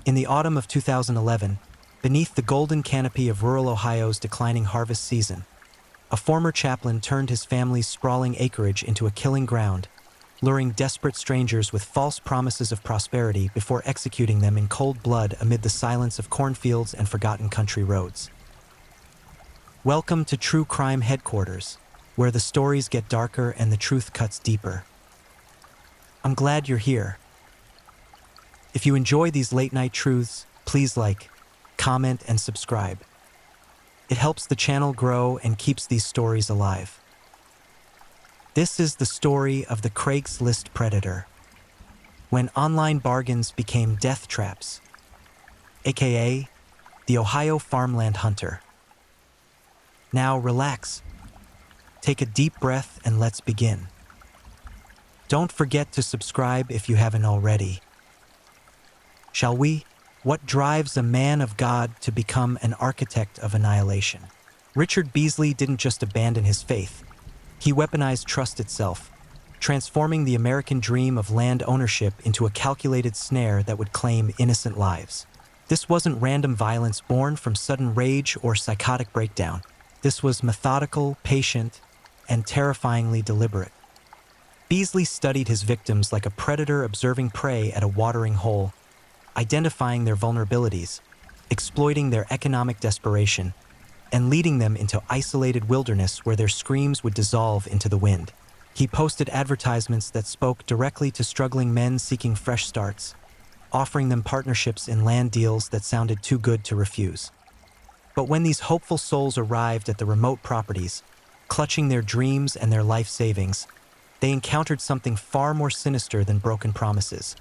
In the autumn of 2011, beneath the golden canopy of rural Ohio's declining harvest season, a former chaplain turned his family's sprawling acreage into a killing ground, luring desperate strangers with false promises of prosperity before executing them in cold blood amid the silence of cornfields and forgotten country roads. Welcome to True Crime Headquarters, where the stories get darker and the truth cuts deeper. I'm glad you're here. If you enjoy these late-night truths, please like, comment, and subscribe. It helps the channel grow and keeps these stories alive. This is the story of the Craigslist predator. When online bargains became death traps, aka the Ohio farmland hunter. Now relax, take a deep breath, and let's begin. Don't forget to subscribe if you haven't already. Shall we? What drives a man of God to become an architect of annihilation? Richard Beasley didn't just abandon his faith. He weaponized trust itself, transforming the American dream of land ownership into a calculated snare that would claim innocent lives. This wasn't random violence born from sudden rage or psychotic breakdown. This was methodical, patient, and terrifyingly deliberate. Beasley studied his victims like a predator observing prey at a watering hole, identifying their vulnerabilities, exploiting their economic desperation, and leading them into isolated wilderness where their screams would dissolve into the wind. He posted advertisements that spoke directly to struggling men seeking fresh starts, offering them partnerships in land deals that sounded too good to refuse. But when these hopeful souls arrived at the remote properties, clutching their dreams and their life savings, they encountered something far more sinister than broken promises.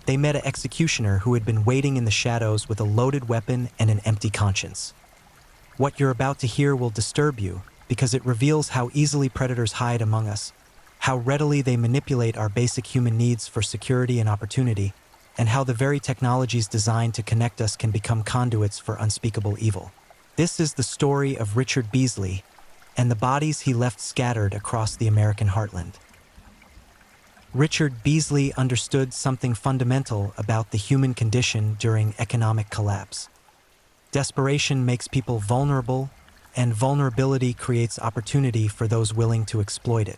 They met an executioner who had been waiting in the shadows with a loaded weapon and an empty conscience. What you're about to hear will disturb you because it reveals how easily predators hide among us, how readily they manipulate our basic human needs for security and opportunity, and how the very technologies designed to connect us can become conduits for unspeakable evil. This is the story of Richard Beasley and the bodies he left scattered across the American heartland. Richard Beasley understood something fundamental about the human condition during economic collapse. Desperation makes people vulnerable, and vulnerability creates opportunity for those willing to exploit it.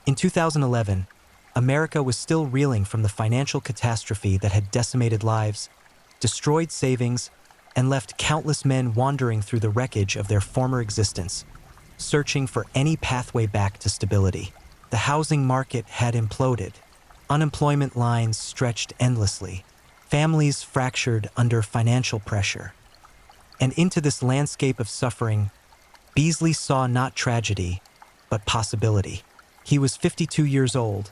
In 2011, America was still reeling from the financial catastrophe that had decimated lives, destroyed savings, and left countless men wandering through the wreckage of their former existence, searching for any pathway back to stability. The housing market had imploded. Unemployment lines stretched endlessly. Families fractured under financial pressure. And into this landscape of suffering, Beasley saw not tragedy, but possibility. He was 52 years old,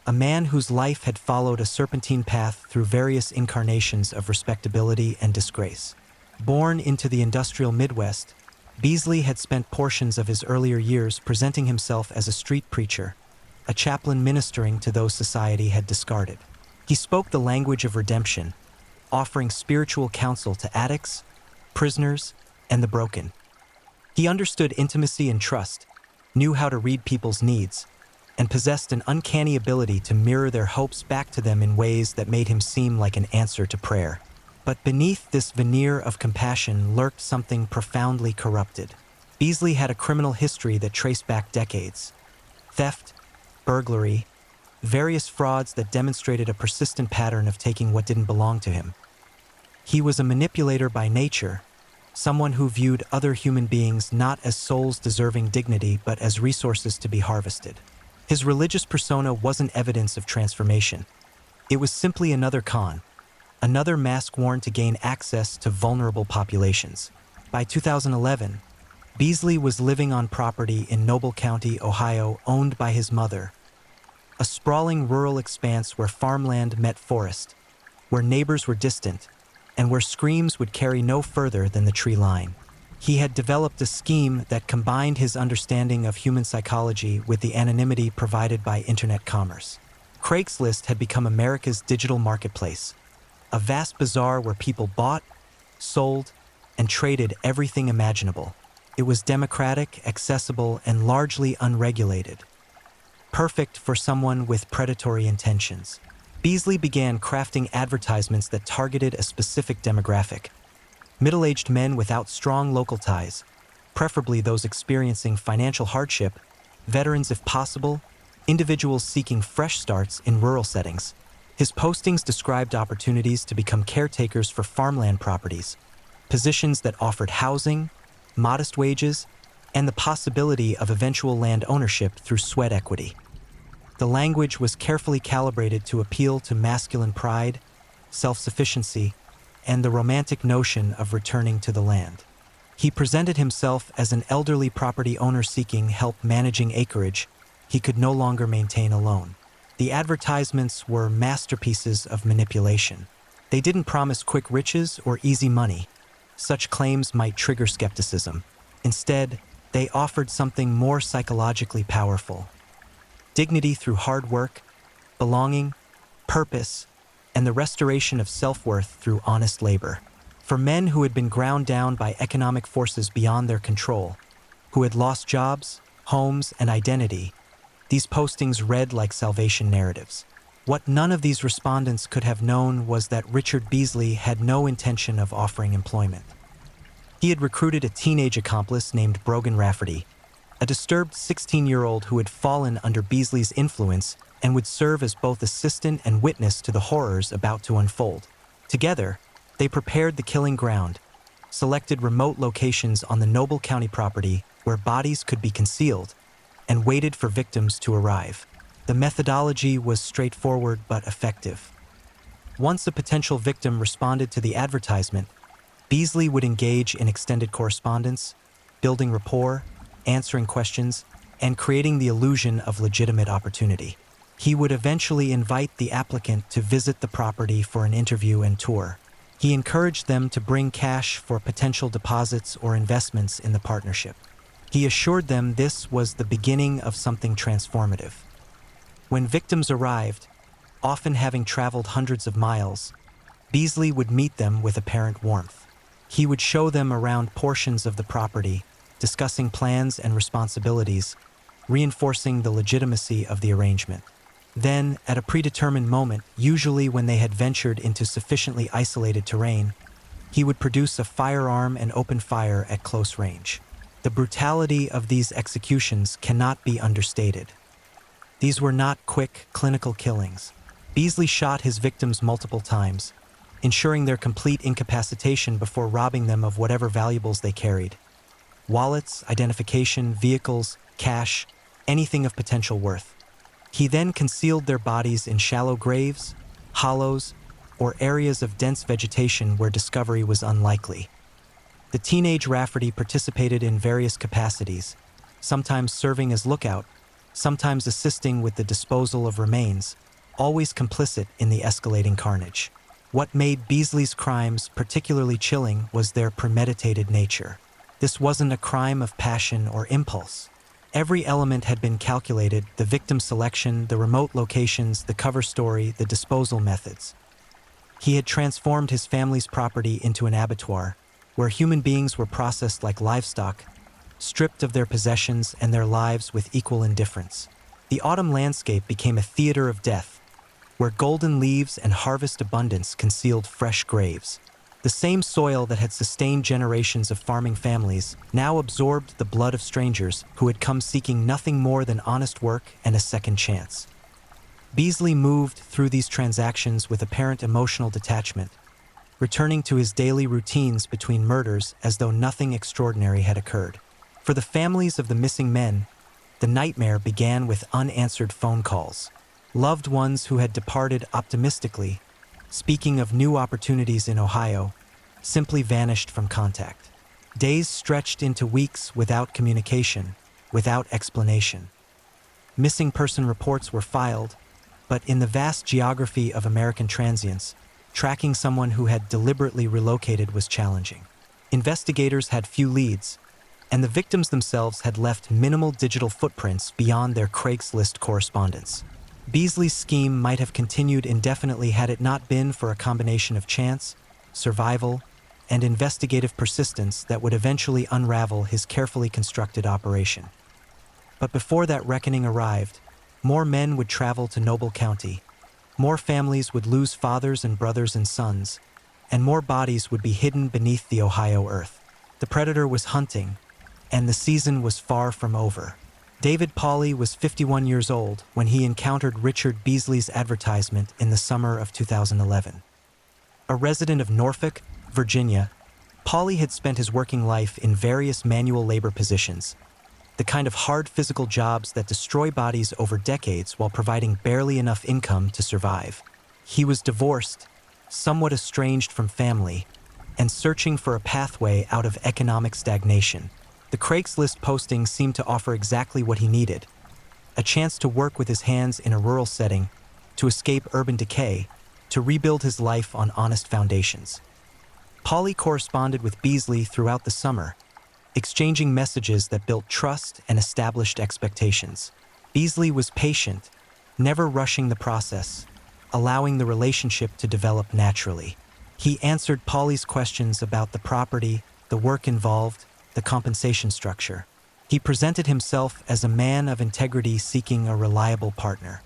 a man whose life had followed a serpentine path through various incarnations of respectability and disgrace. Born into the industrial Midwest, Beasley had spent portions of his earlier years presenting himself as a street preacher, a chaplain ministering to those society had discarded. He spoke the language of redemption, offering spiritual counsel to addicts, prisoners, and the broken. He understood intimacy and trust, knew how to read people's needs, and possessed an uncanny ability to mirror their hopes back to them in ways that made him seem like an answer to prayer. But beneath this veneer of compassion lurked something profoundly corrupted. Beasley had a criminal history that traced back decades. Theft, burglary, various frauds that demonstrated a persistent pattern of taking what didn't belong to him. He was a manipulator by nature, someone who viewed other human beings not as souls deserving dignity but as resources to be harvested. His religious persona wasn't evidence of transformation. It was simply another con, another mask worn to gain access to vulnerable populations. By 2011, Beasley was living on property in Noble County, Ohio, owned by his mother, a sprawling rural expanse where farmland met forest, where neighbors were distant, and where screams would carry no further than the tree line. He had developed a scheme that combined his understanding of human psychology with the anonymity provided by internet commerce. Craigslist had become America's digital marketplace, a vast bazaar where people bought, sold, and traded everything imaginable. It was democratic, accessible, and largely unregulated, perfect for someone with predatory intentions. Beasley began crafting advertisements that targeted a specific demographic: middle-aged men without strong local ties, preferably those experiencing financial hardship, veterans if possible, individuals seeking fresh starts in rural settings. His postings described opportunities to become caretakers for farmland properties, positions that offered housing, modest wages, and the possibility of eventual land ownership through sweat equity. The language was carefully calibrated to appeal to masculine pride, self-sufficiency, and the romantic notion of returning to the land. He presented himself as an elderly property owner seeking help managing acreage he could no longer maintain alone. The advertisements were masterpieces of manipulation. They didn't promise quick riches or easy money. Such claims might trigger skepticism. Instead, they offered something more psychologically powerful: dignity through hard work, belonging, purpose, and the restoration of self-worth through honest labor. For men who had been ground down by economic forces beyond their control, who had lost jobs, homes, and identity, these postings read like salvation narratives. What none of these respondents could have known was that Richard Beasley had no intention of offering employment. He had recruited a teenage accomplice named Brogan Rafferty, a disturbed 16-year-old who had fallen under Beasley's influence and would serve as both assistant and witness to the horrors about to unfold. Together, they prepared the killing ground, selected remote locations on the Noble County property where bodies could be concealed, and waited for victims to arrive. The methodology was straightforward but effective. Once a potential victim responded to the advertisement, Beasley would engage in extended correspondence, building rapport, answering questions, and creating the illusion of legitimate opportunity. He would eventually invite the applicant to visit the property for an interview and tour. He encouraged them to bring cash for potential deposits or investments in the partnership. He assured them this was the beginning of something transformative. When victims arrived, often having traveled hundreds of miles, Beasley would meet them with apparent warmth. He would show them around portions of the property, discussing plans and responsibilities, reinforcing the legitimacy of the arrangement. Then, at a predetermined moment, usually when they had ventured into sufficiently isolated terrain, he would produce a firearm and open fire at close range. The brutality of these executions cannot be understated. These were not quick, clinical killings. Beasley shot his victims multiple times, ensuring their complete incapacitation before robbing them of whatever valuables they carried: wallets, identification, vehicles, cash, anything of potential worth. He then concealed their bodies in shallow graves, hollows, or areas of dense vegetation where discovery was unlikely. The teenage Rafferty participated in various capacities, sometimes serving as lookout, sometimes assisting with the disposal of remains, always complicit in the escalating carnage. What made Beasley's crimes particularly chilling was their premeditated nature. This wasn't a crime of passion or impulse. Every element had been calculated: the victim selection, the remote locations, the cover story, the disposal methods. He had transformed his family's property into an abattoir, where human beings were processed like livestock, stripped of their possessions and their lives with equal indifference. The autumn landscape became a theater of death, where golden leaves and harvest abundance concealed fresh graves. The same soil that had sustained generations of farming families now absorbed the blood of strangers who had come seeking nothing more than honest work and a second chance. Beasley moved through these transactions with apparent emotional detachment, returning to his daily routines between murders as though nothing extraordinary had occurred. For the families of the missing men, the nightmare began with unanswered phone calls. Loved ones who had departed optimistically, speaking of new opportunities in Ohio, simply vanished from contact. Days stretched into weeks without communication, without explanation. Missing person reports were filed, but in the vast geography of American transients, tracking someone who had deliberately relocated was challenging. Investigators had few leads, and the victims themselves had left minimal digital footprints beyond their Craigslist correspondence. Beasley's scheme might have continued indefinitely had it not been for a combination of chance, survival, and investigative persistence that would eventually unravel his carefully constructed operation. But before that reckoning arrived, more men would travel to Noble County, More families would lose fathers and brothers and sons, and more bodies would be hidden beneath the Ohio earth. The predator was hunting, and the season was far from over. David Pauly was 51 years old when he encountered Richard Beasley's advertisement in the summer of 2011. A resident of Norfolk, Virginia, Pauly had spent his working life in various manual labor positions, the kind of hard physical jobs that destroy bodies over decades while providing barely enough income to survive. He was divorced, somewhat estranged from family, and searching for a pathway out of economic stagnation. The Craigslist posting seemed to offer exactly what he needed: a chance to work with his hands in a rural setting, to escape urban decay, to rebuild his life on honest foundations. Pauly corresponded with Beasley throughout the summer, exchanging messages that built trust and established expectations. Beasley was patient, never rushing the process, allowing the relationship to develop naturally. He answered Pauly's questions about the property, the work involved, the compensation structure. He presented himself as a man of integrity seeking a reliable partner.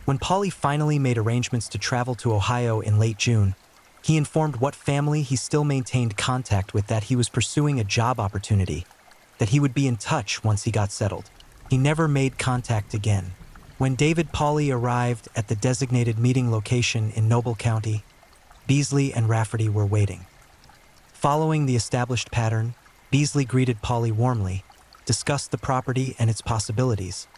When Pauly finally made arrangements to travel to Ohio in late June, he informed what family he still maintained contact with that he was pursuing a job opportunity, that he would be in touch once he got settled. He never made contact again. When David Pauly arrived at the designated meeting location in Noble County, Beasley and Rafferty were waiting. Following the established pattern, Beasley greeted Pauly warmly, discussed the property and its possibilities,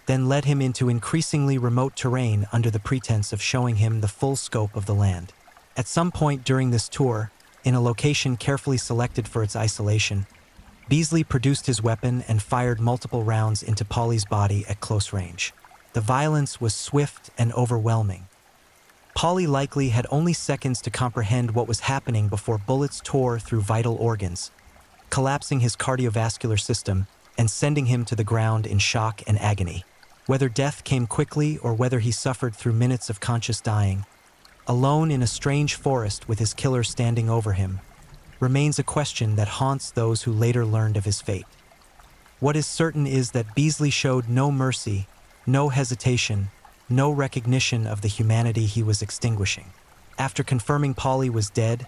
then led him into increasingly remote terrain under the pretense of showing him the full scope of the land. At some point during this tour, in a location carefully selected for its isolation, Beasley produced his weapon and fired multiple rounds into Pauly's body at close range. The violence was swift and overwhelming. Pauly likely had only seconds to comprehend what was happening before bullets tore through vital organs, collapsing his cardiovascular system and sending him to the ground in shock and agony. Whether death came quickly or whether he suffered through minutes of conscious dying, alone in a strange forest with his killer standing over him, remains a question that haunts those who later learned of his fate. What is certain is that Beasley showed no mercy, no hesitation, no recognition of the humanity he was extinguishing. After confirming Pauly was dead,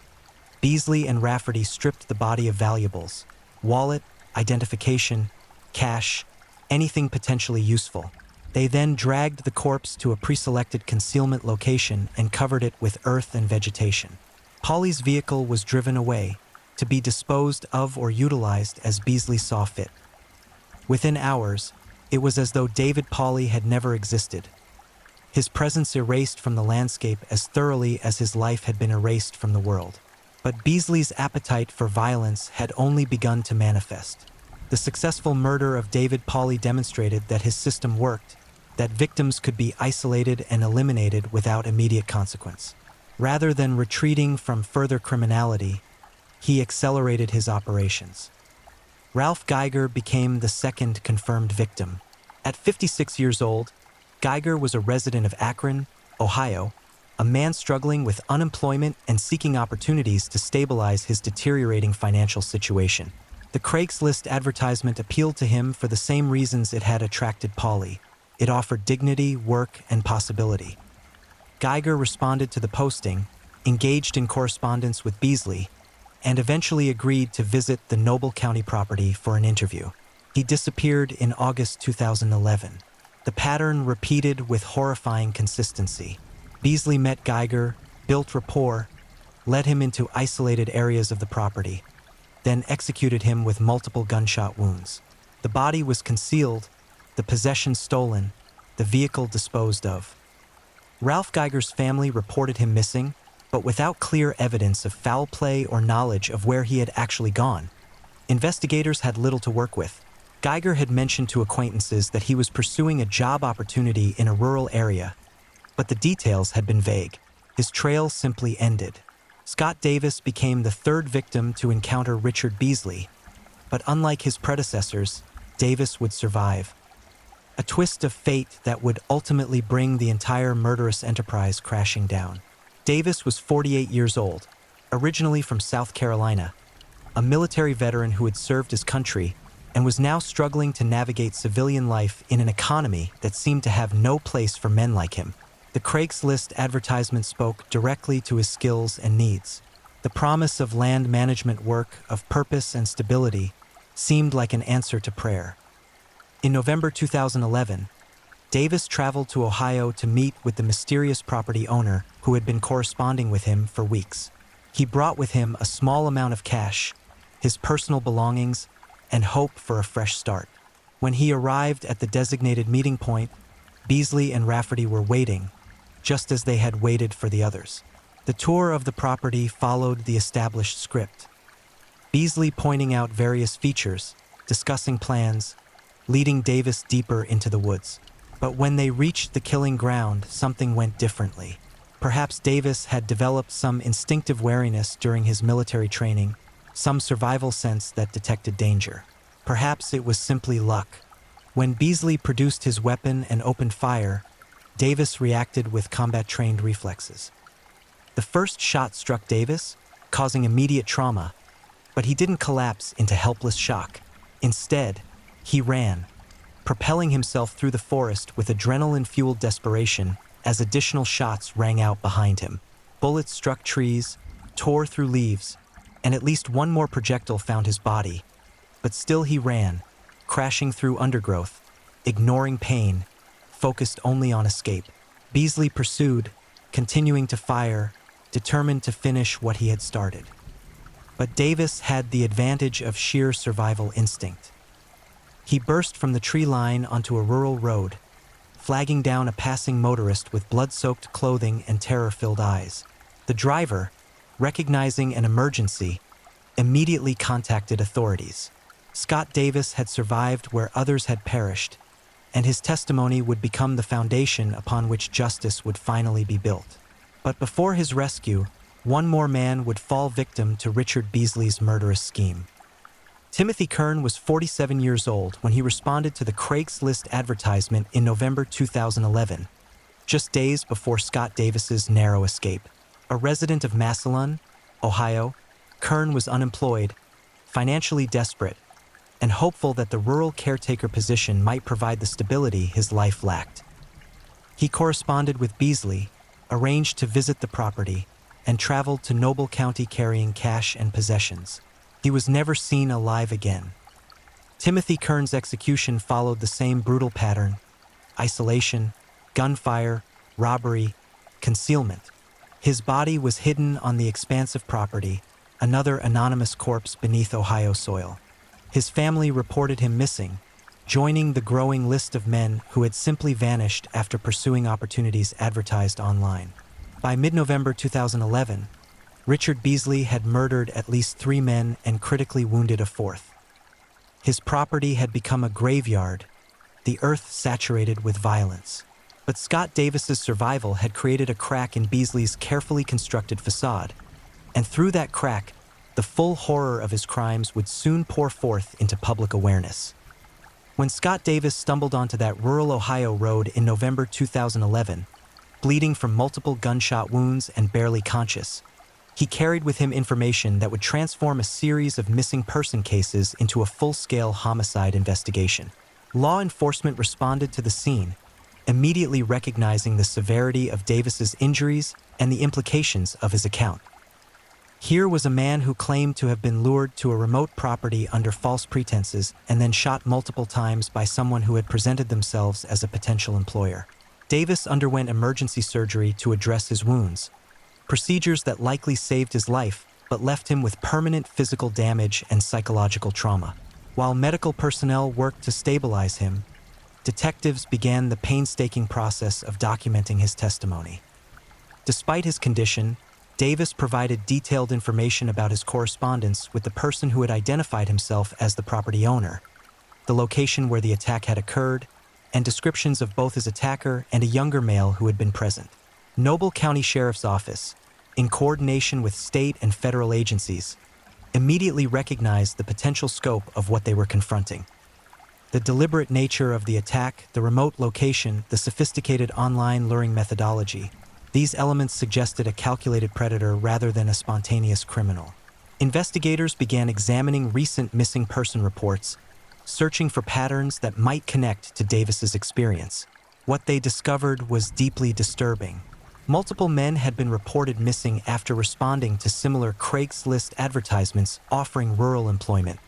Beasley and Rafferty stripped the body of valuables: wallet, identification, cash, anything potentially useful. They then dragged the corpse to a pre-selected concealment location and covered it with earth and vegetation. Pauly's vehicle was driven away, to be disposed of or utilized as Beasley saw fit. Within hours, it was as though David Pauly had never existed, his presence erased from the landscape as thoroughly as his life had been erased from the world. But Beasley's appetite for violence had only begun to manifest. The successful murder of David Pauly demonstrated that his system worked, that victims could be isolated and eliminated without immediate consequence. Rather than retreating from further criminality, he accelerated his operations. Ralph Geiger became the second confirmed victim. At 56 years old, Geiger was a resident of Akron, Ohio, a man struggling with unemployment and seeking opportunities to stabilize his deteriorating financial situation. The Craigslist advertisement appealed to him for the same reasons it had attracted Pauly. It offered dignity, work, and possibility. Geiger responded to the posting, engaged in correspondence with Beasley, and eventually agreed to visit the Noble County property for an interview. He disappeared in August 2011. The pattern repeated with horrifying consistency. Beasley met Geiger, built rapport, led him into isolated areas of the property, then executed him with multiple gunshot wounds. The body was concealed, the possessions stolen, the vehicle disposed of. Ralph Geiger's family reported him missing, but without clear evidence of foul play or knowledge of where he had actually gone. Investigators had little to work with. Geiger had mentioned to acquaintances that he was pursuing a job opportunity in a rural area, but the details had been vague. His trail simply ended. Scott Davis became the third victim to encounter Richard Beasley, but unlike his predecessors, Davis would survive. A twist of fate that would ultimately bring the entire murderous enterprise crashing down. Davis was 48 years old, originally from South Carolina, a military veteran who had served his country and was now struggling to navigate civilian life in an economy that seemed to have no place for men like him. The Craigslist advertisement spoke directly to his skills and needs. The promise of land management work, of purpose and stability, seemed like an answer to prayer. In November 2011, Davis traveled to Ohio to meet with the mysterious property owner who had been corresponding with him for weeks. He brought with him a small amount of cash, his personal belongings, and hope for a fresh start. When he arrived at the designated meeting point, Beasley and Rafferty were waiting, just as they had waited for the others. The tour of the property followed the established script. Beasley pointing out various features, discussing plans, leading Davis deeper into the woods. But when they reached the killing ground, something went differently. Perhaps Davis had developed some instinctive wariness during his military training, some survival sense that detected danger. Perhaps it was simply luck. When Beasley produced his weapon and opened fire, Davis reacted with combat-trained reflexes. The first shot struck Davis, causing immediate trauma, but he didn't collapse into helpless shock. Instead, he ran, propelling himself through the forest with adrenaline-fueled desperation as additional shots rang out behind him. Bullets struck trees, tore through leaves, and at least one more projectile found his body. But still he ran, crashing through undergrowth, ignoring pain, focused only on escape. Beasley pursued, continuing to fire, determined to finish what he had started. But Davis had the advantage of sheer survival instinct. He burst from the tree line onto a rural road, flagging down a passing motorist with blood-soaked clothing and terror-filled eyes. The driver, recognizing an emergency, immediately contacted authorities. Scott Davis had survived where others had perished, and his testimony would become the foundation upon which justice would finally be built. But before his rescue, one more man would fall victim to Richard Beasley's murderous scheme. Timothy Kern was 47 years old when he responded to the Craigslist advertisement in November 2011, just days before Scott Davis's narrow escape. A resident of Massillon, Ohio, Kern was unemployed, financially desperate, and hopeful that the rural caretaker position might provide the stability his life lacked. He corresponded with Beasley, arranged to visit the property, and traveled to Noble County carrying cash and possessions. He was never seen alive again. Timothy Kern's execution followed the same brutal pattern: isolation, gunfire, robbery, concealment. His body was hidden on the expansive property, another anonymous corpse beneath Ohio soil. His family reported him missing, joining the growing list of men who had simply vanished after pursuing opportunities advertised online. By mid-November 2011, Richard Beasley had murdered at least 3 men and critically wounded a 4th. His property had become a graveyard, the earth saturated with violence. But Scott Davis's survival had created a crack in Beasley's carefully constructed facade, and through that crack, the full horror of his crimes would soon pour forth into public awareness. When Scott Davis stumbled onto that rural Ohio road in November 2011, bleeding from multiple gunshot wounds and barely conscious, he carried with him information that would transform a series of missing person cases into a full-scale homicide investigation. Law enforcement responded to the scene, immediately recognizing the severity of Davis's injuries and the implications of his account. Here was a man who claimed to have been lured to a remote property under false pretenses and then shot multiple times by someone who had presented themselves as a potential employer. Davis underwent emergency surgery to address his wounds, procedures that likely saved his life but left him with permanent physical damage and psychological trauma. While medical personnel worked to stabilize him, detectives began the painstaking process of documenting his testimony. Despite his condition, Davis provided detailed information about his correspondence with the person who had identified himself as the property owner, the location where the attack had occurred, and descriptions of both his attacker and a younger male who had been present. Noble County Sheriff's Office, in coordination with state and federal agencies, immediately recognized the potential scope of what they were confronting. The deliberate nature of the attack, the remote location, the sophisticated online luring methodology, these elements suggested a calculated predator rather than a spontaneous criminal. Investigators began examining recent missing person reports, searching for patterns that might connect to Davis's experience. What they discovered was deeply disturbing. Multiple men had been reported missing after responding to similar Craigslist advertisements offering rural employment.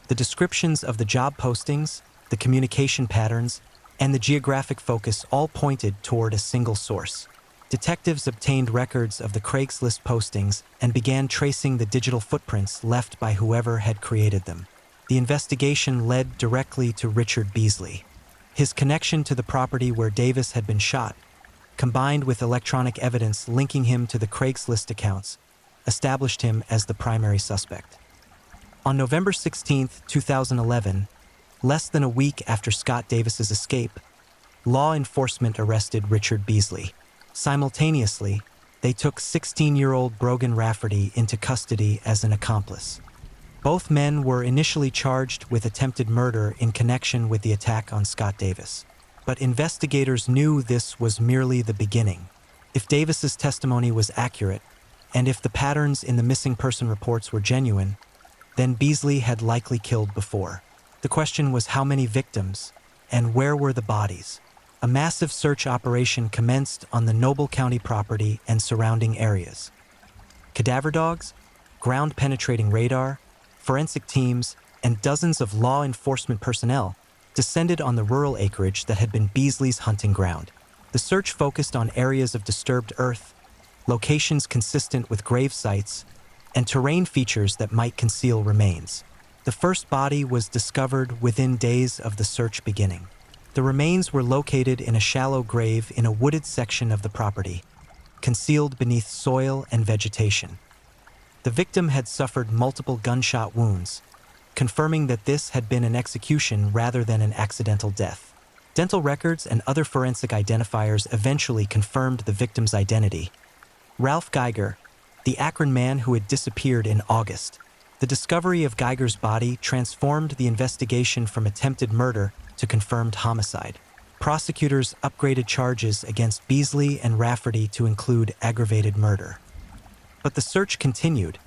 The descriptions of the job postings, the communication patterns, and the geographic focus all pointed toward a single source. Detectives obtained records of the Craigslist postings and began tracing the digital footprints left by whoever had created them. The investigation led directly to Richard Beasley. His connection to the property where Davis had been shot, combined with electronic evidence linking him to the Craigslist accounts, established him as the primary suspect. On November 16, 2011, less than a week after Scott Davis's escape, law enforcement arrested Richard Beasley. Simultaneously, they took 16-year-old Brogan Rafferty into custody as an accomplice. Both men were initially charged with attempted murder in connection with the attack on Scott Davis. But investigators knew this was merely the beginning. If Davis's testimony was accurate, and if the patterns in the missing person reports were genuine, then Beasley had likely killed before. The question was how many victims, and where were the bodies? A massive search operation commenced on the Noble County property and surrounding areas. Cadaver dogs, ground-penetrating radar, forensic teams, and dozens of law enforcement personnel descended on the rural acreage that had been Beasley's hunting ground. The search focused on areas of disturbed earth, locations consistent with grave sites, and terrain features that might conceal remains. The first body was discovered within days of the search beginning. The remains were located in a shallow grave in a wooded section of the property, concealed beneath soil and vegetation. The victim had suffered multiple gunshot wounds, confirming that this had been an execution rather than an accidental death. Dental records and other forensic identifiers eventually confirmed the victim's identity. Ralph Geiger, the Akron man who had disappeared in August. The discovery of Geiger's body transformed the investigation from attempted murder to confirmed homicide. Prosecutors upgraded charges against Beasley and Rafferty to include aggravated murder. But the search continued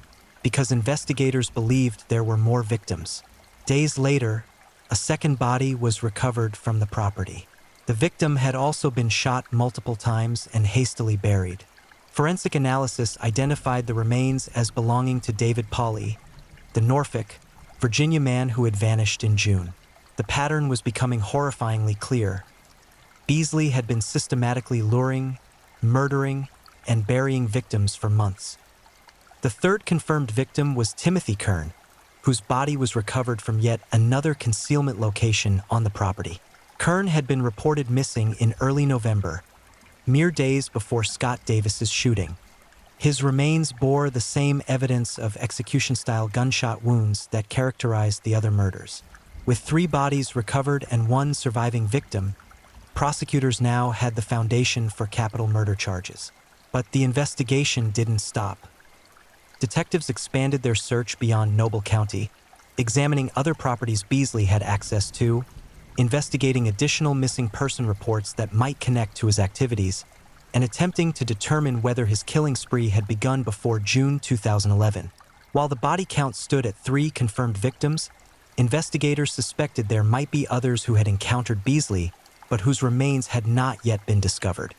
because investigators believed there were more victims. Days later, a second body was recovered from the property. The victim had also been shot multiple times and hastily buried. Forensic analysis identified the remains as belonging to David Pauley, the Norfolk, Virginia man who had vanished in June. The pattern was becoming horrifyingly clear. Beasley had been systematically luring, murdering, and burying victims for months. The third confirmed victim was Timothy Kern, whose body was recovered from yet another concealment location on the property. Kern had been reported missing in early November, mere days before Scott Davis's shooting. His remains bore the same evidence of execution-style gunshot wounds that characterized the other murders. With 3 bodies recovered and 1 surviving victim, prosecutors now had the foundation for capital murder charges. But the investigation didn't stop. Detectives expanded their search beyond Noble County, examining other properties Beasley had access to, investigating additional missing person reports that might connect to his activities, and attempting to determine whether his killing spree had begun before June 2011. While the body count stood at 3 confirmed victims, investigators suspected there might be others who had encountered Beasley, but whose remains had not yet been discovered.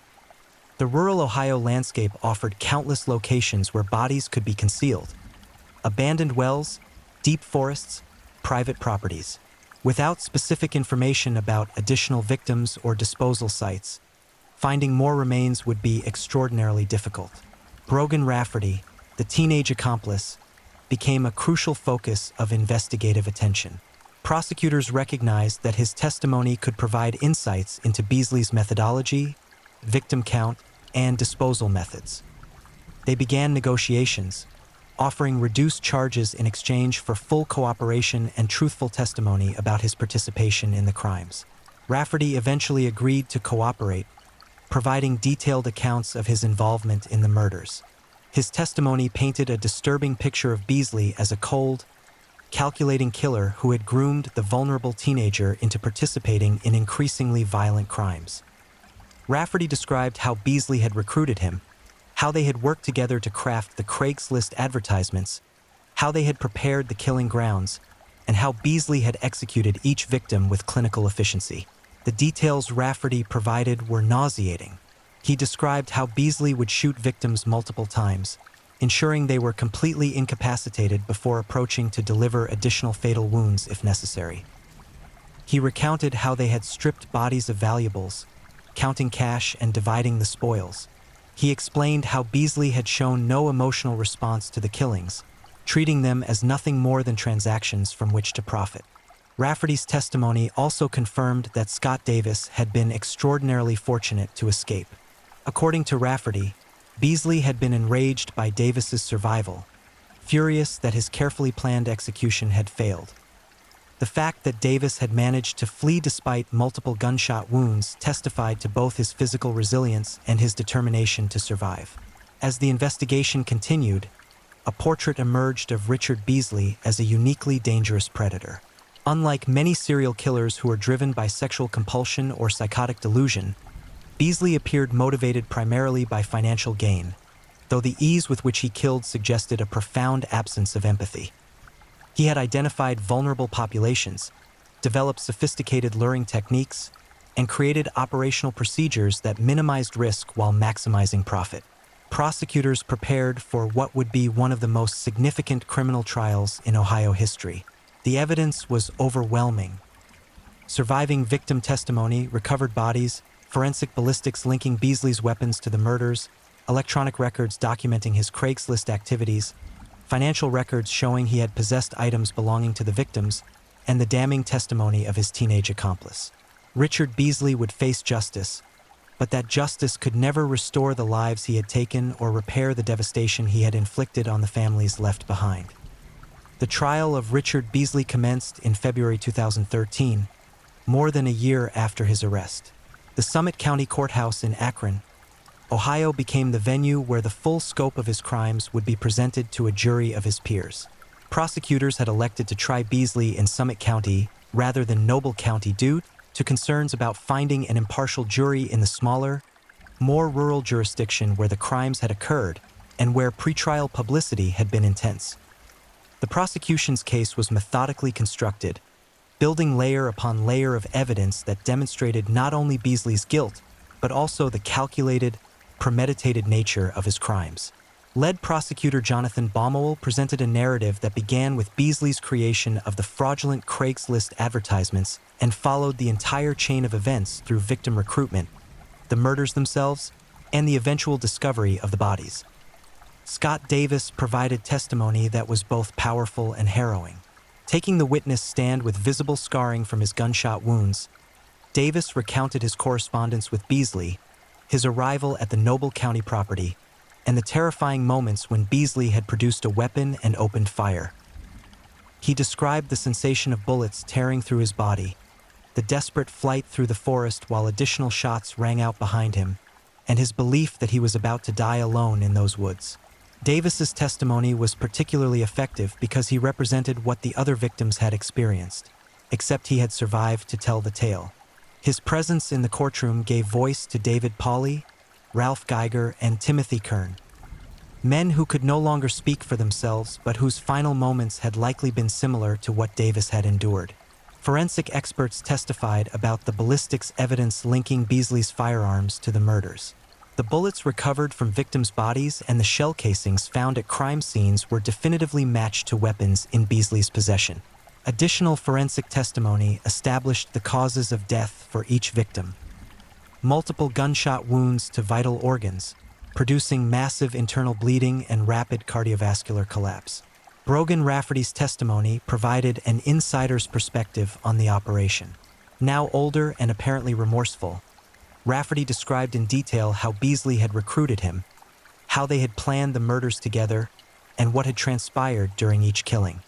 The rural Ohio landscape offered countless locations where bodies could be concealed: abandoned wells, deep forests, private properties. Without specific information about additional victims or disposal sites, finding more remains would be extraordinarily difficult. Brogan Rafferty, the teenage accomplice, became a crucial focus of investigative attention. Prosecutors recognized that his testimony could provide insights into Beasley's methodology, victim count, and disposal methods. They began negotiations, offering reduced charges in exchange for full cooperation and truthful testimony about his participation in the crimes. Rafferty eventually agreed to cooperate, providing detailed accounts of his involvement in the murders. His testimony painted a disturbing picture of Beasley as a cold, calculating killer who had groomed the vulnerable teenager into participating in increasingly violent crimes. Rafferty described how Beasley had recruited him, how they had worked together to craft the Craigslist advertisements, how they had prepared the killing grounds, and how Beasley had executed each victim with clinical efficiency. The details Rafferty provided were nauseating. He described how Beasley would shoot victims multiple times, ensuring they were completely incapacitated before approaching to deliver additional fatal wounds if necessary. He recounted how they had stripped bodies of valuables, counting cash and dividing the spoils. He explained how Beasley had shown no emotional response to the killings, treating them as nothing more than transactions from which to profit. Rafferty's testimony also confirmed that Scott Davis had been extraordinarily fortunate to escape. According to Rafferty, Beasley had been enraged by Davis's survival, furious that his carefully planned execution had failed. The fact that Davis had managed to flee despite multiple gunshot wounds testified to both his physical resilience and his determination to survive. As the investigation continued, a portrait emerged of Richard Beasley as a uniquely dangerous predator. Unlike many serial killers who are driven by sexual compulsion or psychotic delusion, Beasley appeared motivated primarily by financial gain, though the ease with which he killed suggested a profound absence of empathy. He had identified vulnerable populations, developed sophisticated luring techniques, and created operational procedures that minimized risk while maximizing profit. Prosecutors prepared for what would be one of the most significant criminal trials in Ohio history. The evidence was overwhelming. Surviving victim testimony, recovered bodies, forensic ballistics linking Beasley's weapons to the murders, electronic records documenting his Craigslist activities, financial records showing he had possessed items belonging to the victims, and the damning testimony of his teenage accomplice. Richard Beasley would face justice, but that justice could never restore the lives he had taken or repair the devastation he had inflicted on the families left behind. The trial of Richard Beasley commenced in February 2013, more than a year after his arrest. The Summit County Courthouse in Akron, Ohio became the venue where the full scope of his crimes would be presented to a jury of his peers. Prosecutors had elected to try Beasley in Summit County rather than Noble County due to concerns about finding an impartial jury in the smaller, more rural jurisdiction where the crimes had occurred and where pretrial publicity had been intense. The prosecution's case was methodically constructed, building layer upon layer of evidence that demonstrated not only Beasley's guilt, but also the calculated, premeditated nature of his crimes. Lead prosecutor Jonathan Baumol presented a narrative that began with Beasley's creation of the fraudulent Craigslist advertisements and followed the entire chain of events through victim recruitment, the murders themselves, and the eventual discovery of the bodies. Scott Davis provided testimony that was both powerful and harrowing. Taking the witness stand with visible scarring from his gunshot wounds, Davis recounted his correspondence with Beasley, his arrival at the Noble County property, and the terrifying moments when Beasley had produced a weapon and opened fire. He described the sensation of bullets tearing through his body, the desperate flight through the forest while additional shots rang out behind him, and his belief that he was about to die alone in those woods. Davis's testimony was particularly effective because he represented what the other victims had experienced, except he had survived to tell the tale. His presence in the courtroom gave voice to David Pauley, Ralph Geiger, and Timothy Kern, men who could no longer speak for themselves but whose final moments had likely been similar to what Davis had endured. Forensic experts testified about the ballistics evidence linking Beasley's firearms to the murders. The bullets recovered from victims' bodies and the shell casings found at crime scenes were definitively matched to weapons in Beasley's possession. Additional forensic testimony established the causes of death for each victim. Multiple gunshot wounds to vital organs, producing massive internal bleeding and rapid cardiovascular collapse. Brogan Rafferty's testimony provided an insider's perspective on the operation. Now older and apparently remorseful, Rafferty described in detail how Beasley had recruited him, how they had planned the murders together, and what had transpired during each killing.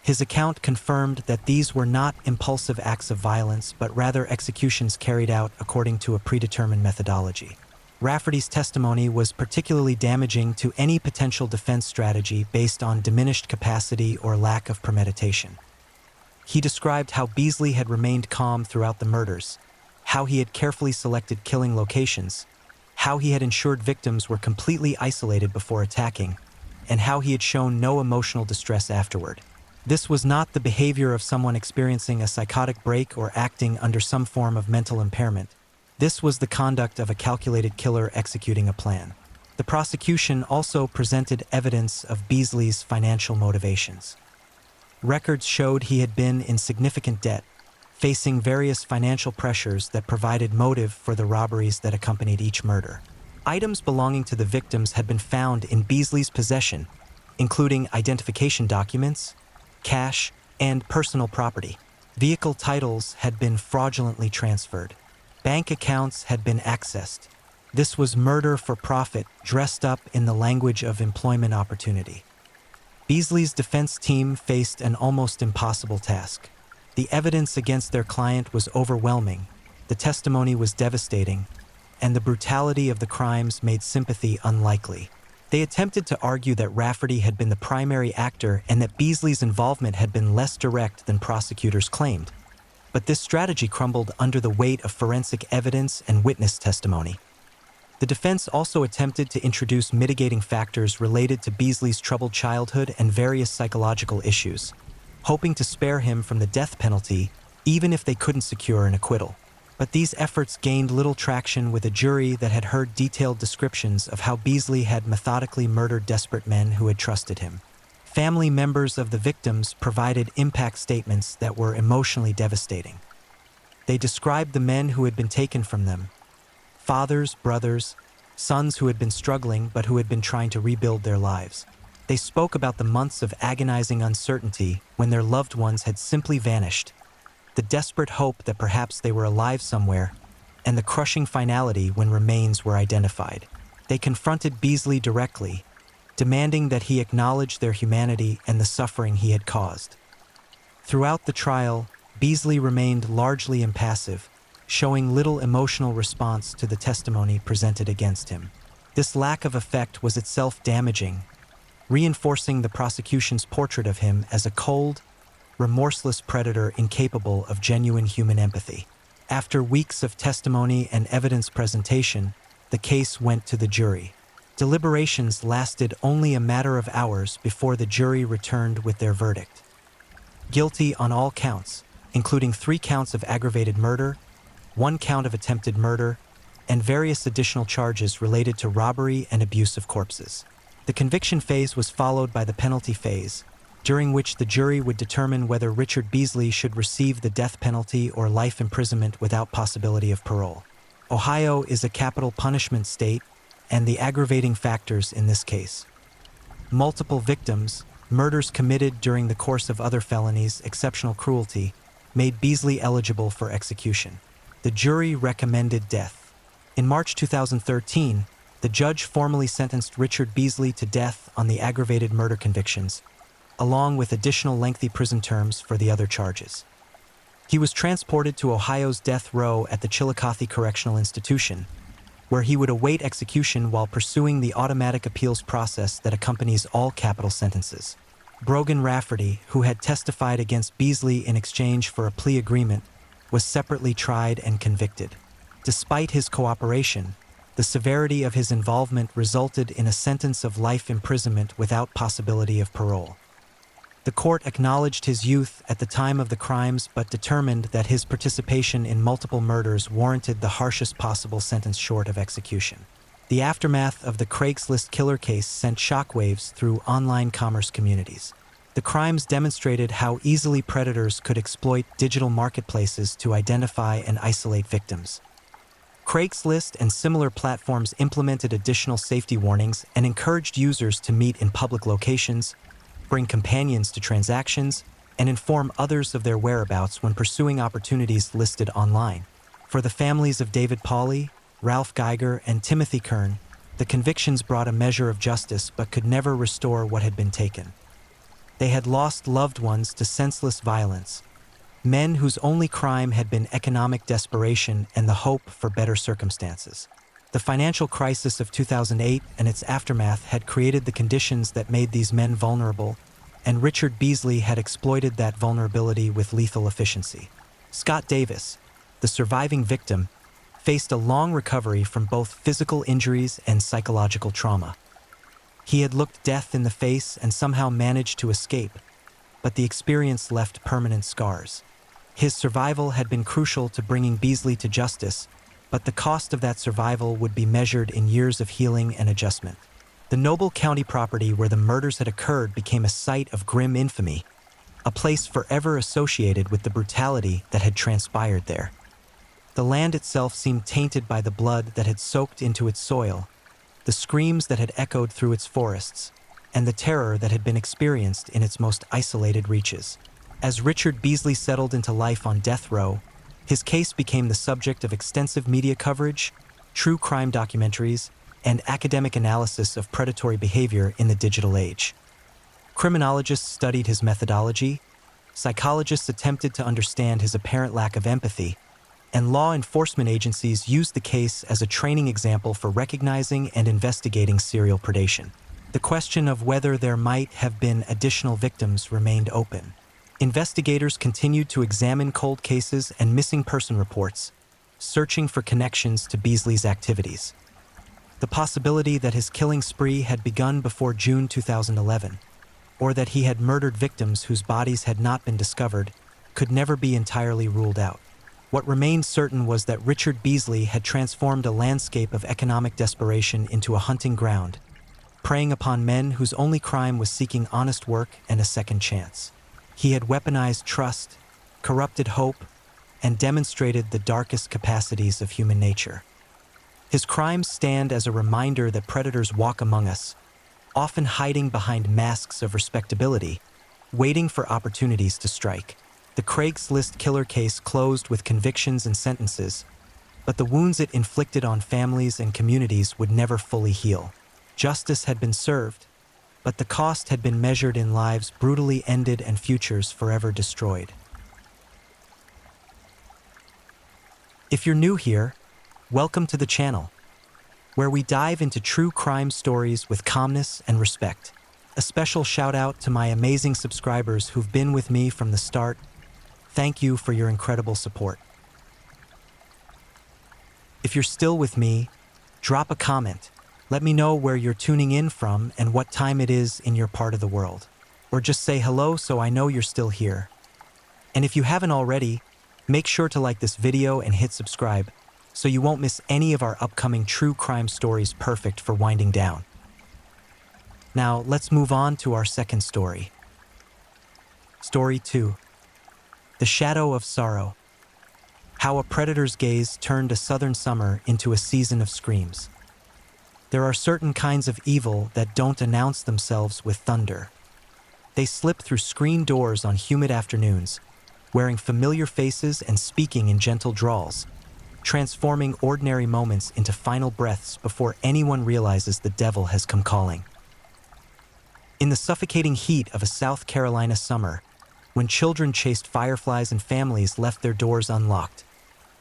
His account confirmed that these were not impulsive acts of violence, but rather executions carried out according to a predetermined methodology. Rafferty's testimony was particularly damaging to any potential defense strategy based on diminished capacity or lack of premeditation. He described how Beasley had remained calm throughout the murders, how he had carefully selected killing locations, how he had ensured victims were completely isolated before attacking, and how he had shown no emotional distress afterward. This was not the behavior of someone experiencing a psychotic break or acting under some form of mental impairment. This was the conduct of a calculated killer executing a plan. The prosecution also presented evidence of Beasley's financial motivations. Records showed he had been in significant debt, facing various financial pressures that provided motive for the robberies that accompanied each murder. Items belonging to the victims had been found in Beasley's possession, including identification documents, cash, and personal property. Vehicle titles had been fraudulently transferred. Bank accounts had been accessed. This was murder for profit, dressed up in the language of employment opportunity. Beasley's defense team faced an almost impossible task. The evidence against their client was overwhelming, the testimony was devastating, and the brutality of the crimes made sympathy unlikely. They attempted to argue that Rafferty had been the primary actor and that Beasley's involvement had been less direct than prosecutors claimed. But this strategy crumbled under the weight of forensic evidence and witness testimony. The defense also attempted to introduce mitigating factors related to Beasley's troubled childhood and various psychological issues, hoping to spare him from the death penalty even if they couldn't secure an acquittal. But these efforts gained little traction with a jury that had heard detailed descriptions of how Beasley had methodically murdered desperate men who had trusted him. Family members of the victims provided impact statements that were emotionally devastating. They described the men who had been taken from them: fathers, brothers, sons who had been struggling but who had been trying to rebuild their lives. They spoke about the months of agonizing uncertainty when their loved ones had simply vanished, the desperate hope that perhaps they were alive somewhere, and the crushing finality when remains were identified. They confronted Beasley directly, demanding that he acknowledge their humanity and the suffering he had caused. Throughout the trial, Beasley remained largely impassive, showing little emotional response to the testimony presented against him. This lack of effect was itself damaging, reinforcing the prosecution's portrait of him as a cold, remorseless predator incapable of genuine human empathy. After weeks of testimony and evidence presentation, the case went to the jury. Deliberations lasted only a matter of hours before the jury returned with their verdict. Guilty on all counts, including 3 counts of aggravated murder, 1 count of attempted murder, and various additional charges related to robbery and abuse of corpses. The conviction phase was followed by the penalty phase, during which the jury would determine whether Richard Beasley should receive the death penalty or life imprisonment without possibility of parole. Ohio is a capital punishment state, and the aggravating factors in this case: multiple victims, murders committed during the course of other felonies, exceptional cruelty, made Beasley eligible for execution. The jury recommended death. In March 2013, the judge formally sentenced Richard Beasley to death on the aggravated murder convictions, along with additional lengthy prison terms for the other charges. He was transported to Ohio's death row at the Chillicothe Correctional Institution, where he would await execution while pursuing the automatic appeals process that accompanies all capital sentences. Brogan Rafferty, who had testified against Beasley in exchange for a plea agreement, was separately tried and convicted. Despite his cooperation, the severity of his involvement resulted in a sentence of life imprisonment without possibility of parole. The court acknowledged his youth at the time of the crimes but determined that his participation in multiple murders warranted the harshest possible sentence short of execution. The aftermath of the Craigslist killer case sent shockwaves through online commerce communities. The crimes demonstrated how easily predators could exploit digital marketplaces to identify and isolate victims. Craigslist and similar platforms implemented additional safety warnings and encouraged users to meet in public locations, bring companions to transactions, and inform others of their whereabouts when pursuing opportunities listed online. For the families of David Pauley, Ralph Geiger, and Timothy Kern, the convictions brought a measure of justice but could never restore what had been taken. They had lost loved ones to senseless violence, men whose only crime had been economic desperation and the hope for better circumstances. The financial crisis of 2008 and its aftermath had created the conditions that made these men vulnerable, and Richard Beasley had exploited that vulnerability with lethal efficiency. Scott Davis, the surviving victim, faced a long recovery from both physical injuries and psychological trauma. He had looked death in the face and somehow managed to escape, but the experience left permanent scars. His survival had been crucial to bringing Beasley to justice, but the cost of that survival would be measured in years of healing and adjustment. The Noble County property where the murders had occurred became a site of grim infamy, a place forever associated with the brutality that had transpired there. The land itself seemed tainted by the blood that had soaked into its soil, the screams that had echoed through its forests, and the terror that had been experienced in its most isolated reaches. As Richard Beasley settled into life on death row, his case became the subject of extensive media coverage, true crime documentaries, and academic analysis of predatory behavior in the digital age. Criminologists studied his methodology, psychologists attempted to understand his apparent lack of empathy, and law enforcement agencies used the case as a training example for recognizing and investigating serial predation. The question of whether there might have been additional victims remained open. Investigators continued to examine cold cases and missing person reports, searching for connections to Beasley's activities. The possibility that his killing spree had begun before June 2011, or that he had murdered victims whose bodies had not been discovered, could never be entirely ruled out. What remained certain was that Richard Beasley had transformed a landscape of economic desperation into a hunting ground, preying upon men whose only crime was seeking honest work and a second chance. He had weaponized trust, corrupted hope, and demonstrated the darkest capacities of human nature. His crimes stand as a reminder that predators walk among us, often hiding behind masks of respectability, waiting for opportunities to strike. The Craigslist killer case closed with convictions and sentences, but the wounds it inflicted on families and communities would never fully heal. Justice had been served, but the cost had been measured in lives brutally ended and futures forever destroyed. If you're new here, welcome to the channel, where we dive into true crime stories with calmness and respect. A special shout out to my amazing subscribers who've been with me from the start. Thank you for your incredible support. If you're still with me, drop a comment. Let me know where you're tuning in from and what time it is in your part of the world. Or just say hello so I know you're still here. And if you haven't already, make sure to like this video and hit subscribe so you won't miss any of our upcoming true crime stories perfect for winding down. Now, let's move on to our second story. Story 2. The Shadow of Sorrow. How a predator's gaze turned a southern summer into a season of screams. There are certain kinds of evil that don't announce themselves with thunder. They slip through screen doors on humid afternoons, wearing familiar faces and speaking in gentle drawls, transforming ordinary moments into final breaths before anyone realizes the devil has come calling. In the suffocating heat of a South Carolina summer, when children chased fireflies and families left their doors unlocked,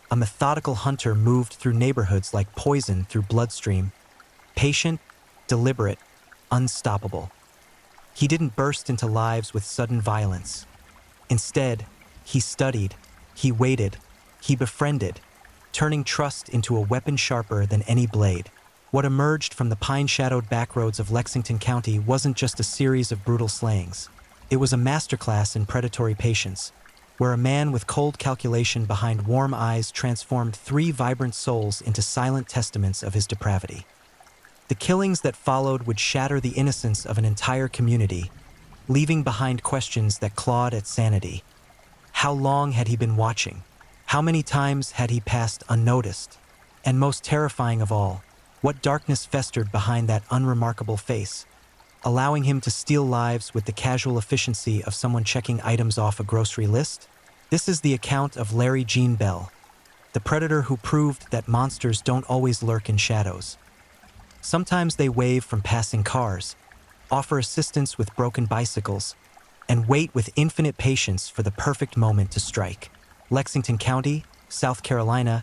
a methodical hunter moved through neighborhoods like poison through bloodstream, patient, deliberate, unstoppable. He didn't burst into lives with sudden violence. Instead, he studied, he waited, he befriended, turning trust into a weapon sharper than any blade. What emerged from the pine-shadowed backroads of Lexington County wasn't just a series of brutal slayings. It was a masterclass in predatory patience, where a man with cold calculation behind warm eyes transformed 3 vibrant souls into silent testaments of his depravity. The killings that followed would shatter the innocence of an entire community, leaving behind questions that clawed at sanity. How long had he been watching? How many times had he passed unnoticed? And most terrifying of all, what darkness festered behind that unremarkable face, allowing him to steal lives with the casual efficiency of someone checking items off a grocery list? This is the account of Larry Gene Bell, the predator who proved that monsters don't always lurk in shadows. Sometimes they wave from passing cars, offer assistance with broken bicycles, and wait with infinite patience for the perfect moment to strike. Lexington County, South Carolina,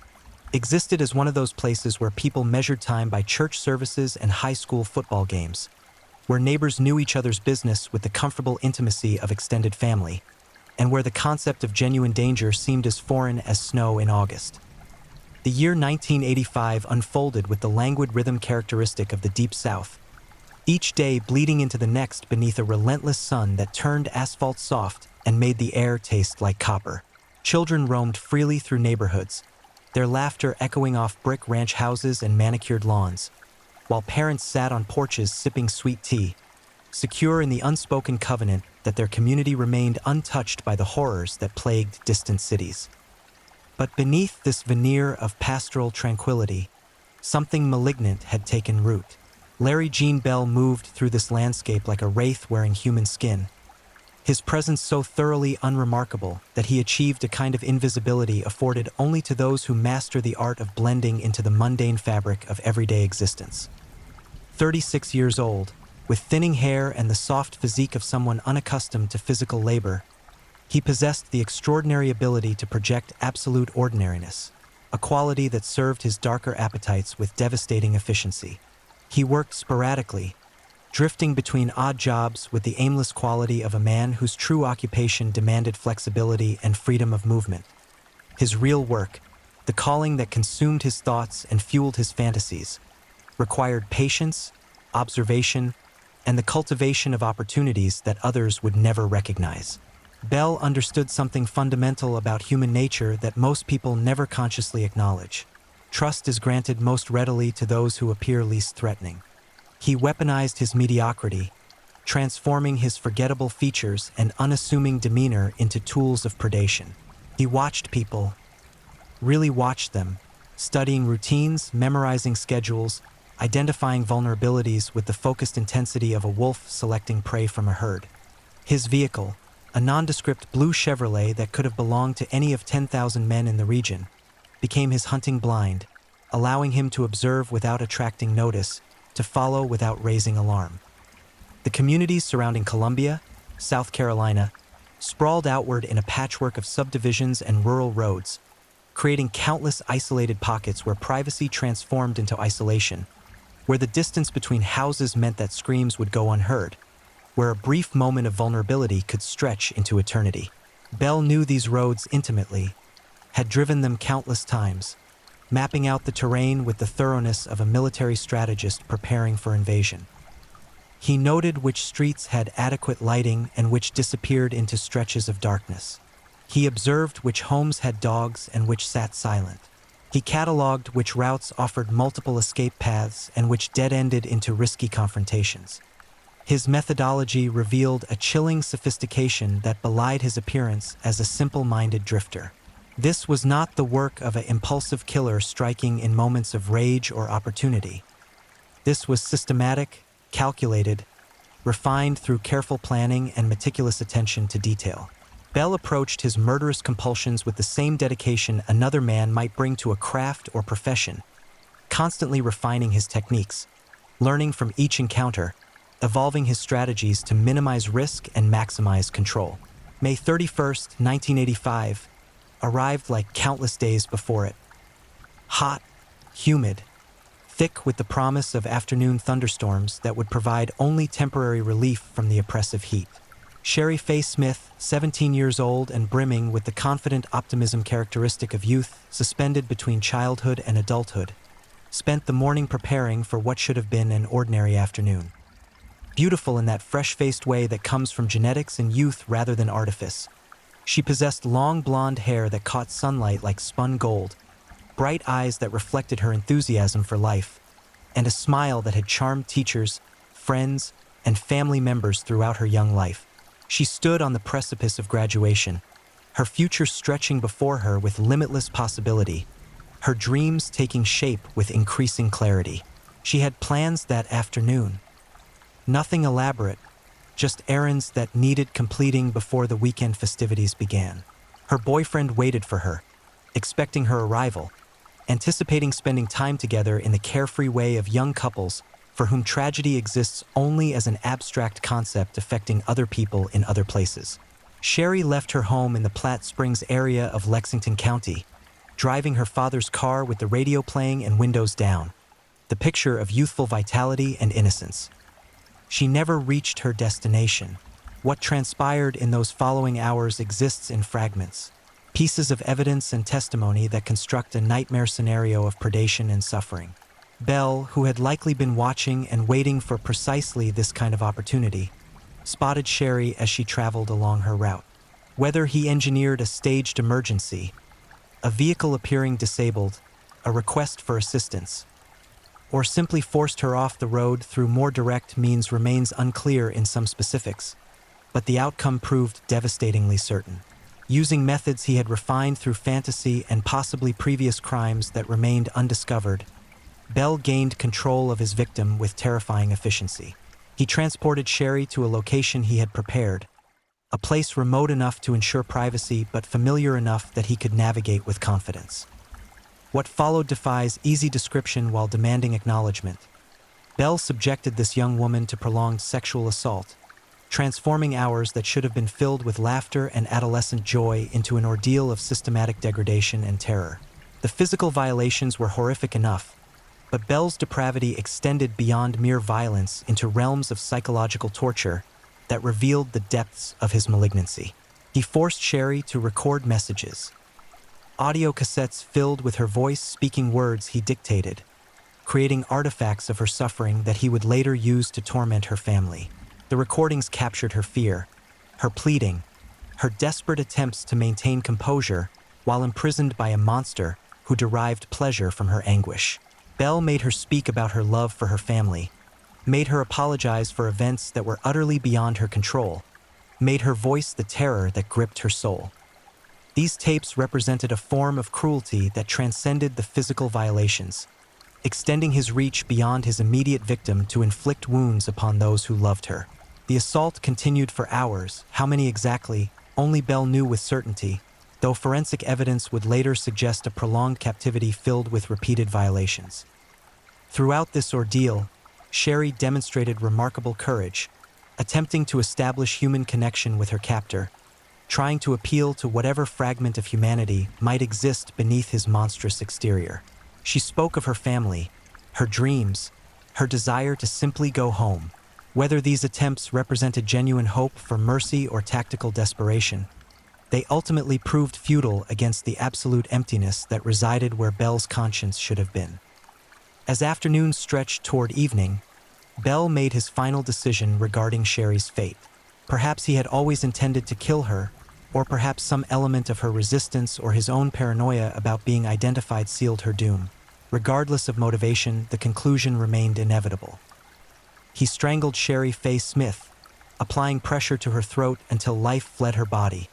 existed as one of those places where people measured time by church services and high school football games, where neighbors knew each other's business with the comfortable intimacy of extended family, and where the concept of genuine danger seemed as foreign as snow in August. The year 1985 unfolded with the languid rhythm characteristic of the Deep South, each day bleeding into the next beneath a relentless sun that turned asphalt soft and made the air taste like copper. Children roamed freely through neighborhoods, their laughter echoing off brick ranch houses and manicured lawns, while parents sat on porches sipping sweet tea, secure in the unspoken covenant that their community remained untouched by the horrors that plagued distant cities. But beneath this veneer of pastoral tranquility, something malignant had taken root. Larry Gene Bell moved through this landscape like a wraith wearing human skin, his presence so thoroughly unremarkable that he achieved a kind of invisibility afforded only to those who master the art of blending into the mundane fabric of everyday existence. 36 years old, with thinning hair and the soft physique of someone unaccustomed to physical labor, he possessed the extraordinary ability to project absolute ordinariness, a quality that served his darker appetites with devastating efficiency. He worked sporadically, drifting between odd jobs with the aimless quality of a man whose true occupation demanded flexibility and freedom of movement. His real work, the calling that consumed his thoughts and fueled his fantasies, required patience, observation, and the cultivation of opportunities that others would never recognize. Bell understood something fundamental about human nature that most people never consciously acknowledge. Trust is granted most readily to those who appear least threatening. He weaponized his mediocrity, transforming his forgettable features and unassuming demeanor into tools of predation. He watched people, really watched them, studying routines, memorizing schedules, identifying vulnerabilities with the focused intensity of a wolf selecting prey from a herd. His vehicle, a nondescript blue Chevrolet that could have belonged to any of 10,000 men in the region, became his hunting blind, allowing him to observe without attracting notice, to follow without raising alarm. The communities surrounding Columbia, South Carolina, sprawled outward in a patchwork of subdivisions and rural roads, creating countless isolated pockets where privacy transformed into isolation, where the distance between houses meant that screams would go unheard, where a brief moment of vulnerability could stretch into eternity. Bell knew these roads intimately, had driven them countless times, mapping out the terrain with the thoroughness of a military strategist preparing for invasion. He noted which streets had adequate lighting and which disappeared into stretches of darkness. He observed which homes had dogs and which sat silent. He cataloged which routes offered multiple escape paths and which dead-ended into risky confrontations. His methodology revealed a chilling sophistication that belied his appearance as a simple-minded drifter. This was not the work of an impulsive killer striking in moments of rage or opportunity. This was systematic, calculated, refined through careful planning and meticulous attention to detail. Bell approached his murderous compulsions with the same dedication another man might bring to a craft or profession, constantly refining his techniques, learning from each encounter, evolving his strategies to minimize risk and maximize control. May 31st, 1985, arrived like countless days before it. Hot, humid, thick with the promise of afternoon thunderstorms that would provide only temporary relief from the oppressive heat. Sherry Faye Smith, 17 years old and brimming with the confident optimism characteristic of youth suspended between childhood and adulthood, spent the morning preparing for what should have been an ordinary afternoon. Beautiful in that fresh-faced way that comes from genetics and youth rather than artifice, she possessed long blonde hair that caught sunlight like spun gold, bright eyes that reflected her enthusiasm for life, and a smile that had charmed teachers, friends, and family members throughout her young life. She stood on the precipice of graduation, her future stretching before her with limitless possibility, her dreams taking shape with increasing clarity. She had plans that afternoon. Nothing elaborate, just errands that needed completing before the weekend festivities began. Her boyfriend waited for her, expecting her arrival, anticipating spending time together in the carefree way of young couples for whom tragedy exists only as an abstract concept affecting other people in other places. Sherry left her home in the Platte Springs area of Lexington County, driving her father's car with the radio playing and windows down, the picture of youthful vitality and innocence. She never reached her destination. What transpired in those following hours exists in fragments, pieces of evidence and testimony that construct a nightmare scenario of predation and suffering. Belle, who had likely been watching and waiting for precisely this kind of opportunity, spotted Sherry as she traveled along her route. Whether he engineered a staged emergency, a vehicle appearing disabled, a request for assistance, or simply forced her off the road through more direct means remains unclear in some specifics, but the outcome proved devastatingly certain. Using methods he had refined through fantasy and possibly previous crimes that remained undiscovered, Bell gained control of his victim with terrifying efficiency. He transported Sherry to a location he had prepared, a place remote enough to ensure privacy but familiar enough that he could navigate with confidence. What followed defies easy description while demanding acknowledgement. Bell subjected this young woman to prolonged sexual assault, transforming hours that should have been filled with laughter and adolescent joy into an ordeal of systematic degradation and terror. The physical violations were horrific enough, but Bell's depravity extended beyond mere violence into realms of psychological torture that revealed the depths of his malignancy. He forced Sherry to record messages, audio cassettes filled with her voice speaking words he dictated, creating artifacts of her suffering that he would later use to torment her family. The recordings captured her fear, her pleading, her desperate attempts to maintain composure while imprisoned by a monster who derived pleasure from her anguish. Bell made her speak about her love for her family, made her apologize for events that were utterly beyond her control, made her voice the terror that gripped her soul. These tapes represented a form of cruelty that transcended the physical violations, extending his reach beyond his immediate victim to inflict wounds upon those who loved her. The assault continued for hours, how many exactly, only Bell knew with certainty, though forensic evidence would later suggest a prolonged captivity filled with repeated violations. Throughout this ordeal, Sherry demonstrated remarkable courage, attempting to establish human connection with her captor, trying to appeal to whatever fragment of humanity might exist beneath his monstrous exterior. She spoke of her family, her dreams, her desire to simply go home. Whether these attempts represented genuine hope for mercy or tactical desperation, they ultimately proved futile against the absolute emptiness that resided where Bell's conscience should have been. As afternoon stretched toward evening, Bell made his final decision regarding Sherry's fate. Perhaps he had always intended to kill her, or perhaps some element of her resistance or his own paranoia about being identified sealed her doom. Regardless of motivation, the conclusion remained inevitable. He strangled Sherry Faye Smith, applying pressure to her throat until life fled her body,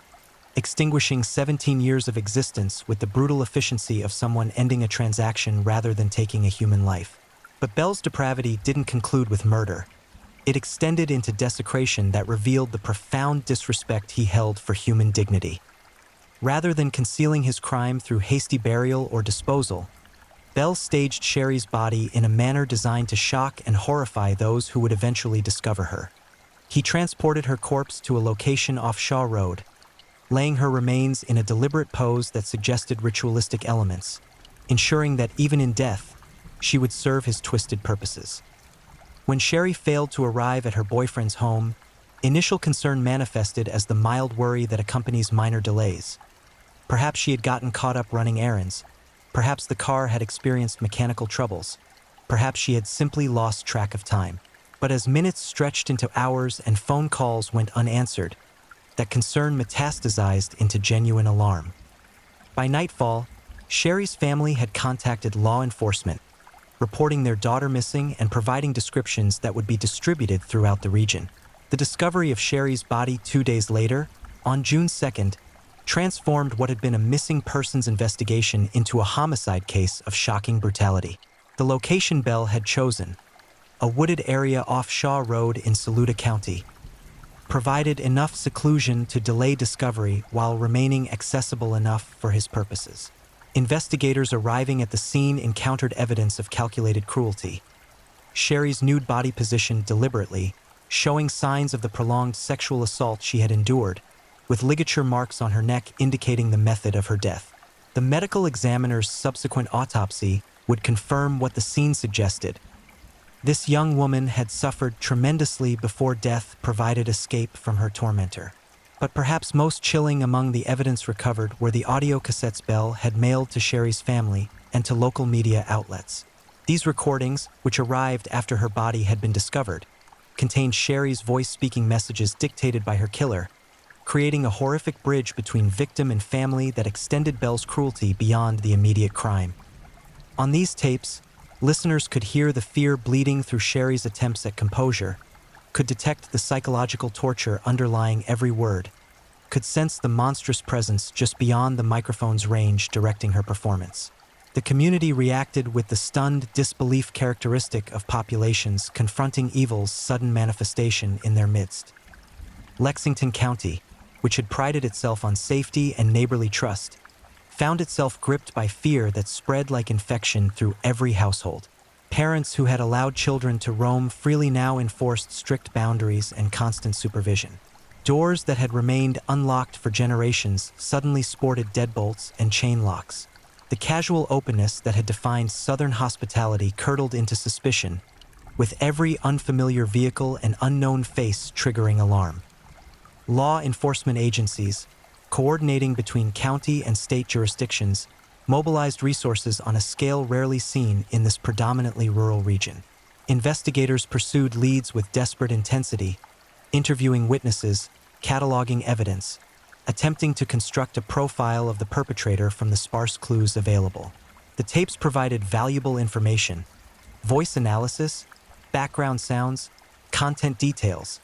extinguishing 17 years of existence with the brutal efficiency of someone ending a transaction rather than taking a human life. But Bell's depravity didn't conclude with murder. It extended into desecration that revealed the profound disrespect he held for human dignity. Rather than concealing his crime through hasty burial or disposal, Bell staged Sherry's body in a manner designed to shock and horrify those who would eventually discover her. He transported her corpse to a location off Shaw Road, laying her remains in a deliberate pose that suggested ritualistic elements, ensuring that even in death, she would serve his twisted purposes. When Sherry failed to arrive at her boyfriend's home, initial concern manifested as the mild worry that accompanies minor delays. Perhaps she had gotten caught up running errands. Perhaps the car had experienced mechanical troubles. Perhaps she had simply lost track of time. But as minutes stretched into hours and phone calls went unanswered, that concern metastasized into genuine alarm. By nightfall, Sherry's family had contacted law enforcement, reporting their daughter missing and providing descriptions that would be distributed throughout the region. The discovery of Sherry's body 2 days later, on June 2nd, transformed what had been a missing persons investigation into a homicide case of shocking brutality. The location Bell had chosen, a wooded area off Shaw Road in Saluda County, provided enough seclusion to delay discovery while remaining accessible enough for his purposes. Investigators arriving at the scene encountered evidence of calculated cruelty. Sherry's nude body positioned deliberately, showing signs of the prolonged sexual assault she had endured, with ligature marks on her neck indicating the method of her death. The medical examiner's subsequent autopsy would confirm what the scene suggested. This young woman had suffered tremendously before death provided escape from her tormentor. But perhaps most chilling among the evidence recovered were the audio cassettes Bell had mailed to Sherry's family and to local media outlets. These recordings, which arrived after her body had been discovered, contained Sherry's voice-speaking messages dictated by her killer, creating a horrific bridge between victim and family that extended Belle's cruelty beyond the immediate crime. On these tapes, listeners could hear the fear bleeding through Sherry's attempts at composure, could detect the psychological torture underlying every word, could sense the monstrous presence just beyond the microphone's range directing her performance. The community reacted with the stunned disbelief characteristic of populations confronting evil's sudden manifestation in their midst. Lexington County, which had prided itself on safety and neighborly trust, found itself gripped by fear that spread like infection through every household. Parents who had allowed children to roam freely now enforced strict boundaries and constant supervision. Doors that had remained unlocked for generations suddenly sported deadbolts and chain locks. The casual openness that had defined Southern hospitality curdled into suspicion, with every unfamiliar vehicle and unknown face triggering alarm. Law enforcement agencies, coordinating between county and state jurisdictions, mobilized resources on a scale rarely seen in this predominantly rural region. Investigators pursued leads with desperate intensity, interviewing witnesses, cataloging evidence, attempting to construct a profile of the perpetrator from the sparse clues available. The tapes provided valuable information: voice analysis, background sounds, content details.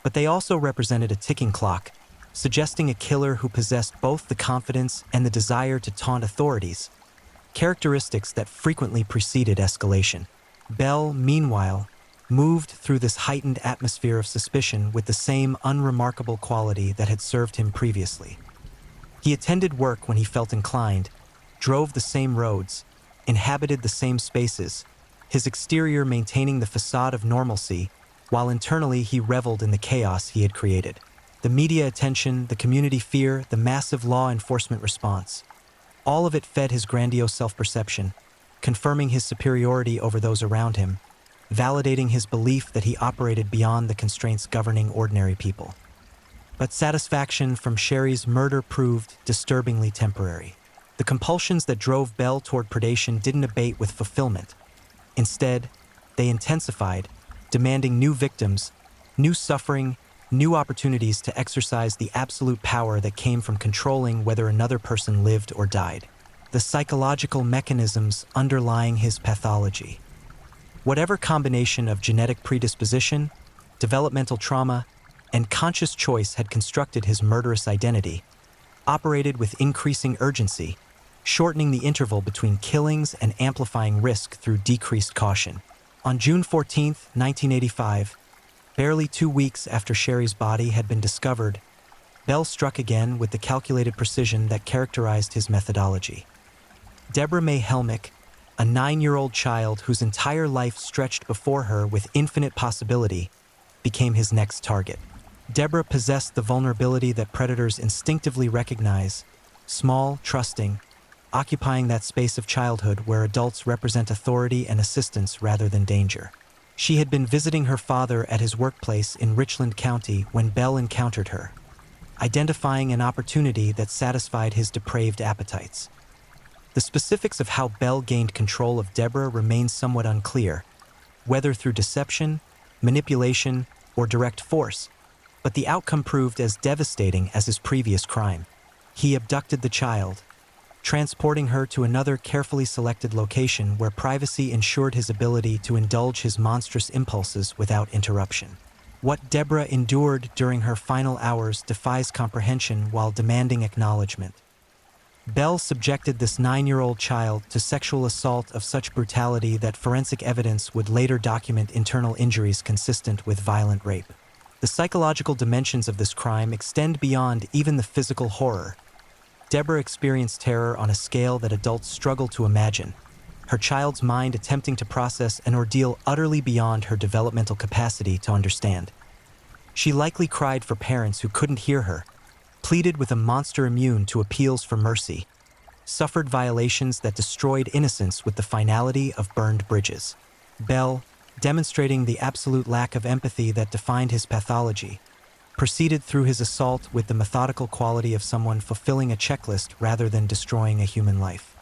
But they also represented a ticking clock, suggesting a killer who possessed both the confidence and the desire to taunt authorities, characteristics that frequently preceded escalation. Belle, meanwhile, moved through this heightened atmosphere of suspicion with the same unremarkable quality that had served him previously. He attended work when he felt inclined, drove the same roads, inhabited the same spaces, his exterior maintaining the facade of normalcy, while internally he reveled in the chaos he had created. The media attention, the community fear, the massive law enforcement response. All of it fed his grandiose self-perception, confirming his superiority over those around him, validating his belief that he operated beyond the constraints governing ordinary people. But satisfaction from Sherry's murder proved disturbingly temporary. The compulsions that drove Belle toward predation didn't abate with fulfillment. Instead, they intensified, demanding new victims, new suffering, new opportunities to exercise the absolute power that came from controlling whether another person lived or died. The psychological mechanisms underlying his pathology. Whatever combination of genetic predisposition, developmental trauma, and conscious choice had constructed his murderous identity, operated with increasing urgency, shortening the interval between killings and amplifying risk through decreased caution. On June 14, 1985, barely 2 weeks after Sherry's body had been discovered, Belle struck again with the calculated precision that characterized his methodology. Deborah May Helmick, a 9-year-old child whose entire life stretched before her with infinite possibility, became his next target. Deborah possessed the vulnerability that predators instinctively recognize: small, trusting, occupying that space of childhood where adults represent authority and assistance rather than danger. She had been visiting her father at his workplace in Richland County when Belle encountered her, identifying an opportunity that satisfied his depraved appetites. The specifics of how Belle gained control of Deborah remain somewhat unclear, whether through deception, manipulation, or direct force, but the outcome proved as devastating as his previous crime. He abducted the child, transporting her to another carefully selected location where privacy ensured his ability to indulge his monstrous impulses without interruption. What Deborah endured during her final hours defies comprehension while demanding acknowledgement. Belle subjected this 9-year-old child to sexual assault of such brutality that forensic evidence would later document internal injuries consistent with violent rape. The psychological dimensions of this crime extend beyond even the physical horror. Deborah experienced terror on a scale that adults struggle to imagine, her child's mind attempting to process an ordeal utterly beyond her developmental capacity to understand. She likely cried for parents who couldn't hear her, pleaded with a monster immune to appeals for mercy, suffered violations that destroyed innocence with the finality of burned bridges. Belle, demonstrating the absolute lack of empathy that defined his pathology, proceeded through his assault with the methodical quality of someone fulfilling a checklist rather than destroying a human life.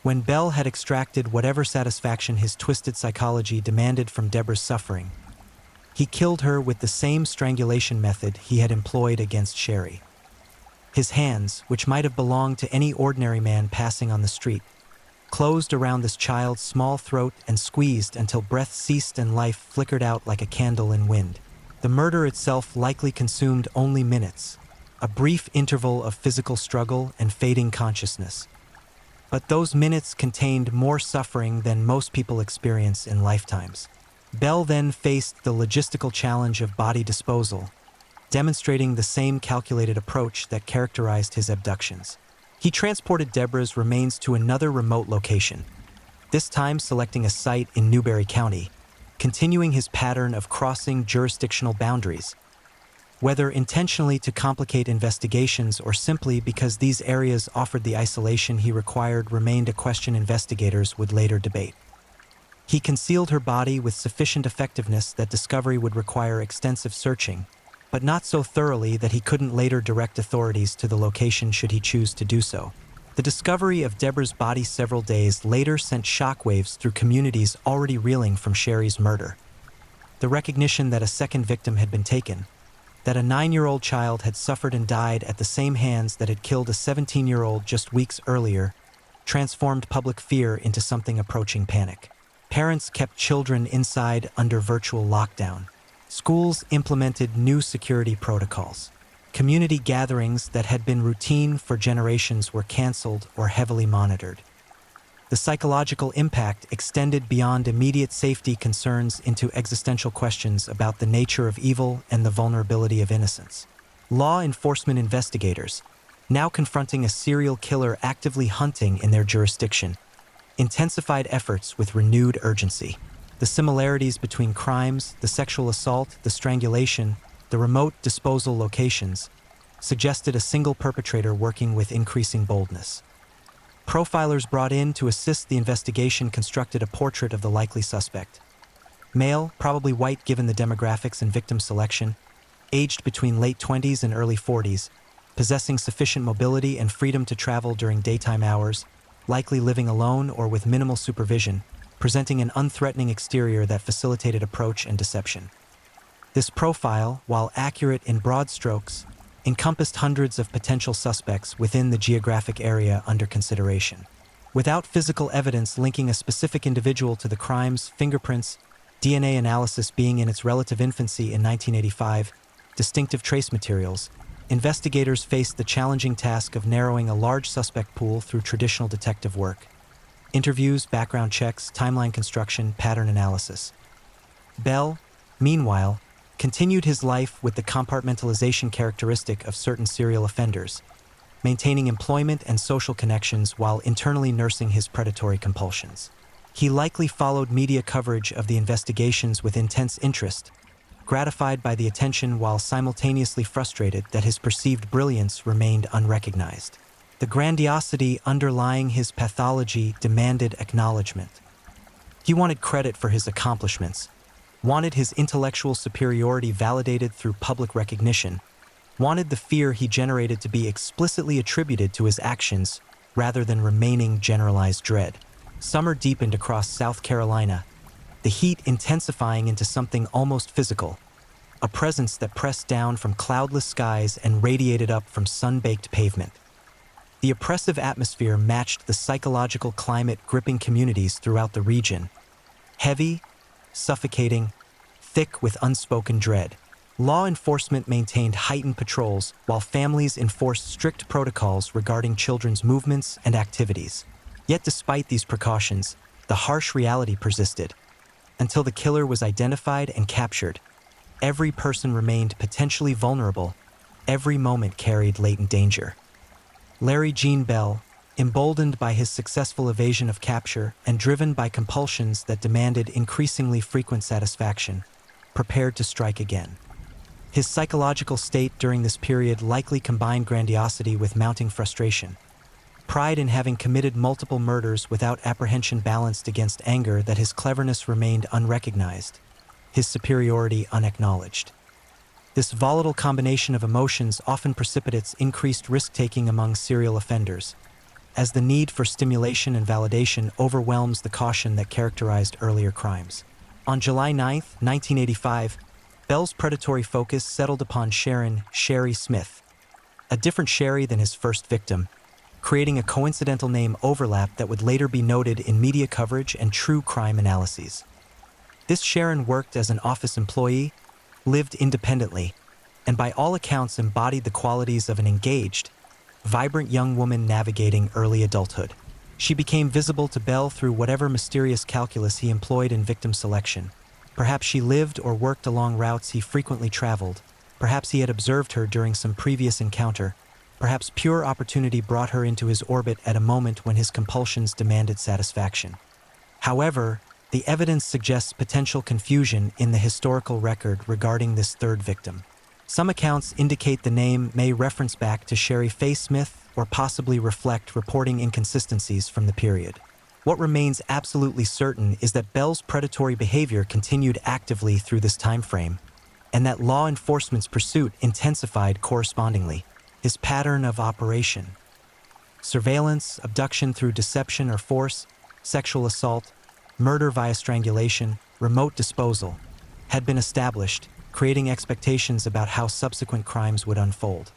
When Bell had extracted whatever satisfaction his twisted psychology demanded from Deborah's suffering, he killed her with the same strangulation method he had employed against Sherry. His hands, which might have belonged to any ordinary man passing on the street, closed around this child's small throat and squeezed until breath ceased and life flickered out like a candle in wind. The murder itself likely consumed only minutes, a brief interval of physical struggle and fading consciousness. But those minutes contained more suffering than most people experience in lifetimes. Bell then faced the logistical challenge of body disposal, demonstrating the same calculated approach that characterized his abductions. He transported Deborah's remains to another remote location, this time selecting a site in Newberry County, continuing his pattern of crossing jurisdictional boundaries, whether intentionally to complicate investigations or simply because these areas offered the isolation he required remained a question investigators would later debate. He concealed her body with sufficient effectiveness that discovery would require extensive searching, but not so thoroughly that he couldn't later direct authorities to the location should he choose to do so. The discovery of Deborah's body several days later sent shockwaves through communities already reeling from Sherry's murder. The recognition that a second victim had been taken, that a 9-year-old child had suffered and died at the same hands that had killed a 17-year-old just weeks earlier, transformed public fear into something approaching panic. Parents kept children inside under virtual lockdown. Schools implemented new security protocols. Community gatherings that had been routine for generations were canceled or heavily monitored. The psychological impact extended beyond immediate safety concerns into existential questions about the nature of evil and the vulnerability of innocence. Law enforcement investigators, now confronting a serial killer actively hunting in their jurisdiction, intensified efforts with renewed urgency. The similarities between crimes, the sexual assault, the strangulation, the remote disposal locations, suggested a single perpetrator working with increasing boldness. Profilers brought in to assist the investigation constructed a portrait of the likely suspect. Male, probably white given the demographics and victim selection, aged between late 20s and early 40s, possessing sufficient mobility and freedom to travel during daytime hours, likely living alone or with minimal supervision, presenting an unthreatening exterior that facilitated approach and deception. This profile, while accurate in broad strokes, encompassed hundreds of potential suspects within the geographic area under consideration. Without physical evidence linking a specific individual to the crimes, fingerprints, DNA analysis being in its relative infancy in 1985, distinctive trace materials, investigators faced the challenging task of narrowing a large suspect pool through traditional detective work. Interviews, background checks, timeline construction, pattern analysis. Bell, meanwhile, continued his life with the compartmentalization characteristic of certain serial offenders, maintaining employment and social connections while internally nursing his predatory compulsions. He likely followed media coverage of the investigations with intense interest, gratified by the attention while simultaneously frustrated that his perceived brilliance remained unrecognized. The grandiosity underlying his pathology demanded acknowledgement. He wanted credit for his accomplishments, wanted his intellectual superiority validated through public recognition, wanted the fear he generated to be explicitly attributed to his actions rather than remaining generalized dread. Summer deepened across South Carolina, the heat intensifying into something almost physical, a presence that pressed down from cloudless skies and radiated up from sun-baked pavement. The oppressive atmosphere matched the psychological climate gripping communities throughout the region. Heavy, suffocating, thick with unspoken dread. Law enforcement maintained heightened patrols while families enforced strict protocols regarding children's movements and activities. Yet despite these precautions, the harsh reality persisted. Until the killer was identified and captured, every person remained potentially vulnerable. Every moment carried latent danger. Larry Gene Bell, emboldened by his successful evasion of capture and driven by compulsions that demanded increasingly frequent satisfaction, prepared to strike again. His psychological state during this period likely combined grandiosity with mounting frustration. Pride in having committed multiple murders without apprehension balanced against anger that his cleverness remained unrecognized, his superiority unacknowledged. This volatile combination of emotions often precipitates increased risk-taking among serial offenders, as the need for stimulation and validation overwhelms the caution that characterized earlier crimes. On July 9, 1985, Bell's predatory focus settled upon Sharon "Sherry" Smith, a different Sherry than his first victim, creating a coincidental name overlap that would later be noted in media coverage and true crime analyses. This Sharon worked as an office employee, lived independently, and by all accounts embodied the qualities of an engaged, vibrant young woman navigating early adulthood. She became visible to Bell through whatever mysterious calculus he employed in victim selection. Perhaps she lived or worked along routes he frequently traveled. Perhaps he had observed her during some previous encounter. Perhaps pure opportunity brought her into his orbit at a moment when his compulsions demanded satisfaction. However, the evidence suggests potential confusion in the historical record regarding this third victim. Some accounts indicate the name may reference back to Sherry Faye Smith or possibly reflect reporting inconsistencies from the period. What remains absolutely certain is that Bell's predatory behavior continued actively through this time frame, and that law enforcement's pursuit intensified correspondingly. His pattern of operation: surveillance, abduction through deception or force, sexual assault, murder via strangulation, remote disposal, had been established, creating expectations about how subsequent crimes would unfold.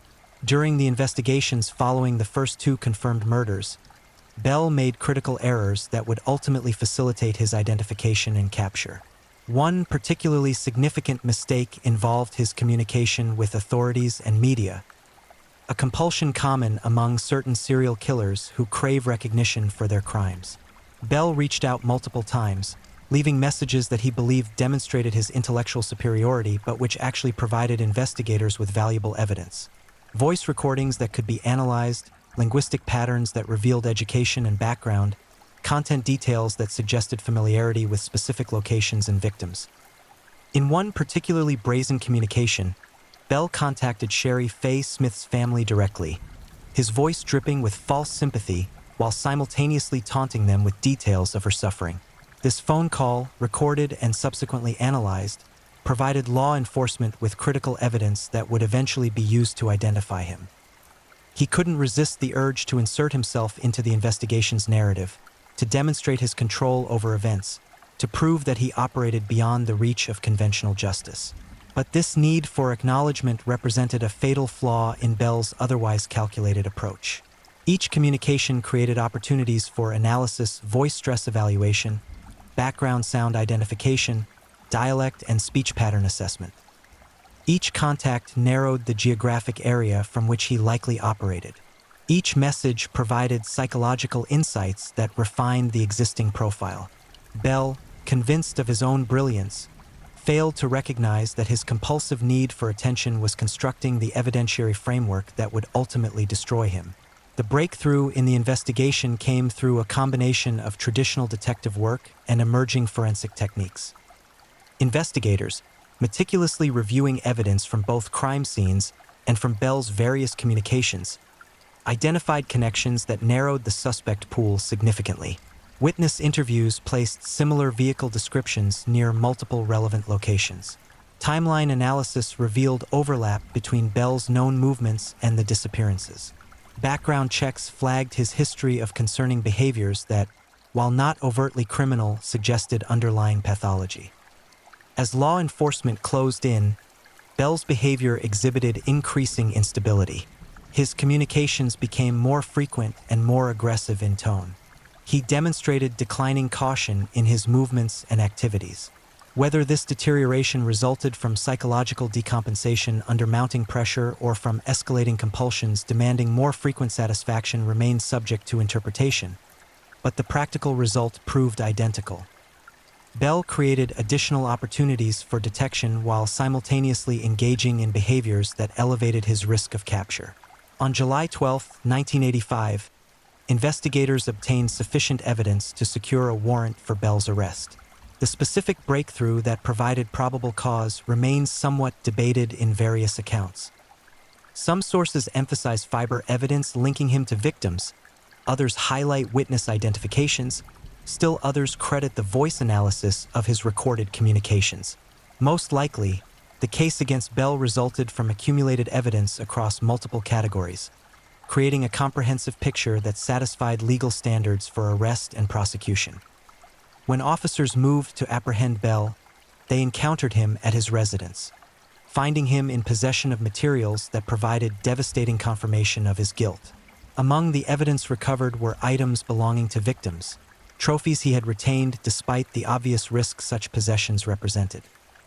During the investigations following the first two confirmed murders, Bell made critical errors that would ultimately facilitate his identification and capture. One particularly significant mistake involved his communication with authorities and media, a compulsion common among certain serial killers who crave recognition for their crimes. Bell reached out multiple times, leaving messages that he believed demonstrated his intellectual superiority but which actually provided investigators with valuable evidence. Voice recordings that could be analyzed, linguistic patterns that revealed education and background, content details that suggested familiarity with specific locations and victims. In one particularly brazen communication, Bell contacted Sherry Faye Smith's family directly, his voice dripping with false sympathy while simultaneously taunting them with details of her suffering. This phone call, recorded and subsequently analyzed, provided law enforcement with critical evidence that would eventually be used to identify him. He couldn't resist the urge to insert himself into the investigation's narrative, to demonstrate his control over events, to prove that he operated beyond the reach of conventional justice. But this need for acknowledgement represented a fatal flaw in Bell's otherwise calculated approach. Each communication created opportunities for analysis, voice stress evaluation, background sound identification, dialect and speech pattern assessment. Each contact narrowed the geographic area from which he likely operated. Each message provided psychological insights that refined the existing profile. Bell, convinced of his own brilliance, failed to recognize that his compulsive need for attention was constructing the evidentiary framework that would ultimately destroy him. The breakthrough in the investigation came through a combination of traditional detective work and emerging forensic techniques. Investigators, meticulously reviewing evidence from both crime scenes and from Bell's various communications, identified connections that narrowed the suspect pool significantly. Witness interviews placed similar vehicle descriptions near multiple relevant locations. Timeline analysis revealed overlap between Bell's known movements and the disappearances. Background checks flagged his history of concerning behaviors that, while not overtly criminal, suggested underlying pathology. As law enforcement closed in, Bell's behavior exhibited increasing instability. His communications became more frequent and more aggressive in tone. He demonstrated declining caution in his movements and activities. Whether this deterioration resulted from psychological decompensation under mounting pressure or from escalating compulsions demanding more frequent satisfaction remains subject to interpretation, but the practical result proved identical. Bell created additional opportunities for detection while simultaneously engaging in behaviors that elevated his risk of capture. On July 12, 1985, investigators obtained sufficient evidence to secure a warrant for Bell's arrest. The specific breakthrough that provided probable cause remains somewhat debated in various accounts. Some sources emphasize fiber evidence linking him to victims, others highlight witness identifications, still others credit the voice analysis of his recorded communications. Most likely, the case against Bell resulted from accumulated evidence across multiple categories: creating a comprehensive picture that satisfied legal standards for arrest and prosecution. When officers moved to apprehend Bell, they encountered him at his residence, finding him in possession of materials that provided devastating confirmation of his guilt. Among the evidence recovered were items belonging to victims, trophies he had retained despite the obvious risk such possessions represented.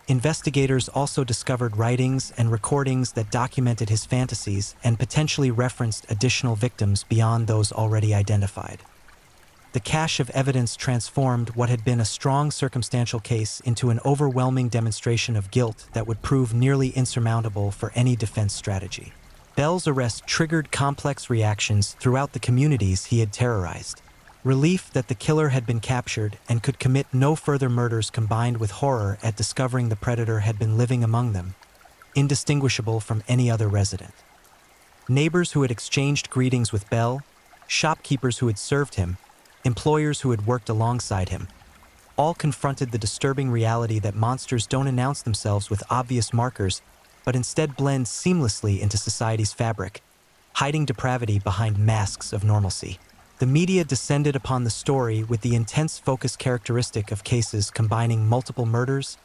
Investigators also discovered writings and recordings that documented his fantasies and potentially referenced additional victims beyond those already identified. The cache of evidence transformed what had been a strong circumstantial case into an overwhelming demonstration of guilt that would prove nearly insurmountable for any defense strategy. Bell's arrest triggered complex reactions throughout the communities he had terrorized. Relief that the killer had been captured and could commit no further murders combined with horror at discovering the predator had been living among them, indistinguishable from any other resident. Neighbors who had exchanged greetings with Bell, shopkeepers who had served him, employers who had worked alongside him, all confronted the disturbing reality that monsters don't announce themselves with obvious markers, but instead blend seamlessly into society's fabric, hiding depravity behind masks of normalcy. The media descended upon the story with the intense focus characteristic of cases combining multiple murders,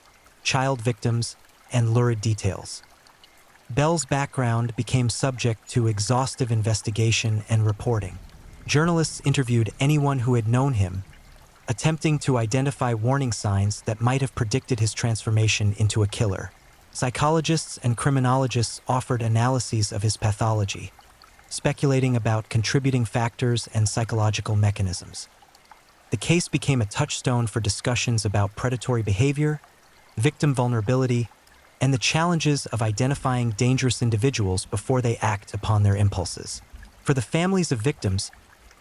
child victims, and lurid details. Bell's background became subject to exhaustive investigation and reporting. Journalists interviewed anyone who had known him, attempting to identify warning signs that might have predicted his transformation into a killer. Psychologists and criminologists offered analyses of his pathology, speculating about contributing factors and psychological mechanisms. The case became a touchstone for discussions about predatory behavior, victim vulnerability, and the challenges of identifying dangerous individuals before they act upon their impulses. For the families of victims,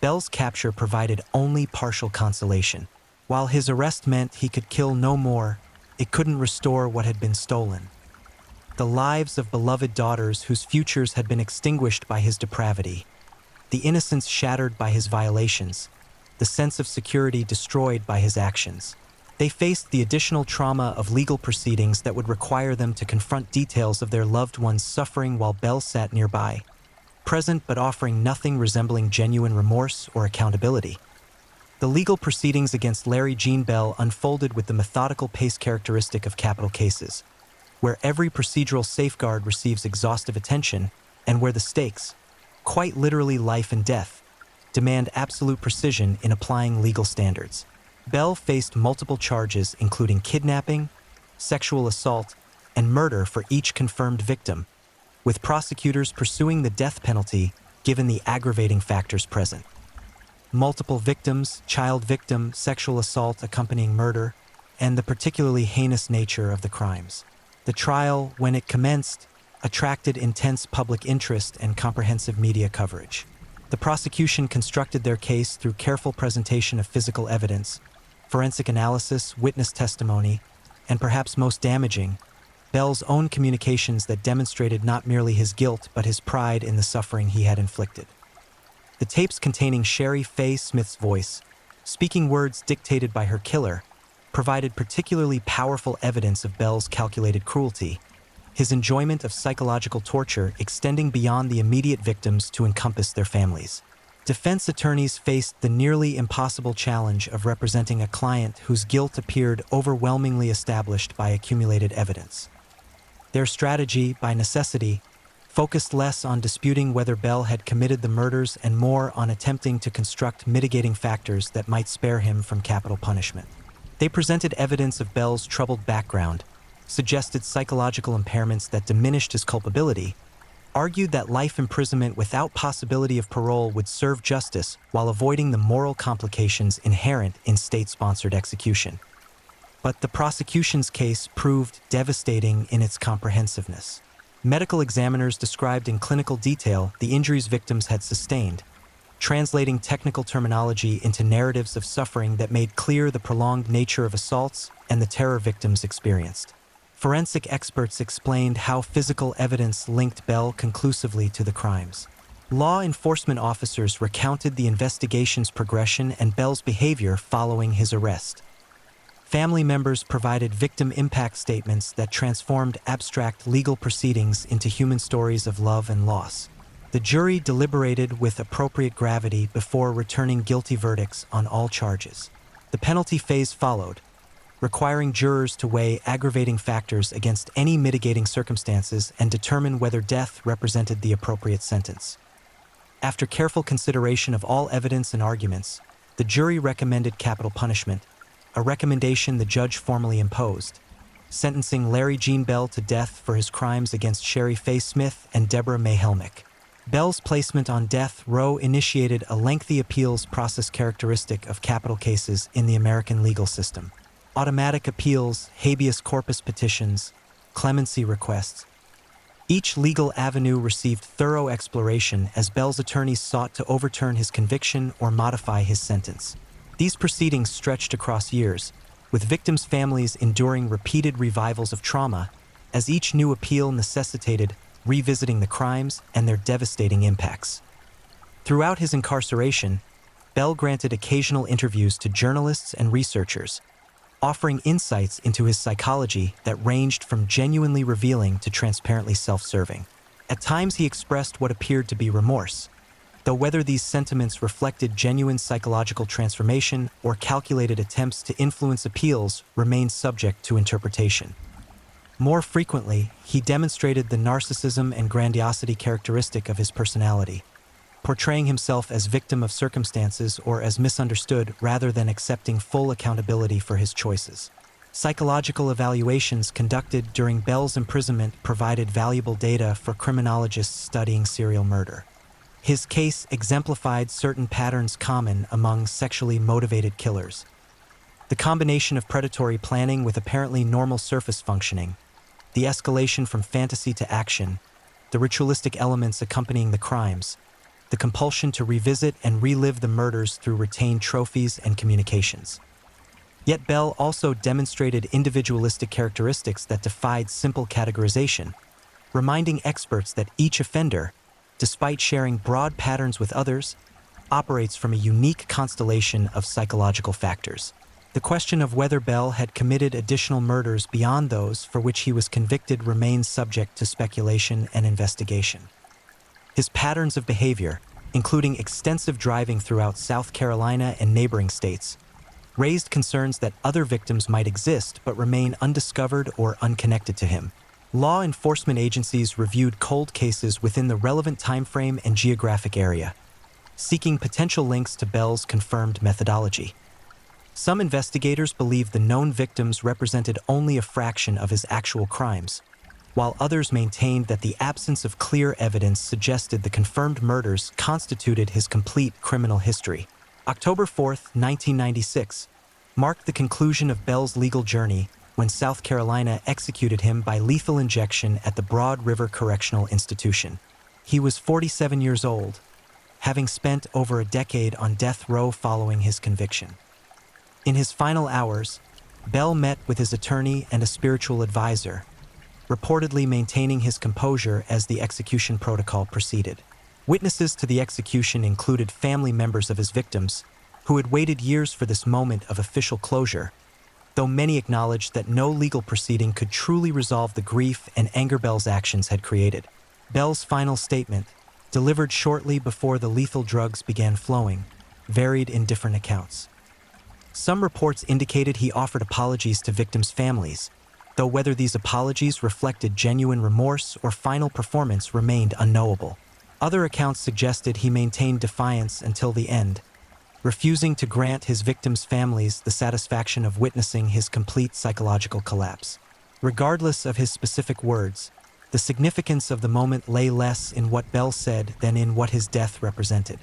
Bell's capture provided only partial consolation. While his arrest meant he could kill no more, it couldn't restore what had been stolen. The lives of beloved daughters whose futures had been extinguished by his depravity, the innocence shattered by his violations, the sense of security destroyed by his actions. They faced the additional trauma of legal proceedings that would require them to confront details of their loved ones' suffering while Bell sat nearby, present but offering nothing resembling genuine remorse or accountability. The legal proceedings against Larry Gene Bell unfolded with the methodical pace characteristic of capital cases, where every procedural safeguard receives exhaustive attention and where the stakes, quite literally life and death, demand absolute precision in applying legal standards. Bell faced multiple charges including kidnapping, sexual assault, and murder for each confirmed victim, with prosecutors pursuing the death penalty given the aggravating factors present. Multiple victims, child victim, sexual assault accompanying murder, and the particularly heinous nature of the crimes. The trial, when it commenced, attracted intense public interest and comprehensive media coverage. The prosecution constructed their case through careful presentation of physical evidence, forensic analysis, witness testimony, and perhaps most damaging, Bell's own communications that demonstrated not merely his guilt but his pride in the suffering he had inflicted. The tapes containing Sherry Faye Smith's voice, speaking words dictated by her killer, provided particularly powerful evidence of Bell's calculated cruelty, his enjoyment of psychological torture extending beyond the immediate victims to encompass their families. Defense attorneys faced the nearly impossible challenge of representing a client whose guilt appeared overwhelmingly established by accumulated evidence. Their strategy, by necessity, focused less on disputing whether Bell had committed the murders and more on attempting to construct mitigating factors that might spare him from capital punishment. They presented evidence of Bell's troubled background, suggested psychological impairments that diminished his culpability, argued that life imprisonment without possibility of parole would serve justice while avoiding the moral complications inherent in state-sponsored execution. But the prosecution's case proved devastating in its comprehensiveness. Medical examiners described in clinical detail the injuries victims had sustained, translating technical terminology into narratives of suffering that made clear the prolonged nature of assaults and the terror victims experienced. Forensic experts explained how physical evidence linked Bell conclusively to the crimes. Law enforcement officers recounted the investigation's progression and Bell's behavior following his arrest. Family members provided victim impact statements that transformed abstract legal proceedings into human stories of love and loss. The jury deliberated with appropriate gravity before returning guilty verdicts on all charges. The penalty phase followed, requiring jurors to weigh aggravating factors against any mitigating circumstances and determine whether death represented the appropriate sentence. After careful consideration of all evidence and arguments, the jury recommended capital punishment, a recommendation the judge formally imposed, sentencing Larry Gene Bell to death for his crimes against Sherry Faye Smith and Deborah May Helmick. Bell's placement on death row initiated a lengthy appeals process characteristic of capital cases in the American legal system. Automatic appeals, habeas corpus petitions, clemency requests. Each legal avenue received thorough exploration as Bell's attorneys sought to overturn his conviction or modify his sentence. These proceedings stretched across years, with victims' families enduring repeated revivals of trauma, as each new appeal necessitated revisiting the crimes and their devastating impacts. Throughout his incarceration, Bell granted occasional interviews to journalists and researchers, offering insights into his psychology that ranged from genuinely revealing to transparently self-serving. At times he expressed what appeared to be remorse, though whether these sentiments reflected genuine psychological transformation or calculated attempts to influence appeals remained subject to interpretation. More frequently, he demonstrated the narcissism and grandiosity characteristic of his personality, portraying himself as victim of circumstances or as misunderstood rather than accepting full accountability for his choices. Psychological evaluations conducted during Bell's imprisonment provided valuable data for criminologists studying serial murder. His case exemplified certain patterns common among sexually motivated killers. The combination of predatory planning with apparently normal surface functioning, the escalation from fantasy to action, the ritualistic elements accompanying the crimes, the compulsion to revisit and relive the murders through retained trophies and communications. Yet Bell also demonstrated individualistic characteristics that defied simple categorization, reminding experts that each offender, despite sharing broad patterns with others, operates from a unique constellation of psychological factors. The question of whether Bell had committed additional murders beyond those for which he was convicted remains subject to speculation and investigation. His patterns of behavior, including extensive driving throughout South Carolina and neighboring states, raised concerns that other victims might exist but remain undiscovered or unconnected to him. Law enforcement agencies reviewed cold cases within the relevant timeframe and geographic area, seeking potential links to Bell's confirmed methodology. Some investigators believed the known victims represented only a fraction of his actual crimes, while others maintained that the absence of clear evidence suggested the confirmed murders constituted his complete criminal history. October 4, 1996, marked the conclusion of Bell's legal journey when South Carolina executed him by lethal injection at the Broad River Correctional Institution. He was 47 years old, having spent over a decade on death row following his conviction. In his final hours, Bell met with his attorney and a spiritual advisor, reportedly maintaining his composure as the execution protocol proceeded. Witnesses to the execution included family members of his victims, who had waited years for this moment of official closure, though many acknowledged that no legal proceeding could truly resolve the grief and anger Bell's actions had created. Bell's final statement, delivered shortly before the lethal drugs began flowing, varied in different accounts. Some reports indicated he offered apologies to victims' families, though whether these apologies reflected genuine remorse or final performance remained unknowable. Other accounts suggested he maintained defiance until the end, refusing to grant his victims' families the satisfaction of witnessing his complete psychological collapse. Regardless of his specific words, the significance of the moment lay less in what Bell said than in what his death represented.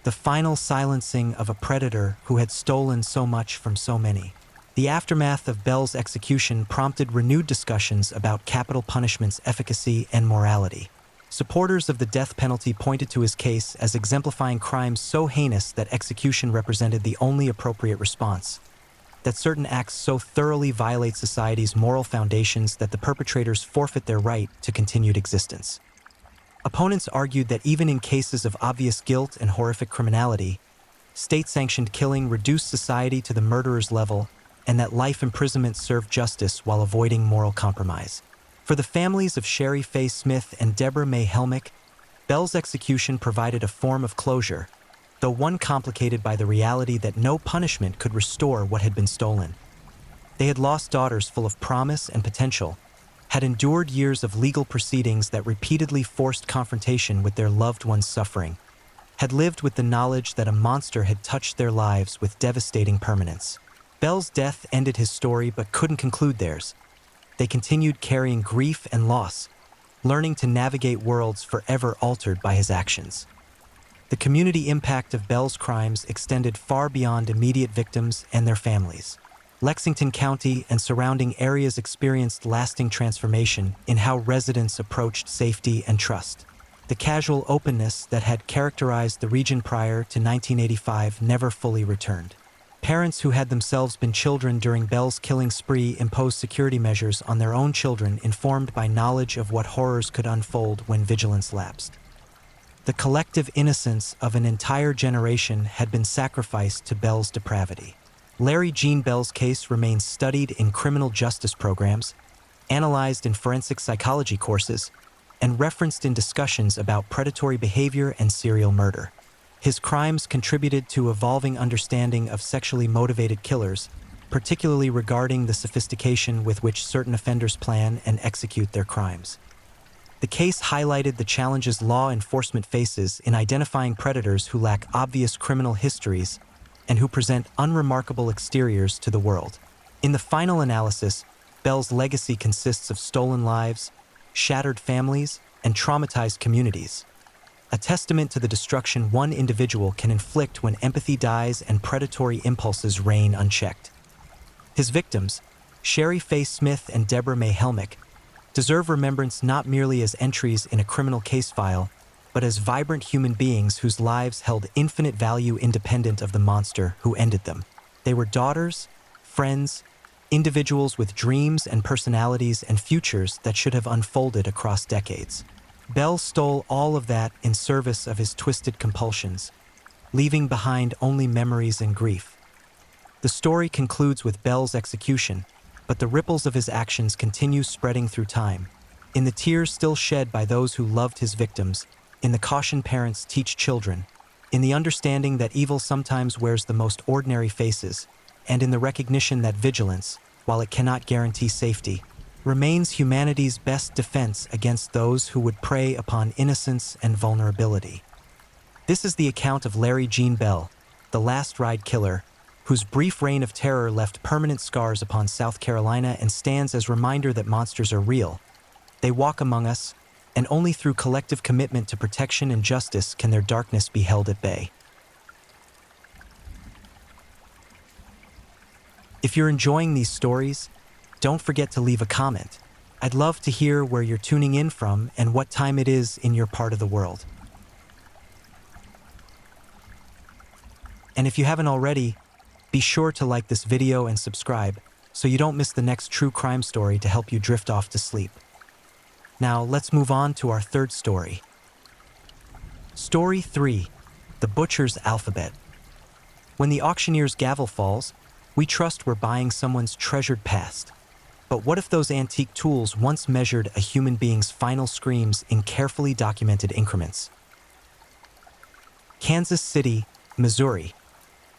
The final silencing of a predator who had stolen so much from so many. The aftermath of Bell's execution prompted renewed discussions about capital punishment's efficacy and morality. Supporters of the death penalty pointed to his case as exemplifying crimes so heinous that execution represented the only appropriate response, that certain acts so thoroughly violate society's moral foundations that the perpetrators forfeit their right to continued existence. Opponents argued that even in cases of obvious guilt and horrific criminality, state-sanctioned killing reduced society to the murderer's level and that life imprisonment served justice while avoiding moral compromise. For the families of Sherry Faye Smith and Deborah May Helmick, Bell's execution provided a form of closure, though one complicated by the reality that no punishment could restore what had been stolen. They had lost daughters full of promise and potential, had endured years of legal proceedings that repeatedly forced confrontation with their loved ones' suffering, had lived with the knowledge that a monster had touched their lives with devastating permanence. Bell's death ended his story but couldn't conclude theirs. They continued carrying grief and loss, learning to navigate worlds forever altered by his actions. The community impact of Bell's crimes extended far beyond immediate victims and their families. Lexington County and surrounding areas experienced lasting transformation in how residents approached safety and trust. The casual openness that had characterized the region prior to 1985 never fully returned. Parents who had themselves been children during Bell's killing spree imposed security measures on their own children, informed by knowledge of what horrors could unfold when vigilance lapsed. The collective innocence of an entire generation had been sacrificed to Bell's depravity. Larry Jean Bell's case remains studied in criminal justice programs, analyzed in forensic psychology courses, and referenced in discussions about predatory behavior and serial murder. His crimes contributed to evolving understanding of sexually motivated killers, particularly regarding the sophistication with which certain offenders plan and execute their crimes. The case highlighted the challenges law enforcement faces in identifying predators who lack obvious criminal histories and who present unremarkable exteriors to the world. In the final analysis, Bell's legacy consists of stolen lives, shattered families, and traumatized communities, a testament to the destruction one individual can inflict when empathy dies and predatory impulses reign unchecked. His victims, Sherry Faye Smith and Deborah May Helmick, deserve remembrance not merely as entries in a criminal case file, but as vibrant human beings whose lives held infinite value independent of the monster who ended them. They were daughters, friends, individuals with dreams and personalities and futures that should have unfolded across decades. Bell stole all of that in service of his twisted compulsions, leaving behind only memories and grief. The story concludes with Bell's execution, but the ripples of his actions continue spreading through time. In the tears still shed by those who loved his victims, in the caution parents teach children, in the understanding that evil sometimes wears the most ordinary faces, and in the recognition that vigilance, while it cannot guarantee safety, remains humanity's best defense against those who would prey upon innocence and vulnerability. This is the account of Larry Jean Bell, the last ride killer, whose brief reign of terror left permanent scars upon South Carolina and stands as a reminder that monsters are real. They walk among us, and only through collective commitment to protection and justice can their darkness be held at bay. If you're enjoying these stories, don't forget to leave a comment. I'd love to hear where you're tuning in from and what time it is in your part of the world. And if you haven't already, be sure to like this video and subscribe so you don't miss the next true crime story to help you drift off to sleep. Now, let's move on to our third story. Story 3, The Butcher's Alphabet. When the auctioneer's gavel falls, we trust we're buying someone's treasured past. But what if those antique tools once measured a human being's final screams in carefully documented increments? Kansas City, Missouri,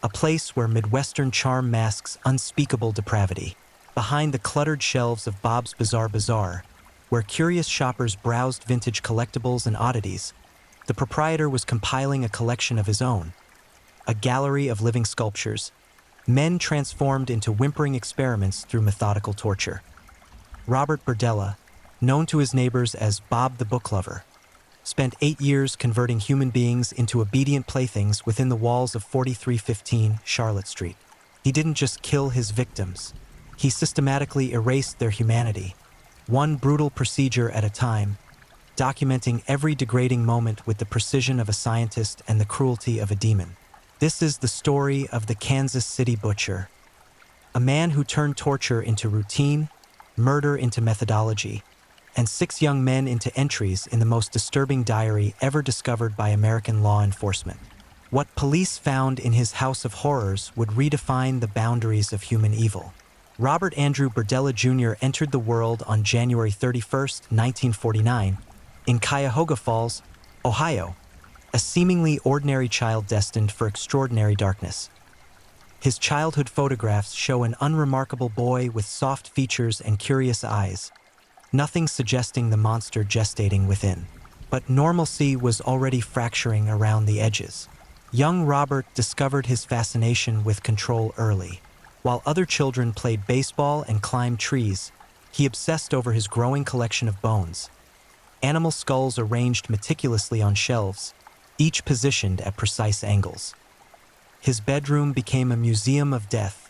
a place where Midwestern charm masks unspeakable depravity. Behind the cluttered shelves of Bob's Bizarre Bazaar, where curious shoppers browsed vintage collectibles and oddities, the proprietor was compiling a collection of his own, a gallery of living sculptures, men transformed into whimpering experiments through methodical torture. Robert Berdella, known to his neighbors as Bob the Book Lover, spent 8 years converting human beings into obedient playthings within the walls of 4315 Charlotte Street. He didn't just kill his victims, he systematically erased their humanity, one brutal procedure at a time, documenting every degrading moment with the precision of a scientist and the cruelty of a demon. This is the story of the Kansas City Butcher, a man who turned torture into routine, murder into methodology, and 6 young men into entries in the most disturbing diary ever discovered by American law enforcement. What police found in his house of horrors would redefine the boundaries of human evil. Robert Andrew Berdella Jr. entered the world on January 31, 1949, in Cuyahoga Falls, Ohio, a seemingly ordinary child destined for extraordinary darkness. His childhood photographs show an unremarkable boy with soft features and curious eyes, nothing suggesting the monster gestating within. But normalcy was already fracturing around the edges. Young Robert discovered his fascination with control early. While other children played baseball and climbed trees, he obsessed over his growing collection of bones. Animal skulls arranged meticulously on shelves, each positioned at precise angles. His bedroom became a museum of death,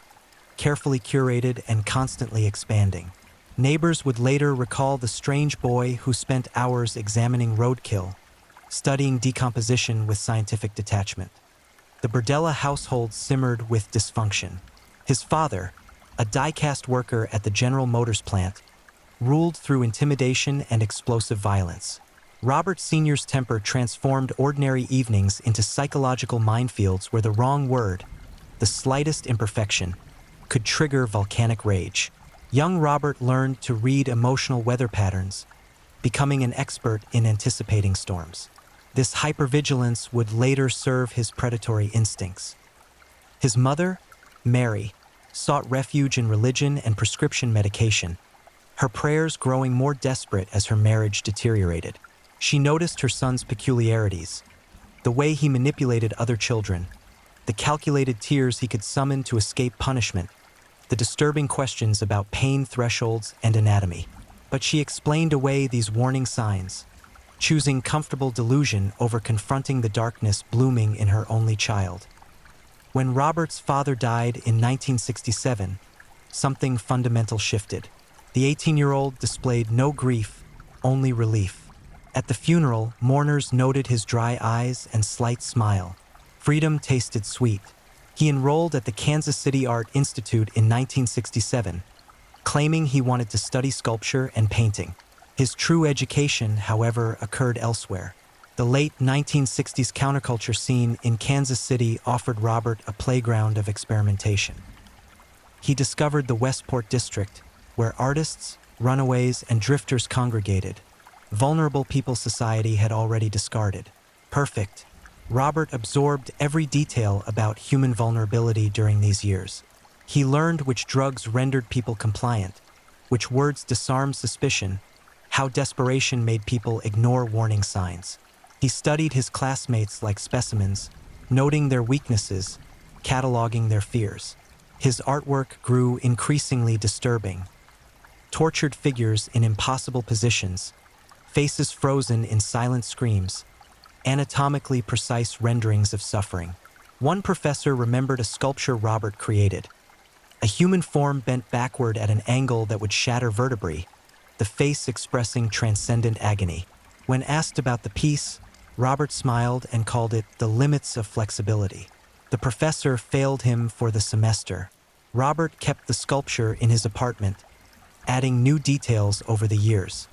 carefully curated and constantly expanding. Neighbors would later recall the strange boy who spent hours examining roadkill, studying decomposition with scientific detachment. The Burdella household simmered with dysfunction. His father, a die-cast worker at the General Motors plant, ruled through intimidation and explosive violence. Robert Sr.'s temper transformed ordinary evenings into psychological minefields where the wrong word, the slightest imperfection, could trigger volcanic rage. Young Robert learned to read emotional weather patterns, becoming an expert in anticipating storms. This hypervigilance would later serve his predatory instincts. His mother, Mary, sought refuge in religion and prescription medication, her prayers growing more desperate as her marriage deteriorated. She noticed her son's peculiarities, the way he manipulated other children, the calculated tears he could summon to escape punishment, the disturbing questions about pain thresholds and anatomy. But she explained away these warning signs, choosing comfortable delusion over confronting the darkness blooming in her only child. When Robert's father died in 1967, something fundamental shifted. The 18-year-old displayed no grief, only relief. At the funeral, mourners noted his dry eyes and slight smile. Freedom tasted sweet. He enrolled at the Kansas City Art Institute in 1967, claiming he wanted to study sculpture and painting. His true education, however, occurred elsewhere. The late 1960s counterculture scene in Kansas City offered Robert a playground of experimentation. He discovered the Westport district, where artists, runaways, and drifters congregated. Vulnerable people society had already discarded. Perfect. Robert absorbed every detail about human vulnerability during these years. He learned which drugs rendered people compliant, which words disarmed suspicion, how desperation made people ignore warning signs. He studied his classmates like specimens, noting their weaknesses, cataloging their fears. His artwork grew increasingly disturbing. Tortured figures in impossible positions, faces frozen in silent screams, anatomically precise renderings of suffering. One professor remembered a sculpture Robert created, a human form bent backward at an angle that would shatter vertebrae, the face expressing transcendent agony. When asked about the piece, Robert smiled and called it the limits of flexibility. The professor failed him for the semester. Robert kept the sculpture in his apartment, adding new details over the years.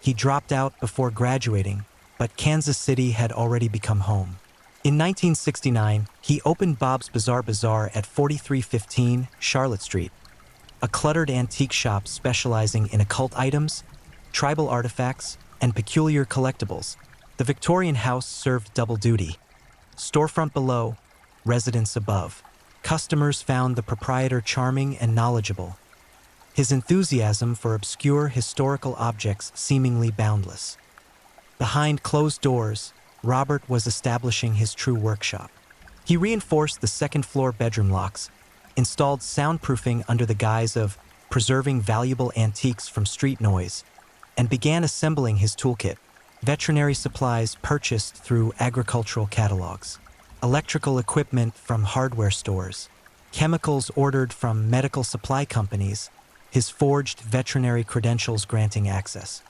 He dropped out before graduating, but Kansas City had already become home. In 1969, he opened Bob's Bizarre Bazaar at 4315 Charlotte Street, a cluttered antique shop specializing in occult items, tribal artifacts, and peculiar collectibles. The Victorian house served double duty. Storefront below, residence above. Customers found the proprietor charming and knowledgeable, his enthusiasm for obscure historical objects seemingly boundless. Behind closed doors, Robert was establishing his true workshop. He reinforced the second-floor bedroom locks, installed soundproofing under the guise of preserving valuable antiques from street noise, and began assembling his toolkit, veterinary supplies purchased through agricultural catalogs, electrical equipment from hardware stores, chemicals ordered from medical supply companies, his forged veterinary credentials granting access.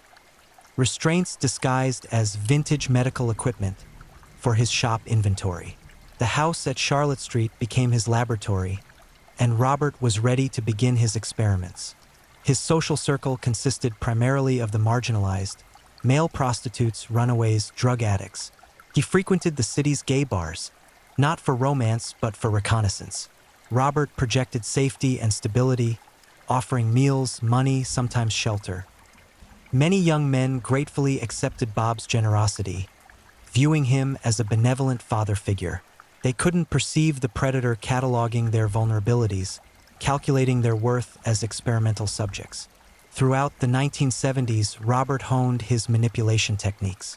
Restraints disguised as vintage medical equipment for his shop inventory. The house at Charlotte Street became his laboratory, and Robert was ready to begin his experiments. His social circle consisted primarily of the marginalized, male prostitutes, runaways, drug addicts. He frequented the city's gay bars, not for romance but for reconnaissance. Robert projected safety and stability, offering meals, money, sometimes shelter. Many young men gratefully accepted Bob's generosity, viewing him as a benevolent father figure. They couldn't perceive the predator cataloging their vulnerabilities, calculating their worth as experimental subjects. Throughout the 1970s, Robert honed his manipulation techniques.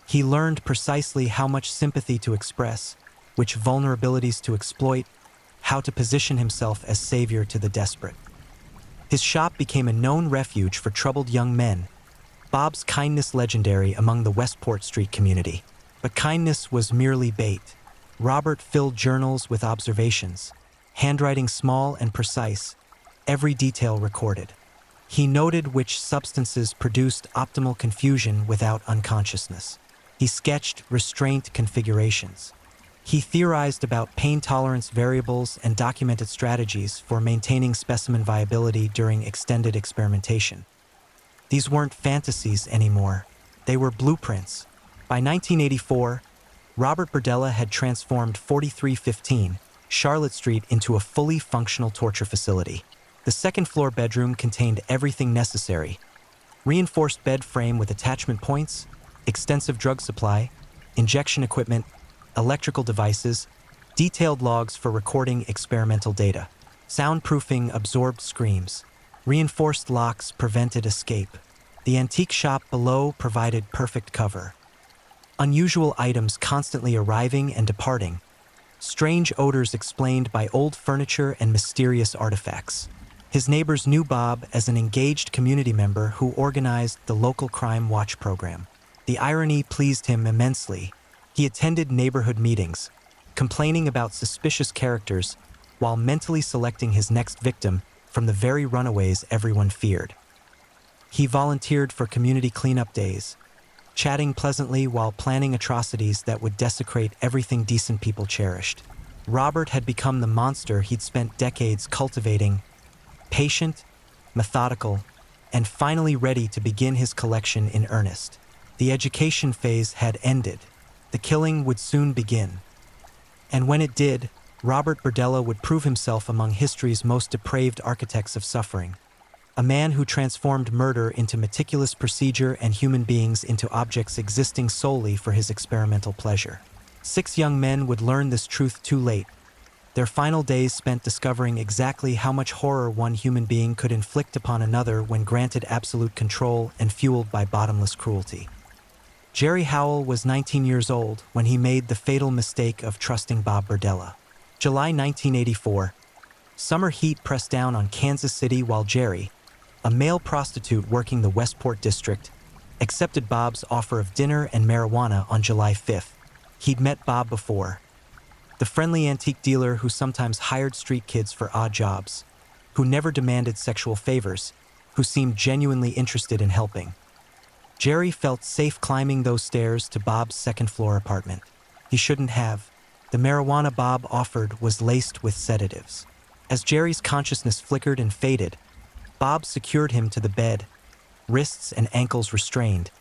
He learned precisely how much sympathy to express, which vulnerabilities to exploit, how to position himself as savior to the desperate. His shop became a known refuge for troubled young men, Bob's kindness legendary among the Westport Street community. But kindness was merely bait. Robert filled journals with observations, handwriting small and precise, every detail recorded. He noted which substances produced optimal confusion without unconsciousness. He sketched restraint configurations. He theorized about pain tolerance variables and documented strategies for maintaining specimen viability during extended experimentation. These weren't fantasies anymore. They were blueprints. By 1984, Robert Berdella had transformed 4315 Charlotte Street into a fully functional torture facility. The second-floor bedroom contained everything necessary: reinforced bed frame with attachment points, extensive drug supply, injection equipment, electrical devices, detailed logs for recording experimental data. Soundproofing absorbed screams. Reinforced locks prevented escape. The antique shop below provided perfect cover. Unusual items constantly arriving and departing. Strange odors explained by old furniture and mysterious artifacts. His neighbors knew Bob as an engaged community member who organized the local crime watch program. The irony pleased him immensely. He attended neighborhood meetings, complaining about suspicious characters while mentally selecting his next victim from the very runaways everyone feared. He volunteered for community cleanup days, chatting pleasantly while planning atrocities that would desecrate everything decent people cherished. Robert had become the monster he'd spent decades cultivating, patient, methodical, and finally ready to begin his collection in earnest. The education phase had ended. The killing would soon begin. And when it did, Robert Berdella would prove himself among history's most depraved architects of suffering. A man who transformed murder into meticulous procedure and human beings into objects existing solely for his experimental pleasure. 6 young men would learn this truth too late. Their final days spent discovering exactly how much horror one human being could inflict upon another when granted absolute control and fueled by bottomless cruelty. Jerry Howell was 19 years old when he made the fatal mistake of trusting Bob Berdella. July 1984. Summer heat pressed down on Kansas City while Jerry, a male prostitute working the Westport district, accepted Bob's offer of dinner and marijuana on July 5th. He'd met Bob before. The friendly antique dealer who sometimes hired street kids for odd jobs, who never demanded sexual favors, who seemed genuinely interested in helping. Jerry felt safe climbing those stairs to Bob's second-floor apartment. He shouldn't have. The marijuana Bob offered was laced with sedatives. As Jerry's consciousness flickered and faded, Bob secured him to the bed, wrists and ankles restrained,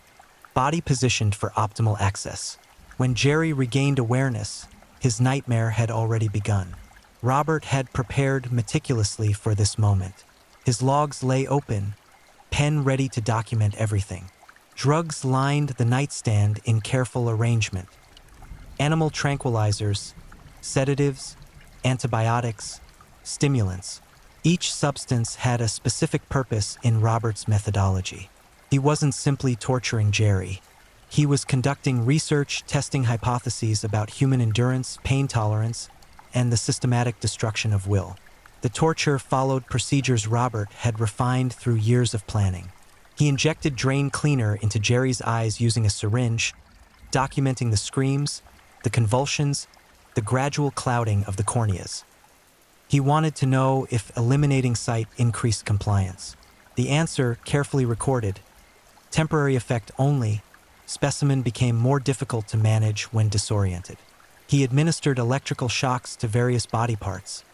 body positioned for optimal access. When Jerry regained awareness, his nightmare had already begun. Robert had prepared meticulously for this moment. His logs lay open, pen ready to document everything. Drugs lined the nightstand in careful arrangement. Animal tranquilizers, sedatives, antibiotics, stimulants. Each substance had a specific purpose in Robert's methodology. He wasn't simply torturing Jerry. He was conducting research, testing hypotheses about human endurance, pain tolerance, and the systematic destruction of will. The torture followed procedures Robert had refined through years of planning. He injected drain cleaner into Jerry's eyes using a syringe, documenting the screams, the convulsions, the gradual clouding of the corneas. He wanted to know if eliminating sight increased compliance. The answer, carefully recorded: temporary effect only. Specimen became more difficult to manage when disoriented. He administered electrical shocks to various body parts,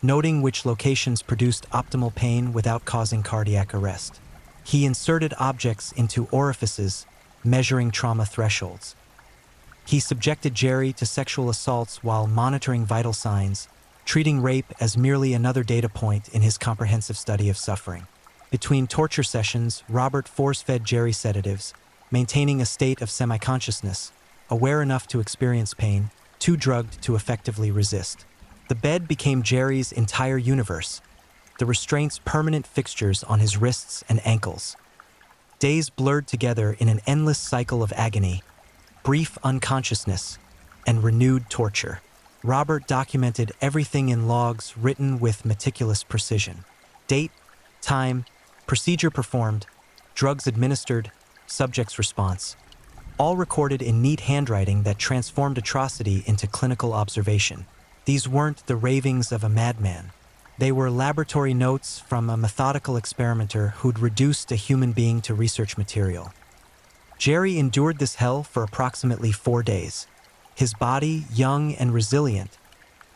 noting which locations produced optimal pain without causing cardiac arrest. He inserted objects into orifices, measuring trauma thresholds. He subjected Jerry to sexual assaults while monitoring vital signs, treating rape as merely another data point in his comprehensive study of suffering. Between torture sessions, Robert force-fed Jerry sedatives, maintaining a state of semi-consciousness, aware enough to experience pain, too drugged to effectively resist. The bed became Jerry's entire universe, the restraints permanent fixtures on his wrists and ankles. Days blurred together in an endless cycle of agony, brief unconsciousness, and renewed torture. Robert documented everything in logs written with meticulous precision. Date, time, procedure performed, drugs administered, subject's response. All recorded in neat handwriting that transformed atrocity into clinical observation. These weren't the ravings of a madman. They were laboratory notes from a methodical experimenter who'd reduced a human being to research material. Jerry endured this hell for approximately 4 days. His body, young and resilient,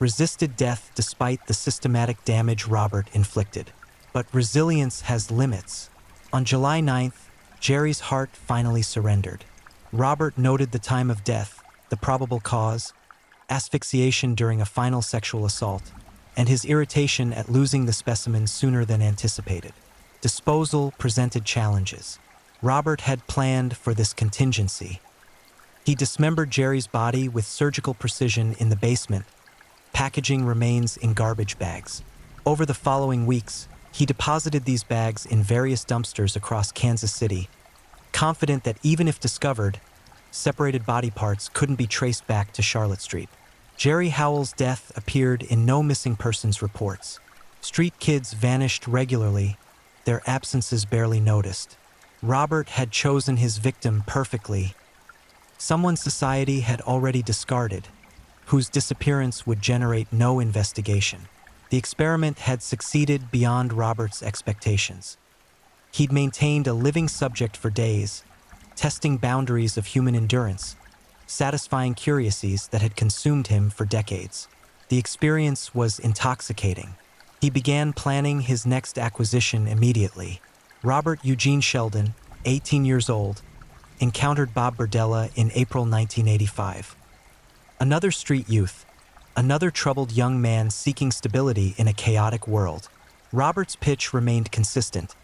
resisted death despite the systematic damage Robert inflicted. But resilience has limits. On July 9th, Jerry's heart finally surrendered. Robert noted the time of death, the probable cause, asphyxiation during a final sexual assault, and his irritation at losing the specimen sooner than anticipated. Disposal presented challenges. Robert had planned for this contingency. He dismembered Jerry's body with surgical precision in the basement, packaging remains in garbage bags. Over the following weeks, he deposited these bags in various dumpsters across Kansas City, confident that even if discovered, separated body parts couldn't be traced back to Charlotte Street. Jerry Howell's death appeared in no missing persons reports. Street kids vanished regularly, their absences barely noticed. Robert had chosen his victim perfectly, someone society had already discarded, whose disappearance would generate no investigation. The experiment had succeeded beyond Robert's expectations. He'd maintained a living subject for days, testing boundaries of human endurance, satisfying curiosities that had consumed him for decades. The experience was intoxicating. He began planning his next acquisition immediately. Robert Eugene Sheldon, 18 years old, encountered Bob Berdella in April 1985. Another street youth, another troubled young man seeking stability in a chaotic world. Robert's pitch remained consistent.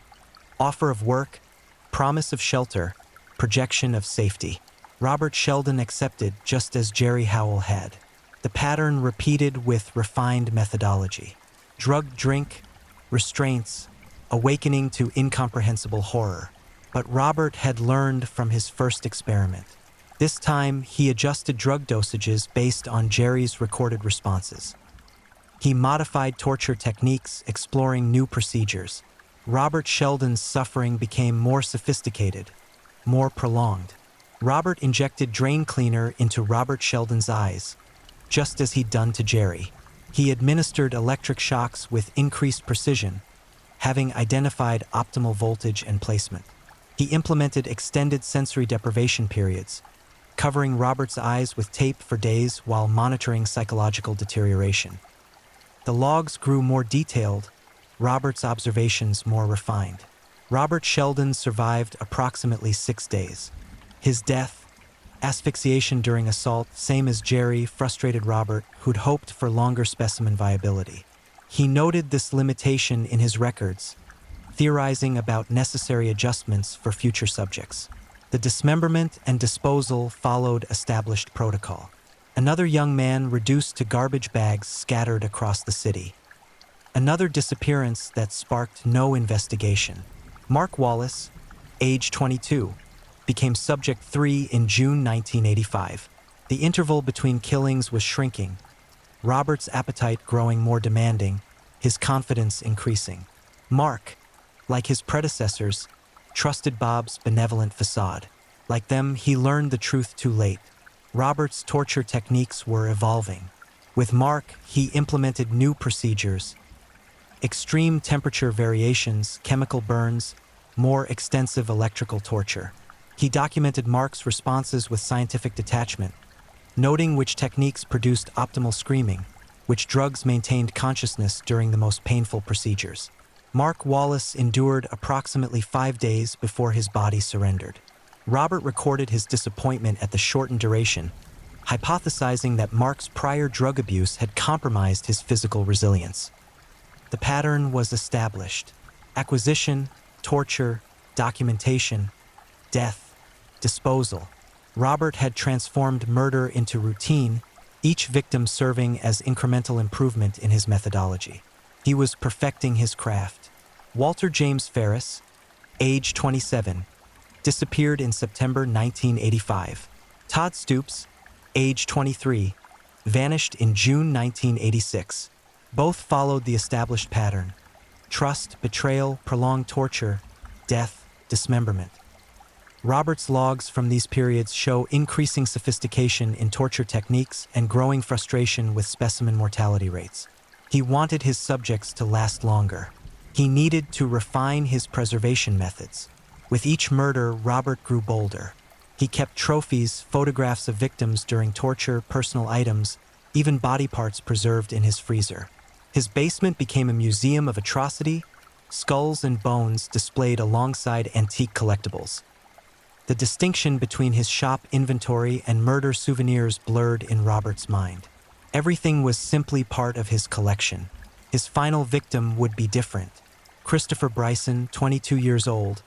Offer of work, promise of shelter, projection of safety. Robert Sheldon accepted just as Jerry Howell had. The pattern repeated with refined methodology. Drugged drink, restraints, awakening to incomprehensible horror. But Robert had learned from his first experiment. This time, he adjusted drug dosages based on Jerry's recorded responses. He modified torture techniques, exploring new procedures. Robert Sheldon's suffering became more sophisticated, more prolonged. Robert injected drain cleaner into Robert Sheldon's eyes, just as he'd done to Jerry. He administered electric shocks with increased precision, having identified optimal voltage and placement. He implemented extended sensory deprivation periods, covering Robert's eyes with tape for days while monitoring psychological deterioration. The logs grew more detailed, Robert's observations more refined. Robert Sheldon survived approximately 6 days. His death, asphyxiation during assault, same as Jerry, frustrated Robert, who'd hoped for longer specimen viability. He noted this limitation in his records, theorizing about necessary adjustments for future subjects. The dismemberment and disposal followed established protocol. Another young man reduced to garbage bags scattered across the city. Another disappearance that sparked no investigation. Mark Wallace, age 22, became Subject 3 in June 1985. The interval between killings was shrinking, Robert's appetite growing more demanding, his confidence increasing. Mark, like his predecessors, trusted Bob's benevolent facade. Like them, he learned the truth too late. Robert's torture techniques were evolving. With Mark, he implemented new procedures. Extreme temperature variations, chemical burns, more extensive electrical torture. He documented Mark's responses with scientific detachment, noting which techniques produced optimal screaming, which drugs maintained consciousness during the most painful procedures. Mark Wallace endured approximately 5 days before his body surrendered. Robert recorded his disappointment at the shortened duration, hypothesizing that Mark's prior drug abuse had compromised his physical resilience. The pattern was established: acquisition, torture, documentation, death, disposal. Robert had transformed murder into routine, each victim serving as incremental improvement in his methodology. He was perfecting his craft. Walter James Ferris, age 27, disappeared in September 1985. Todd Stoops, age 23, vanished in June 1986. Both followed the established pattern: trust, betrayal, prolonged torture, death, dismemberment. Robert's logs from these periods show increasing sophistication in torture techniques and growing frustration with specimen mortality rates. He wanted his subjects to last longer. He needed to refine his preservation methods. With each murder, Robert grew bolder. He kept trophies, photographs of victims during torture, personal items, even body parts preserved in his freezer. His basement became a museum of atrocity, skulls and bones displayed alongside antique collectibles. The distinction between his shop inventory and murder souvenirs blurred in Robert's mind. Everything was simply part of his collection. His final victim would be different. Christopher Bryson, 22 years old,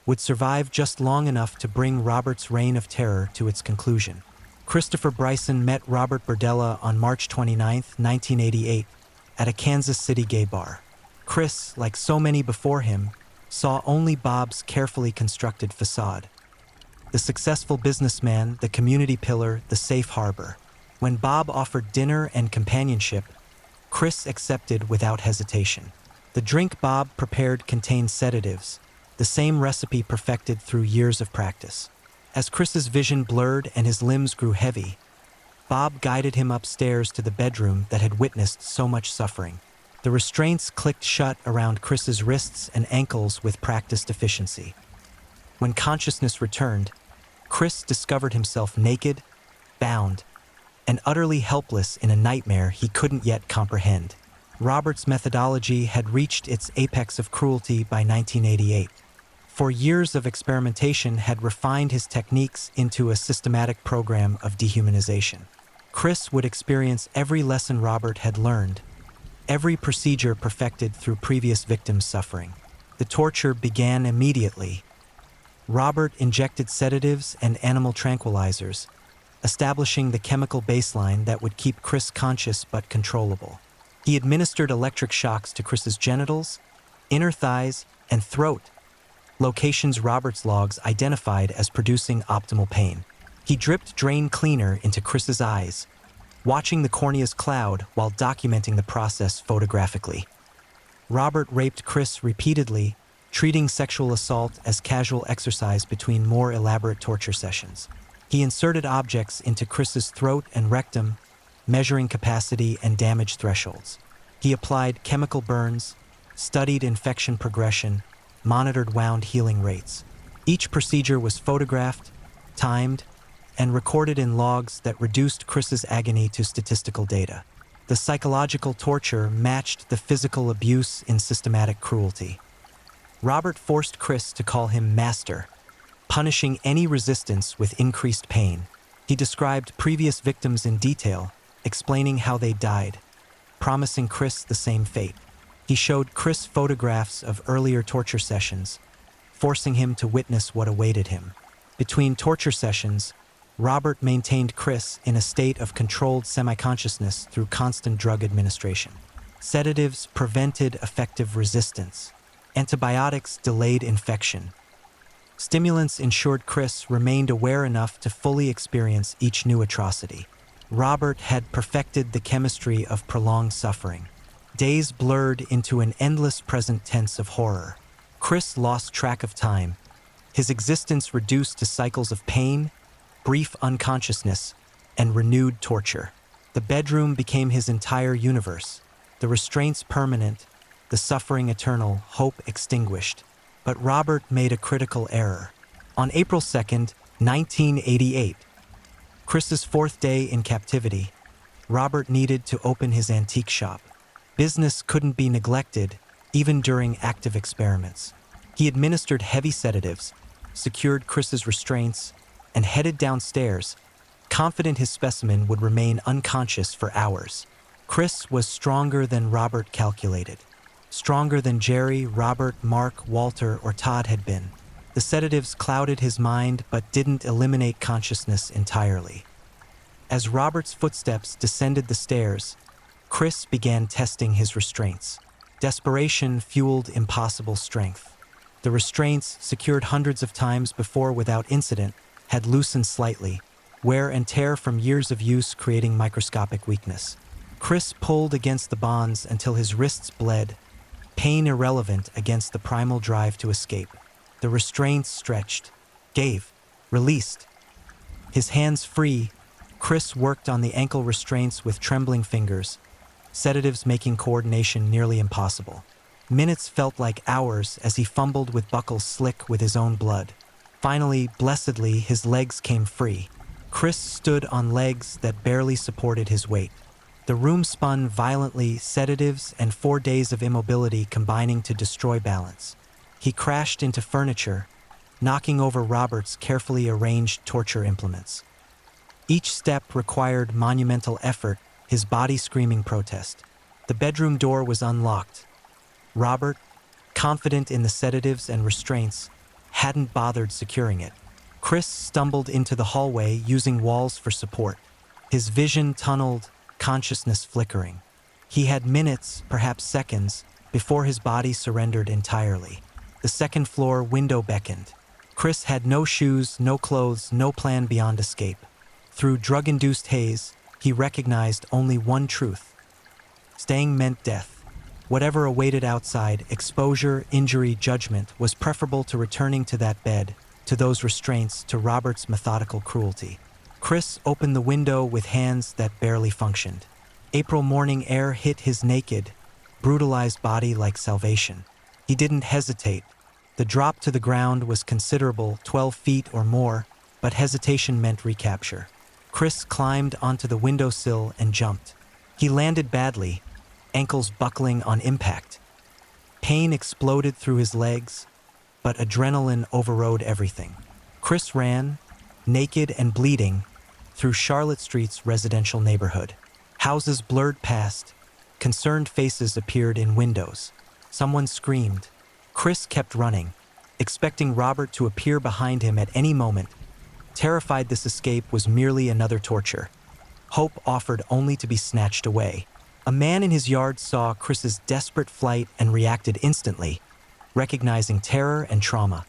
would survive just long enough to bring Robert's reign of terror to its conclusion. Christopher Bryson met Robert Berdella on March 29, 1988, at a Kansas City gay bar. Chris, like so many before him, saw only Bob's carefully constructed facade. The successful businessman, the community pillar, the safe harbor. When Bob offered dinner and companionship, Chris accepted without hesitation. The drink Bob prepared contained sedatives, the same recipe perfected through years of practice. As Chris's vision blurred and his limbs grew heavy, Bob guided him upstairs to the bedroom that had witnessed so much suffering. The restraints clicked shut around Chris's wrists and ankles with practiced efficiency. When consciousness returned, Chris discovered himself naked, bound, and utterly helpless in a nightmare he couldn't yet comprehend. Robert's methodology had reached its apex of cruelty by 1988. For years of experimentation had refined his techniques into a systematic program of dehumanization. Chris would experience every lesson Robert had learned, every procedure perfected through previous victims' suffering. The torture began immediately. Robert injected sedatives and animal tranquilizers, establishing the chemical baseline that would keep Chris conscious but controllable. He administered electric shocks to Chris's genitals, inner thighs, and throat, locations Robert's logs identified as producing optimal pain. He dripped drain cleaner into Chris's eyes, watching the cornea's cloud while documenting the process photographically. Robert raped Chris repeatedly, treating sexual assault as casual exercise between more elaborate torture sessions. He inserted objects into Chris's throat and rectum, measuring capacity and damage thresholds. He applied chemical burns, studied infection progression, monitored wound healing rates. Each procedure was photographed, timed, and recorded in logs that reduced Chris's agony to statistical data. The psychological torture matched the physical abuse in systematic cruelty. Robert forced Chris to call him master, punishing any resistance with increased pain. He described previous victims in detail, explaining how they died, promising Chris the same fate. He showed Chris photographs of earlier torture sessions, forcing him to witness what awaited him. Between torture sessions, Robert maintained Chris in a state of controlled semi-consciousness through constant drug administration. Sedatives prevented effective resistance. Antibiotics delayed infection. Stimulants ensured Chris remained aware enough to fully experience each new atrocity. Robert had perfected the chemistry of prolonged suffering. Days blurred into an endless present tense of horror. Chris lost track of time, his existence reduced to cycles of pain, brief unconsciousness, and renewed torture. The bedroom became his entire universe, the restraints permanent, the suffering eternal, hope extinguished. But Robert made a critical error. On April 2nd, 1988, Chris's fourth day in captivity, Robert needed to open his antique shop. Business couldn't be neglected, even during active experiments. He administered heavy sedatives, secured Chris's restraints, and headed downstairs, confident his specimen would remain unconscious for hours. Chris was stronger than Robert calculated. Stronger than Jerry, Robert, Mark, Walter, or Todd had been. The sedatives clouded his mind but didn't eliminate consciousness entirely. As Robert's footsteps descended the stairs, Chris began testing his restraints. Desperation fueled impossible strength. The restraints, secured hundreds of times before without incident, had loosened slightly, wear and tear from years of use creating microscopic weakness. Chris pulled against the bonds until his wrists bled, pain irrelevant against the primal drive to escape. The restraints stretched, gave, released. His hands free, Chris worked on the ankle restraints with trembling fingers, sedatives making coordination nearly impossible. Minutes felt like hours as he fumbled with buckles slick with his own blood. Finally, blessedly, his legs came free. Chris stood on legs that barely supported his weight. The room spun violently, sedatives and 4 days of immobility combining to destroy balance. He crashed into furniture, knocking over Robert's carefully arranged torture implements. Each step required monumental effort, his body screaming protest. The bedroom door was unlocked. Robert, confident in the sedatives and restraints, hadn't bothered securing it. Chris stumbled into the hallway using walls for support. His vision tunneled, consciousness flickering. He had minutes, perhaps seconds, before his body surrendered entirely. The second floor window beckoned. Chris had no shoes, no clothes, no plan beyond escape. Through drug-induced haze, he recognized only one truth. Staying meant death. Whatever awaited outside, exposure, injury, judgment, was preferable to returning to that bed, to those restraints, to Robert's methodical cruelty. Chris opened the window with hands that barely functioned. April morning air hit his naked, brutalized body like salvation. He didn't hesitate. The drop to the ground was considerable, 12 feet or more, but hesitation meant recapture. Chris climbed onto the windowsill and jumped. He landed badly, ankles buckling on impact. Pain exploded through his legs, but adrenaline overrode everything. Chris ran, naked and bleeding, through Charlotte Street's residential neighborhood. Houses blurred past, concerned faces appeared in windows. Someone screamed. Chris kept running, expecting Robert to appear behind him at any moment, terrified this escape was merely another torture. Hope offered only to be snatched away. A man in his yard saw Chris's desperate flight and reacted instantly, recognizing terror and trauma.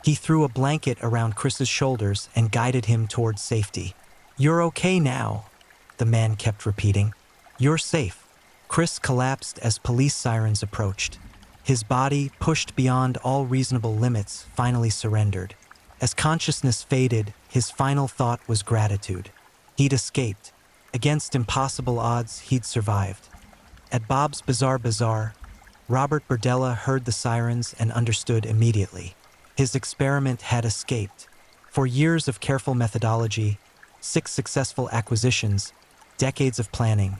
He threw a blanket around Chris's shoulders and guided him towards safety. "You're okay now," the man kept repeating. "You're safe." Chris collapsed as police sirens approached. His body, pushed beyond all reasonable limits, finally surrendered. As consciousness faded, his final thought was gratitude. He'd escaped. Against impossible odds, he'd survived. At Bob's Bizarre Bazaar, Robert Berdella heard the sirens and understood immediately. His experiment had escaped. For years of careful methodology, 6 successful acquisitions, decades of planning,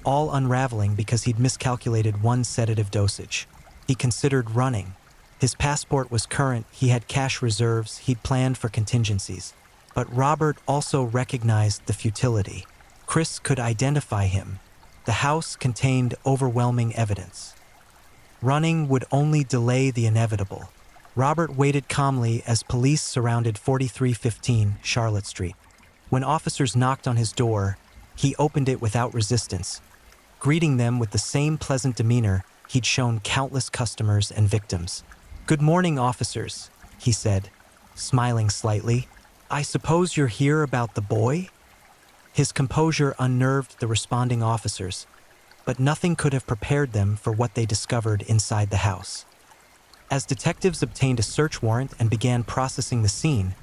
all unraveling because he'd miscalculated one sedative dosage. He considered running. His passport was current, he had cash reserves, he'd planned for contingencies. But Robert also recognized the futility. Chris could identify him. The house contained overwhelming evidence. Running would only delay the inevitable. Robert waited calmly as police surrounded 4315 Charlotte Street. When officers knocked on his door, he opened it without resistance, greeting them with the same pleasant demeanor he'd shown countless customers and victims. "Good morning, officers," he said, smiling slightly. "I suppose you're here about the boy?" His composure unnerved the responding officers, but nothing could have prepared them for what they discovered inside the house. As detectives obtained a search warrant and began processing the scene,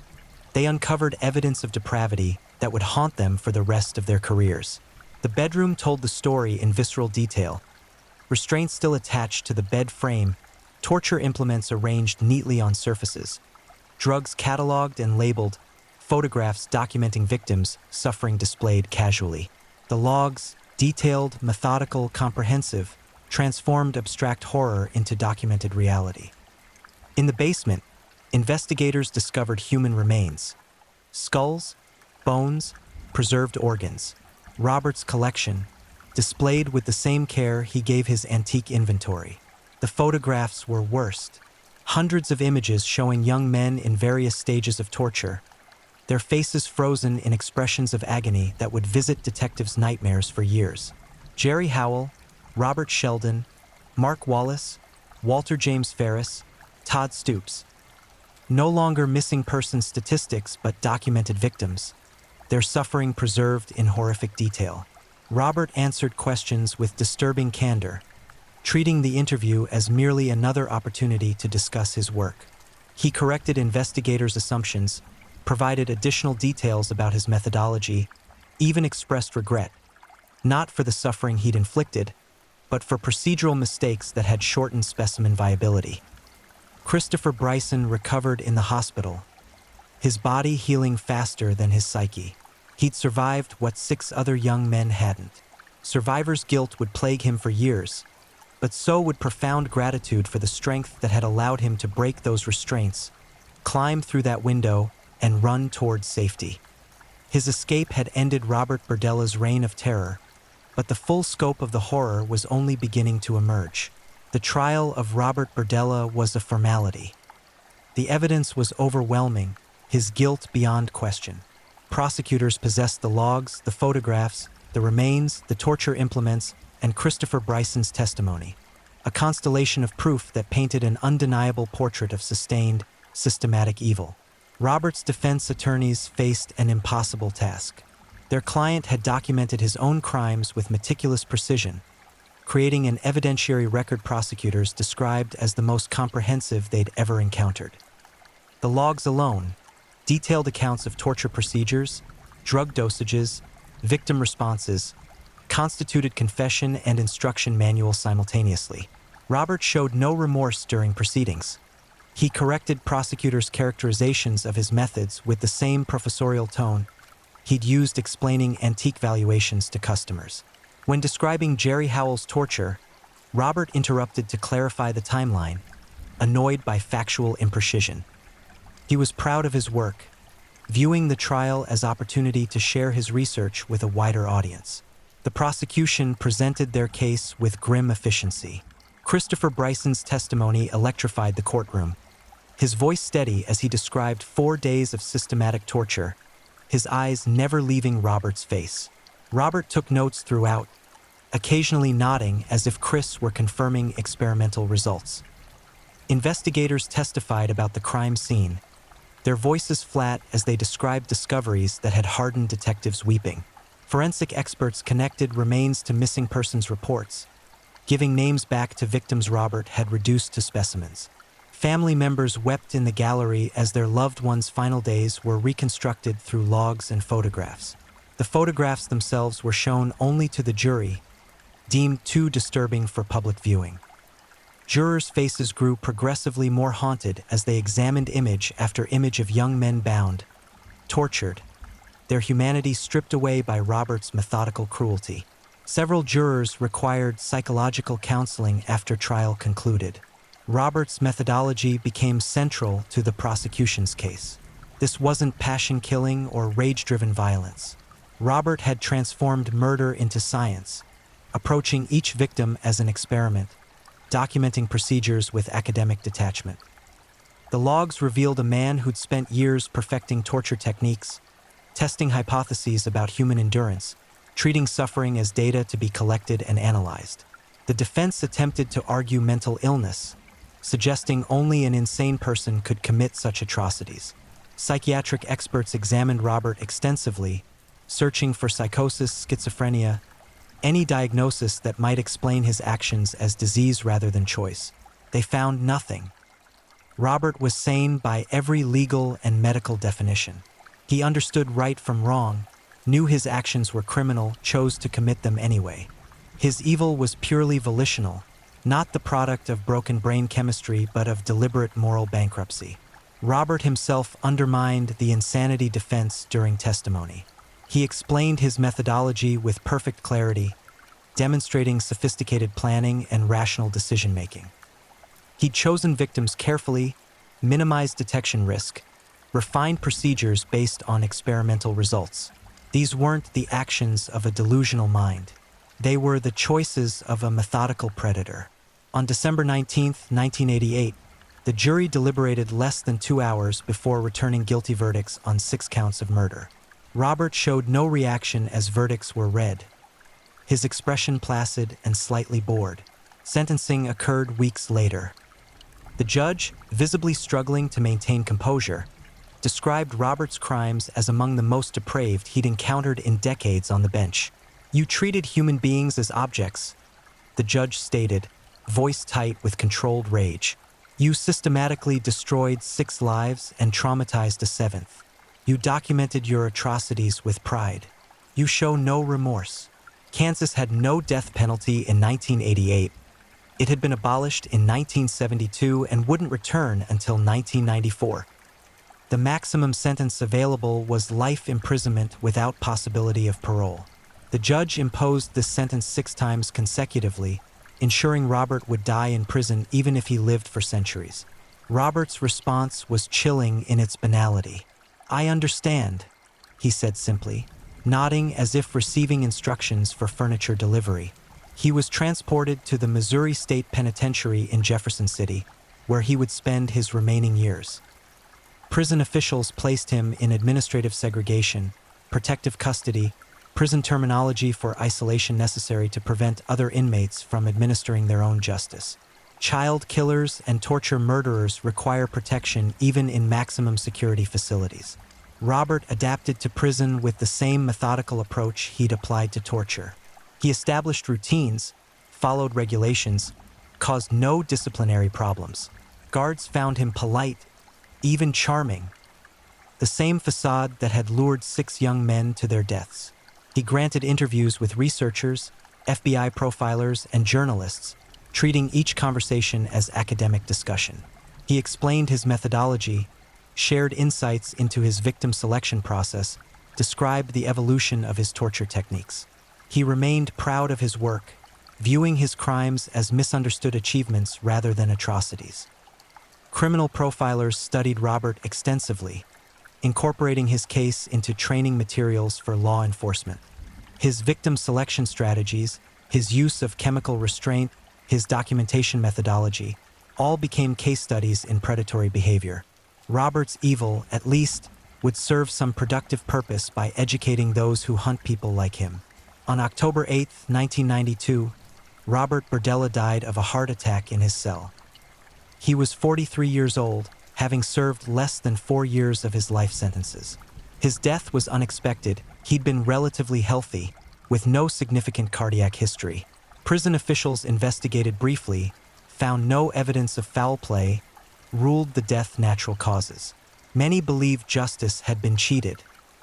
they uncovered evidence of depravity that would haunt them for the rest of their careers. The bedroom told the story in visceral detail. Restraints still attached to the bed frame, torture implements arranged neatly on surfaces, drugs cataloged and labeled, photographs documenting victims suffering displayed casually. The logs, detailed, methodical, comprehensive, transformed abstract horror into documented reality. In the basement, investigators discovered human remains. Skulls, bones, preserved organs. Robert's collection, displayed with the same care he gave his antique inventory. The photographs were worst. Hundreds of images showing young men in various stages of torture, their faces frozen in expressions of agony that would visit detectives' nightmares for years. Jerry Howell, Robert Sheldon, Mark Wallace, Walter James Ferris, Todd Stoops. No longer missing person statistics but documented victims, their suffering preserved in horrific detail. Robert answered questions with disturbing candor, treating the interview as merely another opportunity to discuss his work. He corrected investigators' assumptions, provided additional details about his methodology, even expressed regret, not for the suffering he'd inflicted, but for procedural mistakes that had shortened specimen viability. Christopher Bryson recovered in the hospital, his body healing faster than his psyche. He'd survived what 6 other young men hadn't. Survivor's guilt would plague him for years, but so would profound gratitude for the strength that had allowed him to break those restraints, climb through that window, and run towards safety. His escape had ended Robert Berdella's reign of terror, but the full scope of the horror was only beginning to emerge. The trial of Robert Berdella was a formality. The evidence was overwhelming, his guilt beyond question. Prosecutors possessed the logs, the photographs, the remains, the torture implements, and Christopher Bryson's testimony, a constellation of proof that painted an undeniable portrait of sustained, systematic evil. Robert's defense attorneys faced an impossible task. Their client had documented his own crimes with meticulous precision, creating an evidentiary record prosecutors described as the most comprehensive they'd ever encountered. The logs alone, detailed accounts of torture procedures, drug dosages, victim responses, constituted confession and instruction manuals simultaneously. Robert showed no remorse during proceedings. He corrected prosecutors' characterizations of his methods with the same professorial tone he'd used explaining antique valuations to customers. When describing Jerry Howell's torture, Robert interrupted to clarify the timeline, annoyed by factual imprecision. He was proud of his work, viewing the trial as opportunity to share his research with a wider audience. The prosecution presented their case with grim efficiency. Christopher Bryson's testimony electrified the courtroom, his voice steady as he described 4 days of systematic torture, his eyes never leaving Robert's face. Robert took notes throughout, occasionally nodding as if Chris were confirming experimental results. Investigators testified about the crime scene, their voices flat as they described discoveries that had hardened detectives weeping. Forensic experts connected remains to missing persons reports, giving names back to victims Robert had reduced to specimens. Family members wept in the gallery as their loved ones' final days were reconstructed through logs and photographs. The photographs themselves were shown only to the jury, deemed too disturbing for public viewing. Jurors' faces grew progressively more haunted as they examined image after image of young men bound, tortured, their humanity stripped away by Robert's methodical cruelty. Several jurors required psychological counseling after trial concluded. Robert's methodology became central to the prosecution's case. This wasn't passion-killing or rage-driven violence. Robert had transformed murder into science, approaching each victim as an experiment, documenting procedures with academic detachment. The logs revealed a man who'd spent years perfecting torture techniques, testing hypotheses about human endurance, treating suffering as data to be collected and analyzed. The defense attempted to argue mental illness, suggesting only an insane person could commit such atrocities. Psychiatric experts examined Robert extensively, searching for psychosis, schizophrenia, any diagnosis that might explain his actions as disease rather than choice. They found nothing. Robert was sane by every legal and medical definition. He understood right from wrong, knew his actions were criminal, chose to commit them anyway. His evil was purely volitional, not the product of broken brain chemistry but of deliberate moral bankruptcy. Robert himself undermined the insanity defense during testimony. He explained his methodology with perfect clarity, demonstrating sophisticated planning and rational decision-making. He'd chosen victims carefully, minimized detection risk, refined procedures based on experimental results. These weren't the actions of a delusional mind. They were the choices of a methodical predator. On December 19, 1988, The jury deliberated less than 2 hours before returning guilty verdicts on 6 counts of murder. Robert showed no reaction as verdicts were read, his expression placid and slightly bored. Sentencing occurred weeks later. The judge, visibly struggling to maintain composure, described Robert's crimes as among the most depraved he'd encountered in decades on the bench. "You treated human beings as objects," the judge stated, voice tight with controlled rage. "You systematically destroyed 6 lives and traumatized a 7th. You documented your atrocities with pride. You show no remorse." Kansas had no death penalty in 1988. It had been abolished in 1972 and wouldn't return until 1994. The maximum sentence available was life imprisonment without possibility of parole. The judge imposed this sentence 6 times consecutively, ensuring Robert would die in prison even if he lived for centuries. Robert's response was chilling in its banality. "I understand," he said simply, nodding as if receiving instructions for furniture delivery. He was transported to the Missouri State Penitentiary in Jefferson City, where he would spend his remaining years. Prison officials placed him in administrative segregation, protective custody, prison terminology for isolation necessary to prevent other inmates from administering their own justice. Child killers and torture murderers require protection even in maximum security facilities. Robert adapted to prison with the same methodical approach he'd applied to torture. He established routines, followed regulations, caused no disciplinary problems. Guards found him polite, even charming, the same facade that had lured 6 young men to their deaths. He granted interviews with researchers, FBI profilers, and journalists, treating each conversation as academic discussion. He explained his methodology, shared insights into his victim selection process, described the evolution of his torture techniques. He remained proud of his work, viewing his crimes as misunderstood achievements rather than atrocities. Criminal profilers studied Robert extensively, incorporating his case into training materials for law enforcement. His victim selection strategies, his use of chemical restraint, his documentation methodology, all became case studies in predatory behavior. Robert's evil, at least, would serve some productive purpose by educating those who hunt people like him. On October 8, 1992, Robert Berdella died of a heart attack in his cell. He was 43 years old, having served less than 4 years of his life sentences. His death was unexpected. He'd been relatively healthy, with no significant cardiac history. Prison officials investigated briefly, found no evidence of foul play, ruled the death natural causes. Many believed justice had been cheated.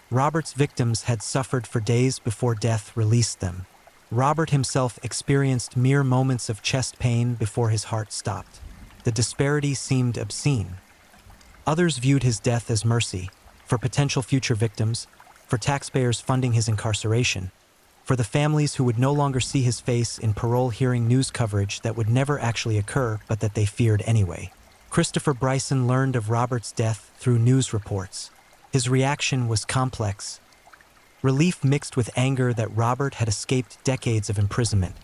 Robert's victims had suffered for days before death released them. Robert himself experienced mere moments of chest pain before his heart stopped. The disparity seemed obscene. Others viewed his death as mercy, for potential future victims, for taxpayers funding his incarceration, for the families who would no longer see his face in parole hearing news coverage that would never actually occur but that they feared anyway. Christopher Bryson learned of Robert's death through news reports. His reaction was complex. Relief mixed with anger that Robert had escaped decades of imprisonment.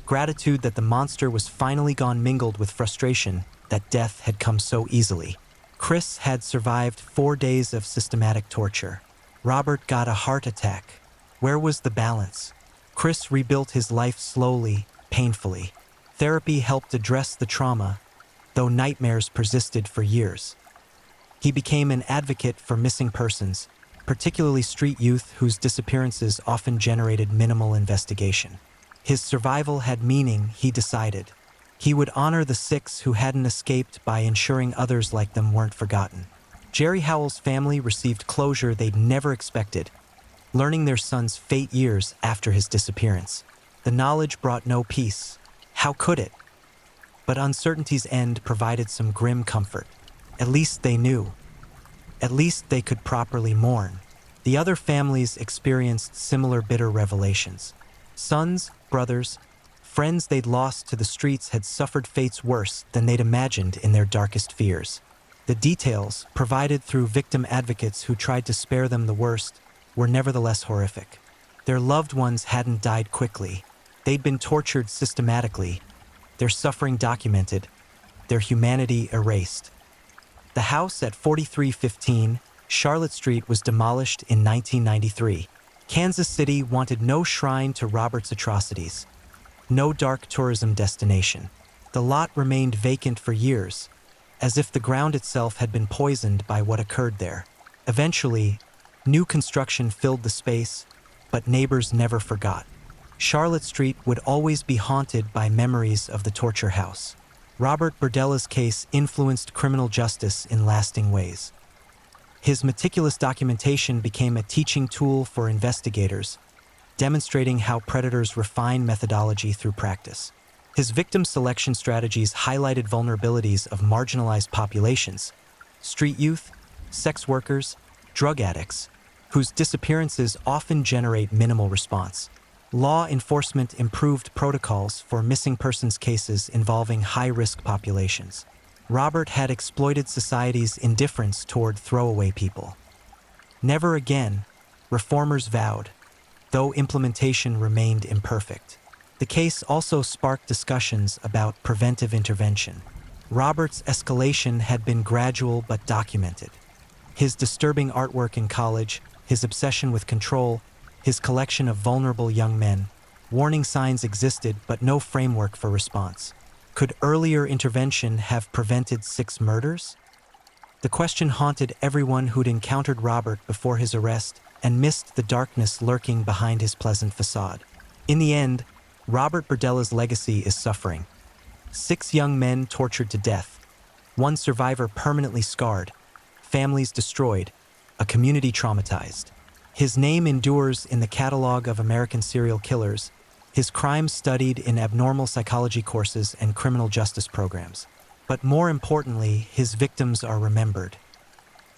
Gratitude that the monster was finally gone mingled with frustration that death had come so easily. Chris had survived 4 days of systematic torture. Robert got a heart attack. Where was the balance? Chris rebuilt his life slowly, painfully. Therapy helped address the trauma, though nightmares persisted for years. He became an advocate for missing persons, particularly street youth whose disappearances often generated minimal investigation. His survival had meaning, he decided. He would honor the 6 who hadn't escaped by ensuring others like them weren't forgotten. Jerry Howell's family received closure they'd never expected, learning their son's fate years after his disappearance. The knowledge brought no peace. How could it? But uncertainty's end provided some grim comfort. At least they knew. At least they could properly mourn. The other families experienced similar bitter revelations. Sons, brothers, friends they'd lost to the streets had suffered fates worse than they'd imagined in their darkest fears. The details, provided through victim advocates who tried to spare them the worst, were nevertheless horrific. Their loved ones hadn't died quickly. They'd been tortured systematically, their suffering documented, their humanity erased. The house at 4315 Charlotte Street was demolished in 1993. Kansas City wanted no shrine to Robert's atrocities, no dark tourism destination. The lot remained vacant for years, as if the ground itself had been poisoned by what occurred there. Eventually, new construction filled the space, but neighbors never forgot. Charlotte Street would always be haunted by memories of the torture house. Robert Berdella's case influenced criminal justice in lasting ways. His meticulous documentation became a teaching tool for investigators, demonstrating how predators refine methodology through practice. His victim selection strategies highlighted vulnerabilities of marginalized populations, street youth, sex workers, drug addicts, whose disappearances often generate minimal response. Law enforcement improved protocols for missing persons cases involving high-risk populations. Robert had exploited society's indifference toward throwaway people. Never again, reformers vowed, though implementation remained imperfect. The case also sparked discussions about preventive intervention. Robert's escalation had been gradual but documented. His disturbing artwork in college, his obsession with control, his collection of vulnerable young men. Warning signs existed, but no framework for response. Could earlier intervention have prevented 6 murders? The question haunted everyone who'd encountered Robert before his arrest and missed the darkness lurking behind his pleasant facade. In the end, Robert Berdella's legacy is suffering. 6 young men tortured to death, 1 survivor permanently scarred, families destroyed, a community traumatized. His name endures in the catalog of American serial killers, his crimes studied in abnormal psychology courses and criminal justice programs. But more importantly, his victims are remembered.